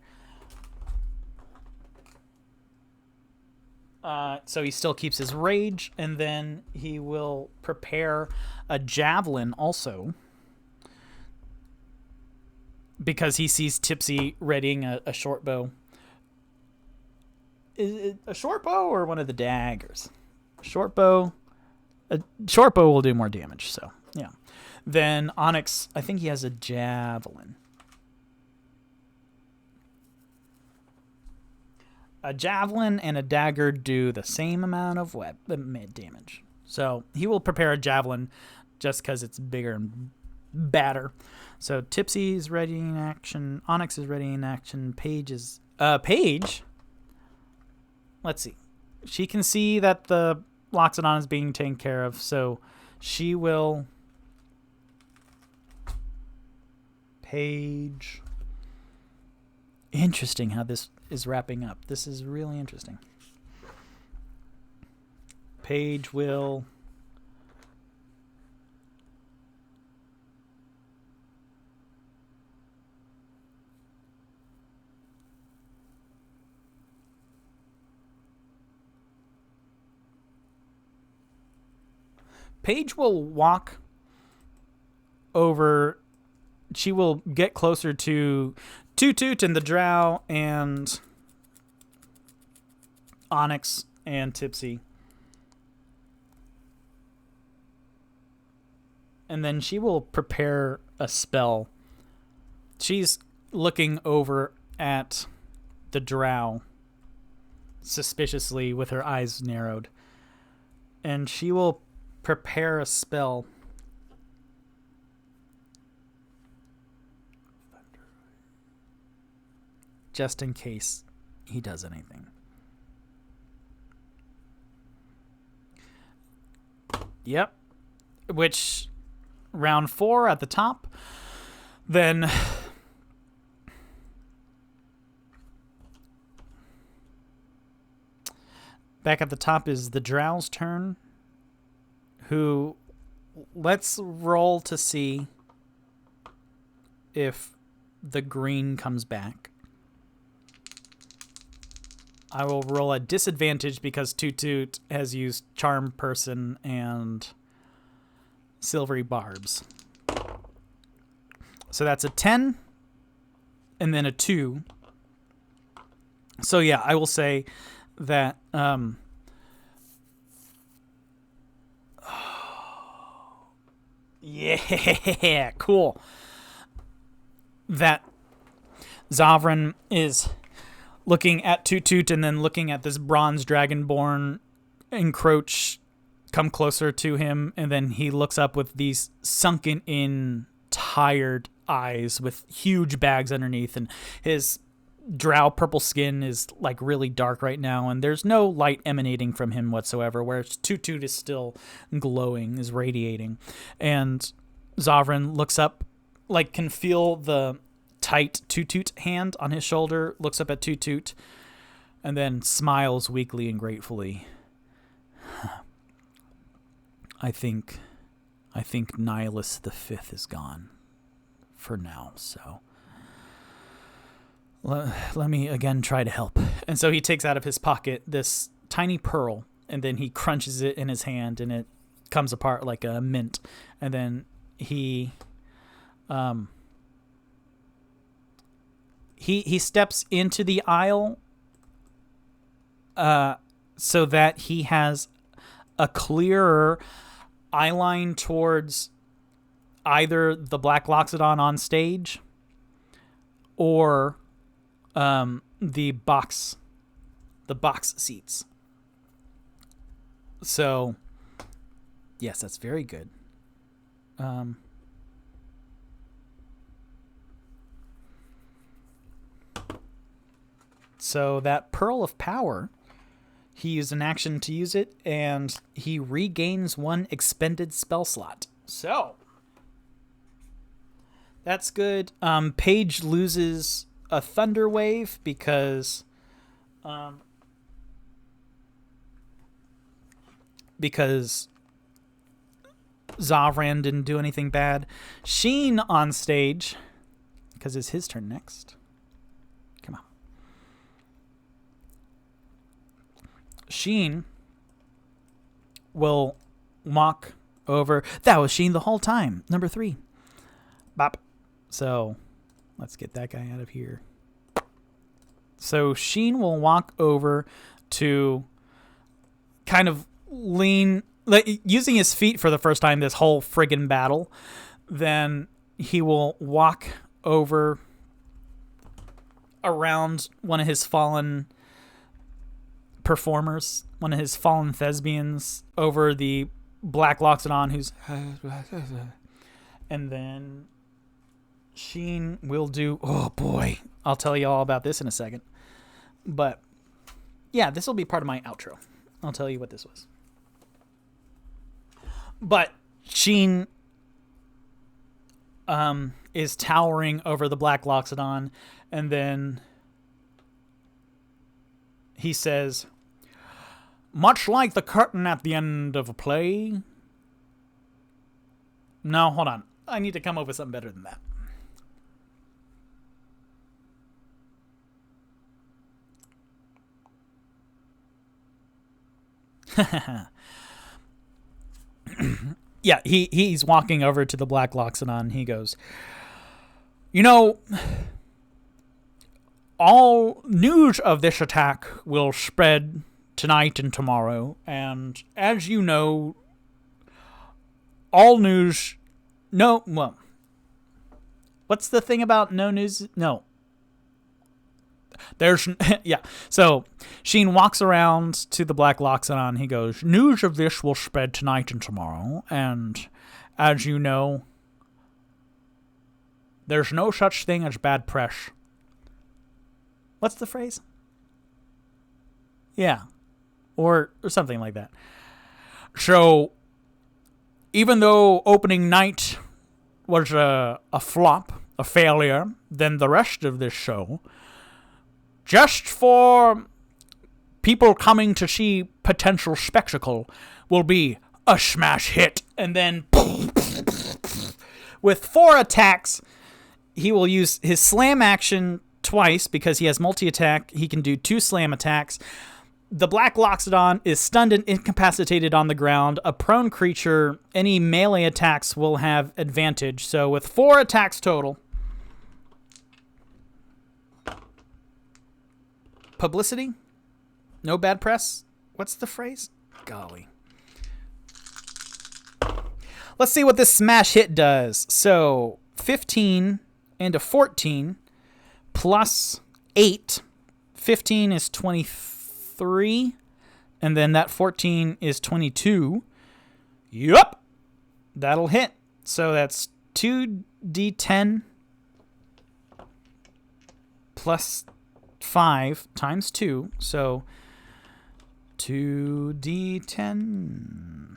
So he still keeps his rage, and then he will prepare a javelin also, because he sees Tipsy readying a short bow. Is it a short bow or one of the daggers? Short bow. A short bow will do more damage, so yeah. Then Onyx, I think he has a javelin. A javelin and a dagger do the same amount of damage. So he will prepare a javelin just because it's bigger and badder. So Tipsy is ready in action. Onyx is ready in action. Paige is... Paige? Let's see. She can see that the Loxodon is being taken care of, so she will... Paige... Interesting how this is wrapping up. This is really interesting. Paige will... Paige will walk over. She will get closer to Toot Toot and the Drow and Onyx and Tipsy. And then she will prepare a spell. She's looking over at the Drow suspiciously with her eyes narrowed. And she will prepare a spell. Just in case he does anything. Yep. Which, round 4 at the top. Then... back at the top is the Drow's turn. Who... let's roll to see if the green comes back. I will roll a disadvantage because Toot Toot has used Charm Person and Silvery Barbs. So that's a 10 and then a 2. So yeah, I will say that yeah, cool. That Zavran is looking at Toot Toot and then looking at this bronze dragonborn encroach, come closer to him, and then he looks up with these sunken in, tired eyes with huge bags underneath, and his drow purple skin is like really dark right now, and there's no light emanating from him whatsoever, whereas Toot Toot is still glowing, is radiating. And Zavran looks up, like can feel the tight Toot Toot hand on his shoulder, looks up at Toot Toot, and then smiles weakly and gratefully. I think Nihilus the Fifth is gone for now, so let me again try to help. And so he takes out of his pocket this tiny pearl, and then he crunches it in his hand, and it comes apart like a mint. And then he steps into the aisle so that he has a clearer eye line towards either the Black Loxodon on stage or the box seats. So, yes, that's very good. So that Pearl of Power, he used an action to use it, and he regains 1 expended spell slot. So, That's good. Paige loses a thunder wave because Zavran didn't do anything bad. Sheen on stage, because it's his turn next. Come on. Sheen will walk over. That was Sheen the whole time. Number 3. Bop. So let's get that guy out of here. So Sheen will walk over to kind of lean, like, using his feet for the first time this whole friggin' battle. Then he will walk over around one of his fallen performers, one of his fallen thespians, over the Black Loxodon, who's... And then Sheen will do... Oh, boy. I'll tell you all about this in a second. But, yeah, this will be part of my outro. I'll tell you what this was. But Sheen is towering over the Black Loxodon, and then he says, much like the curtain at the end of a play... No, hold on. I need to come up with something better than that. Yeah, he's walking over to the Black Loxodon. He goes, you know, all news of this attack will spread tonight and tomorrow. And as you know, all news... No, well, what's the thing about no news? No. There's, yeah. So Sheen walks around to the Black Loxodon. He goes, news of this will spread tonight and tomorrow. And as you know, there's no such thing as bad press. What's the phrase? Yeah. Or something like that. So even though opening night was a flop, a failure, then the rest of this show, just for people coming to see potential spectacle, will be a smash hit. And then with 4 attacks, he will use his slam action twice because he has multi-attack. He can do 2 slam attacks. The Black Loxodon is stunned and incapacitated on the ground. A prone creature, any melee attacks will have advantage. So with 4 attacks total. Publicity? No bad press? What's the phrase? Golly. Let's see what this smash hit does. So 15 and a 14 plus 8. 15 is 23. And then that 14 is 22. Yup. That'll hit. So that's 2d10 plus 5 times 2. So 2d10.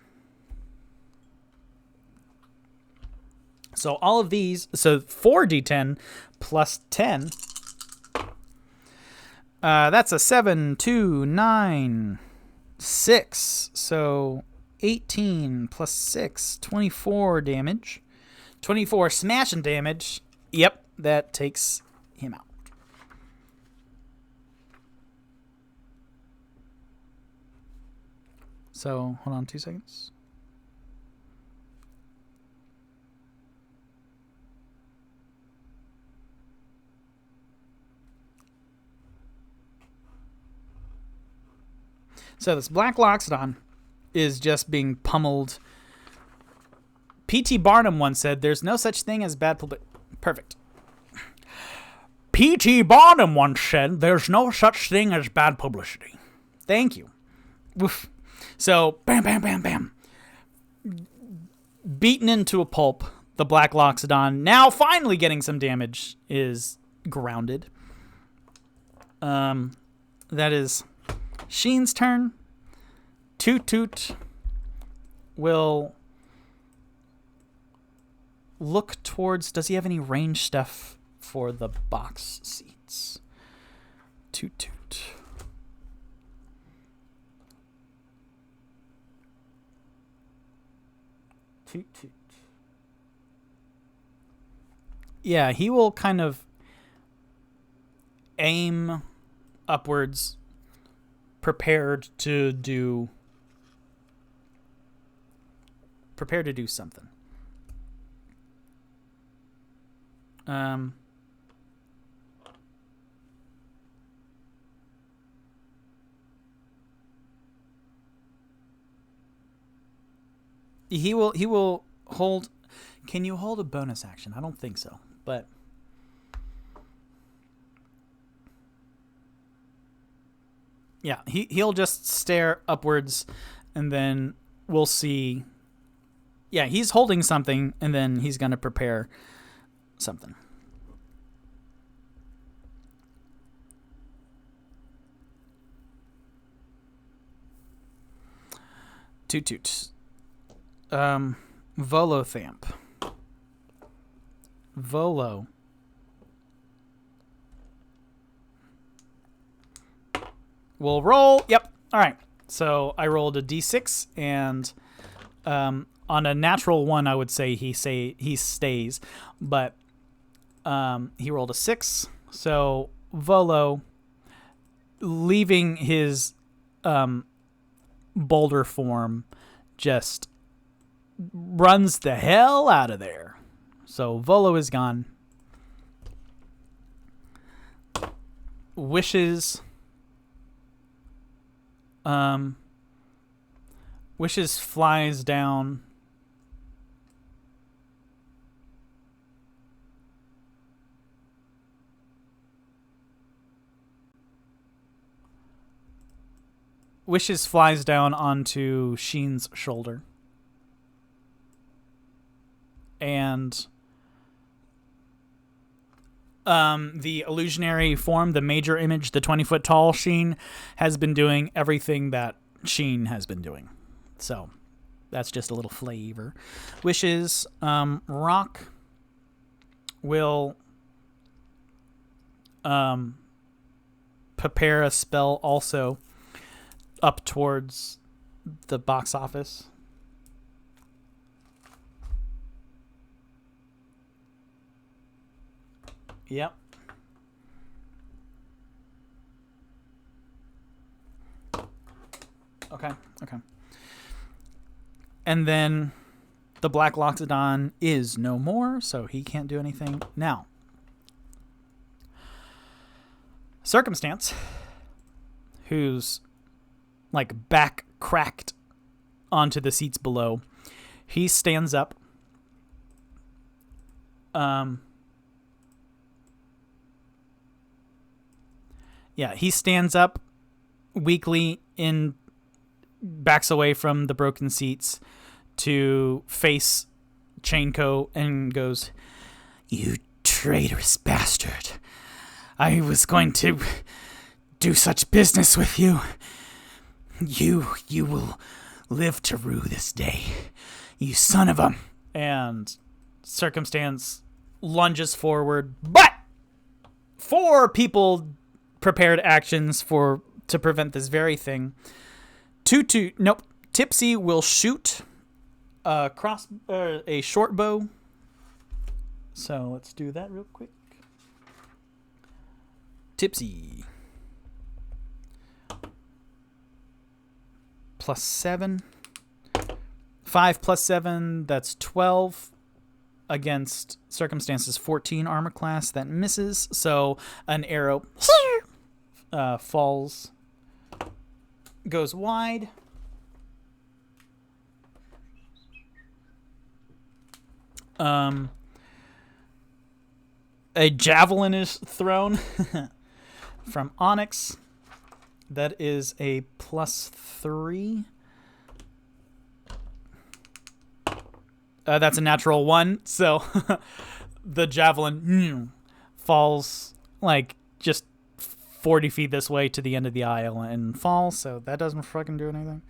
So all of these, so 4d10 plus 10. That's a 7, 2, 9, 6. So 18 plus 6, 24 damage. 24 smashing damage. Yep, that takes him out. So, hold on 2 seconds. So this Black Loxodon is just being pummeled. P.T. Barnum once said, there's no such thing as bad publicity. Perfect. P.T. Barnum once said, there's no such thing as bad publicity. Thank you. Oof. So, bam, bam, bam, bam. Beaten into a pulp, the Black Loxodon, now finally getting some damage, is grounded. That is Sheen's turn. Toot Toot will look towards... Does he have any range stuff for the box seats? Toot toot. Toot toot. Yeah, he will kind of aim upwards, prepared to do something. He will hold. Can you hold a bonus action? I don't think so, but yeah, he'll just stare upwards, and then we'll see. Yeah, he's holding something, and then he's gonna prepare something. Toot toot. Volothamp. Volo. We'll roll. Yep. All right. So I rolled a d6, and on a natural one, I would say he stays, but he rolled a 6. So Volo, leaving his boulder form, just runs the hell out of there. So Volo is gone. Wishes flies down. Wishes flies down onto Sheen's shoulder. And the illusionary form, the major image, the 20-foot tall Sheen, has been doing everything that Sheen has been doing. So that's just a little flavor. Wishes, Rock will prepare a spell also up towards the box office. Yep. Okay. And then the Black Loxodon is no more, so he can't do anything. Now, Circumstance, who's like back cracked onto the seats below, he stands up. Yeah, he stands up weakly, backs away from the broken seats to face Chainco and goes, "You traitorous bastard. I was going to do such business with you. You will live to rue this day. You son of a..." And Circumstance lunges forward, but 4 people prepared actions to prevent this very thing. Tipsy will shoot a short bow. So let's do that real quick. Tipsy. +7. 5 + 7, that's 12. Against Circumstance's 14 armor class, that misses. So an arrow falls, goes wide. A javelin is thrown from Onyx. That is a +3. That's a natural 1, so the javelin falls like just 40 feet this way to the end of the aisle and falls, so that doesn't fucking do anything.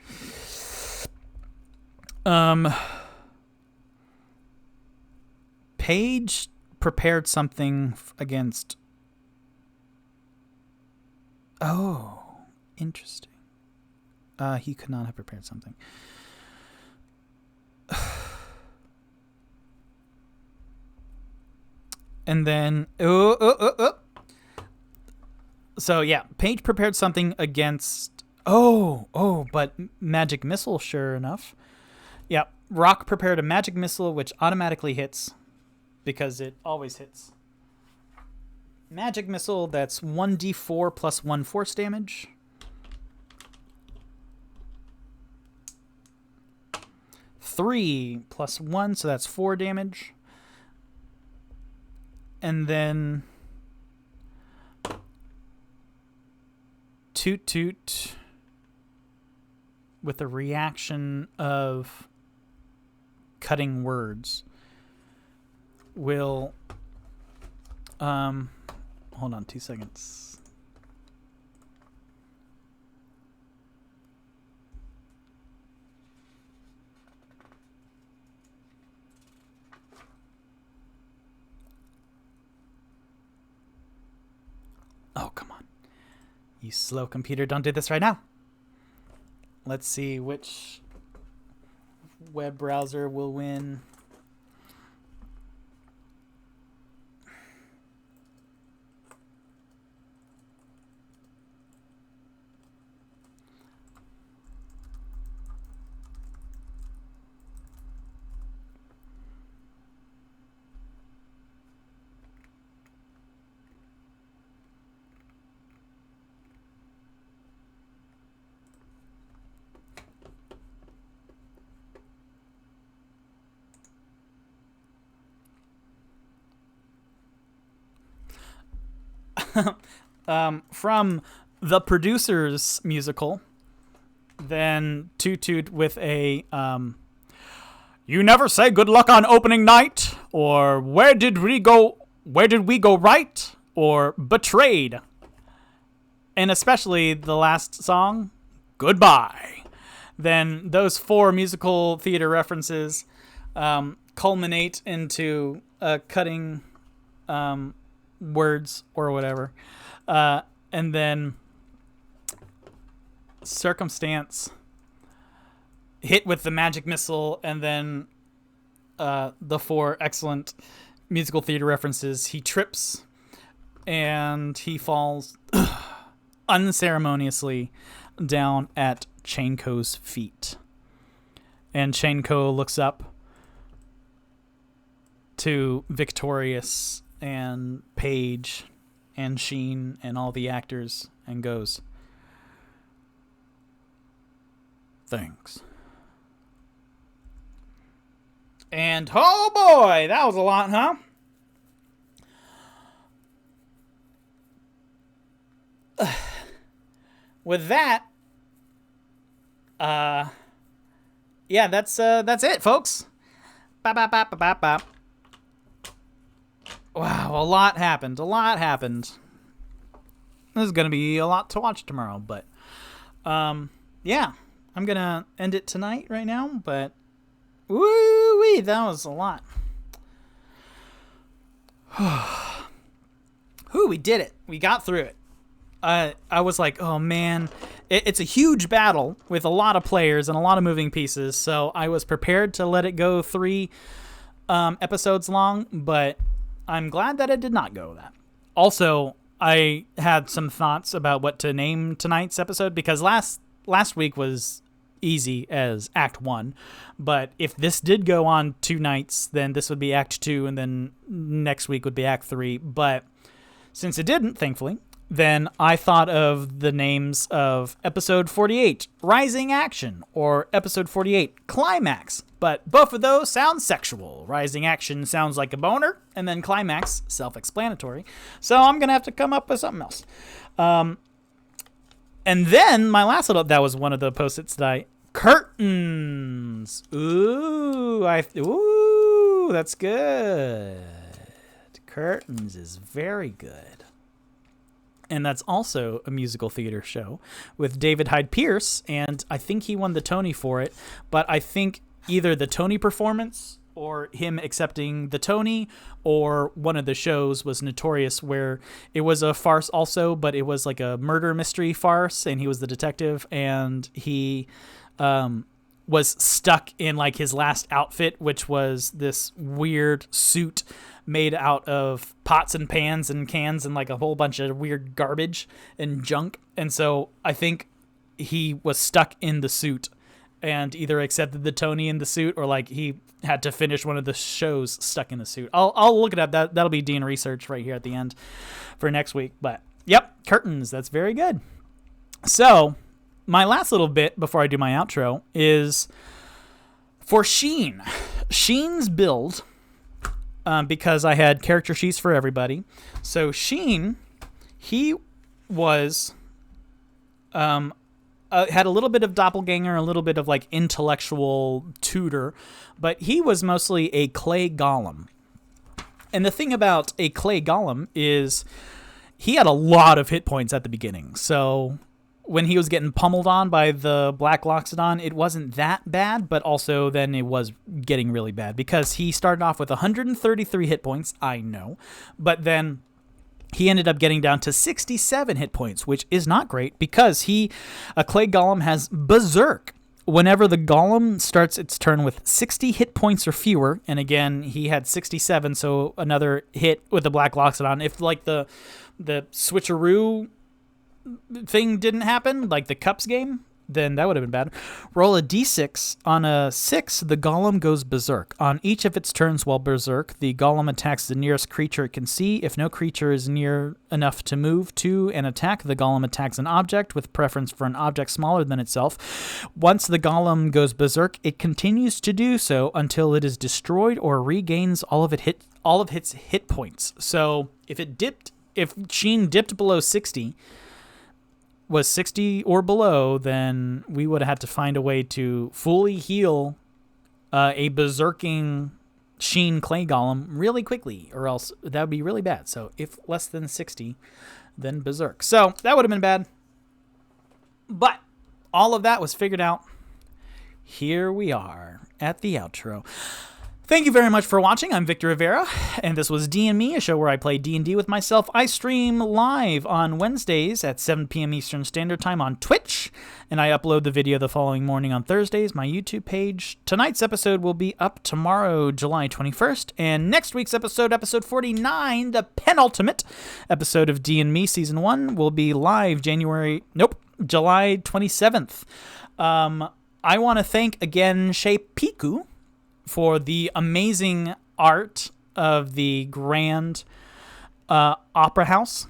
Paige prepared something against... Oh, interesting. He could not have prepared something. And then... So, yeah, Paige prepared something against... but magic missile, sure enough. Yeah, Rock prepared a magic missile, which automatically hits, because it always hits. Magic missile, that's 1d4 plus 1 force damage. Three plus 1, so that's 4 damage. And then... Toot Toot with a reaction of cutting words will hold on 2 seconds. Oh, come on. You slow computer, don't do this right now. Let's see which web browser will win. From the Producers musical, then Toot Toot with a you never say good luck on opening night, or where did we go right, or betrayed, and especially the last song, goodbye. Then those 4 musical theater references culminate into cutting words or whatever, and then Circumstance hit with the magic missile, and then the 4 excellent musical theater references. He trips and he falls unceremoniously down at Chainco's feet, and Chainco looks up to Victorious and Paige and Sheen and all the actors and goes, thanks. And oh boy, that was a lot, huh? With that, yeah, that's it, folks. Bop, bop, bop, bop, bop. Wow, a lot happened. This is going to be a lot to watch tomorrow, but yeah, I'm going to end it tonight right now, but woo-wee, that was a lot. Whew, we did it. We got through it. I was like, oh man, it's a huge battle with a lot of players and a lot of moving pieces, so I was prepared to let it go 3 episodes long, but I'm glad that it did not go that. Also, I had some thoughts about what to name tonight's episode, because last week was easy as Act 1, but if this did go on 2 nights, then this would be Act 2, and then next week would be Act 3, but since it didn't, thankfully, then I thought of the names of Episode 48, Rising Action, or Episode 48, Climax. But both of those sound sexual. Rising Action sounds like a boner, and then Climax, self-explanatory. So I'm going to have to come up with something else. And then my last little, that was one of the post-its that I, curtains. Ooh, that's good. Curtains is very good. And that's also a musical theater show with David Hyde Pierce, and I think he won the Tony for it, but I think either the Tony performance or him accepting the Tony, or one of the shows was notorious where it was a farce also, but it was like a murder mystery farce, and he was the detective, and he was stuck in like his last outfit, which was this weird suit made out of pots and pans and cans and like a whole bunch of weird garbage and junk. And so I think he was stuck in the suit and either accepted the Tony in the suit, or like he had to finish one of the shows stuck in the suit. I'll look it up. That'll be D&D research right here at the end for next week. But yep, curtains. That's very good. So my last little bit before I do my outro is for Sheen. Sheen's build, because I had character sheets for everybody. So Sheen, he was had a little bit of doppelganger, a little bit of like intellectual tutor, but he was mostly a clay golem. And the thing about a clay golem is he had a lot of hit points at the beginning. So when he was getting pummeled on by the Black Loxodon, it wasn't that bad, but also then it was getting really bad because he started off with 133 hit points, I know, but then he ended up getting down to 67 hit points, which is not great because a clay golem has berserk. Whenever the golem starts its turn with 60 hit points or fewer, and again, he had 67, so another hit with the Black Loxodon. If like the switcheroo thing didn't happen, like the Cups game, then that would have been bad. Roll a d6. On a 6, the golem goes berserk. On each of its turns while berserk, the golem attacks the nearest creature it can see. If no creature is near enough to move to and attack, the golem attacks an object with preference for an object smaller than itself. Once the golem goes berserk, it continues to do so until it is destroyed or regains all of its hit points. So if Sheen dipped below 60, was 60 or below, then we would have had to find a way to fully heal a berserking Sheen clay golem really quickly, or else that would be really bad. So if less than 60, then berserk. So that would have been bad. But all of that was figured out. Here we are at the outro. Thank you very much for watching. I'm Victor Rivera, and this was D&Me, a show where I play D&D with myself. I stream live on Wednesdays at 7 p.m. Eastern Standard Time on Twitch, and I upload the video the following morning on Thursdays, my YouTube page. Tonight's episode will be up tomorrow, July 21st, and next week's episode 49, the penultimate episode of D&Me Season 1, will be live July 27th. I want to thank again Shay Piku for the amazing art of the Grand Opera House.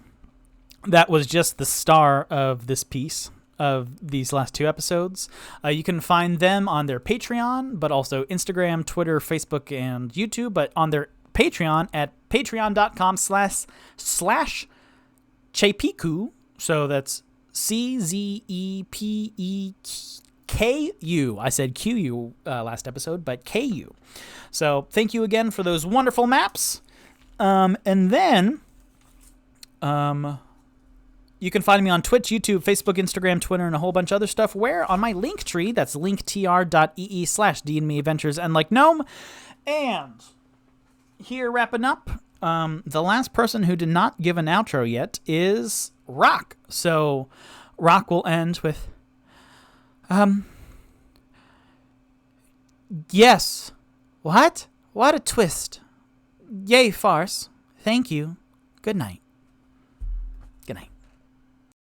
That was just the star of this piece, of these last 2 episodes. You can find them on their Patreon, but also Instagram, Twitter, Facebook, and YouTube, but on their Patreon at patreon.com/Chepiku. So that's CZEPEKU. I said QU last episode, but KU. So thank you again for those wonderful maps. And then you can find me on Twitch, YouTube, Facebook, Instagram, Twitter, and a whole bunch of other stuff. Where on my link tree, that's linktr.ee/D&Me Adventures and Like Gnome. And here wrapping up, the last person who did not give an outro yet is Rock. So Rock will end with yes. What? What a twist. Yay, farce. Thank you. Good night.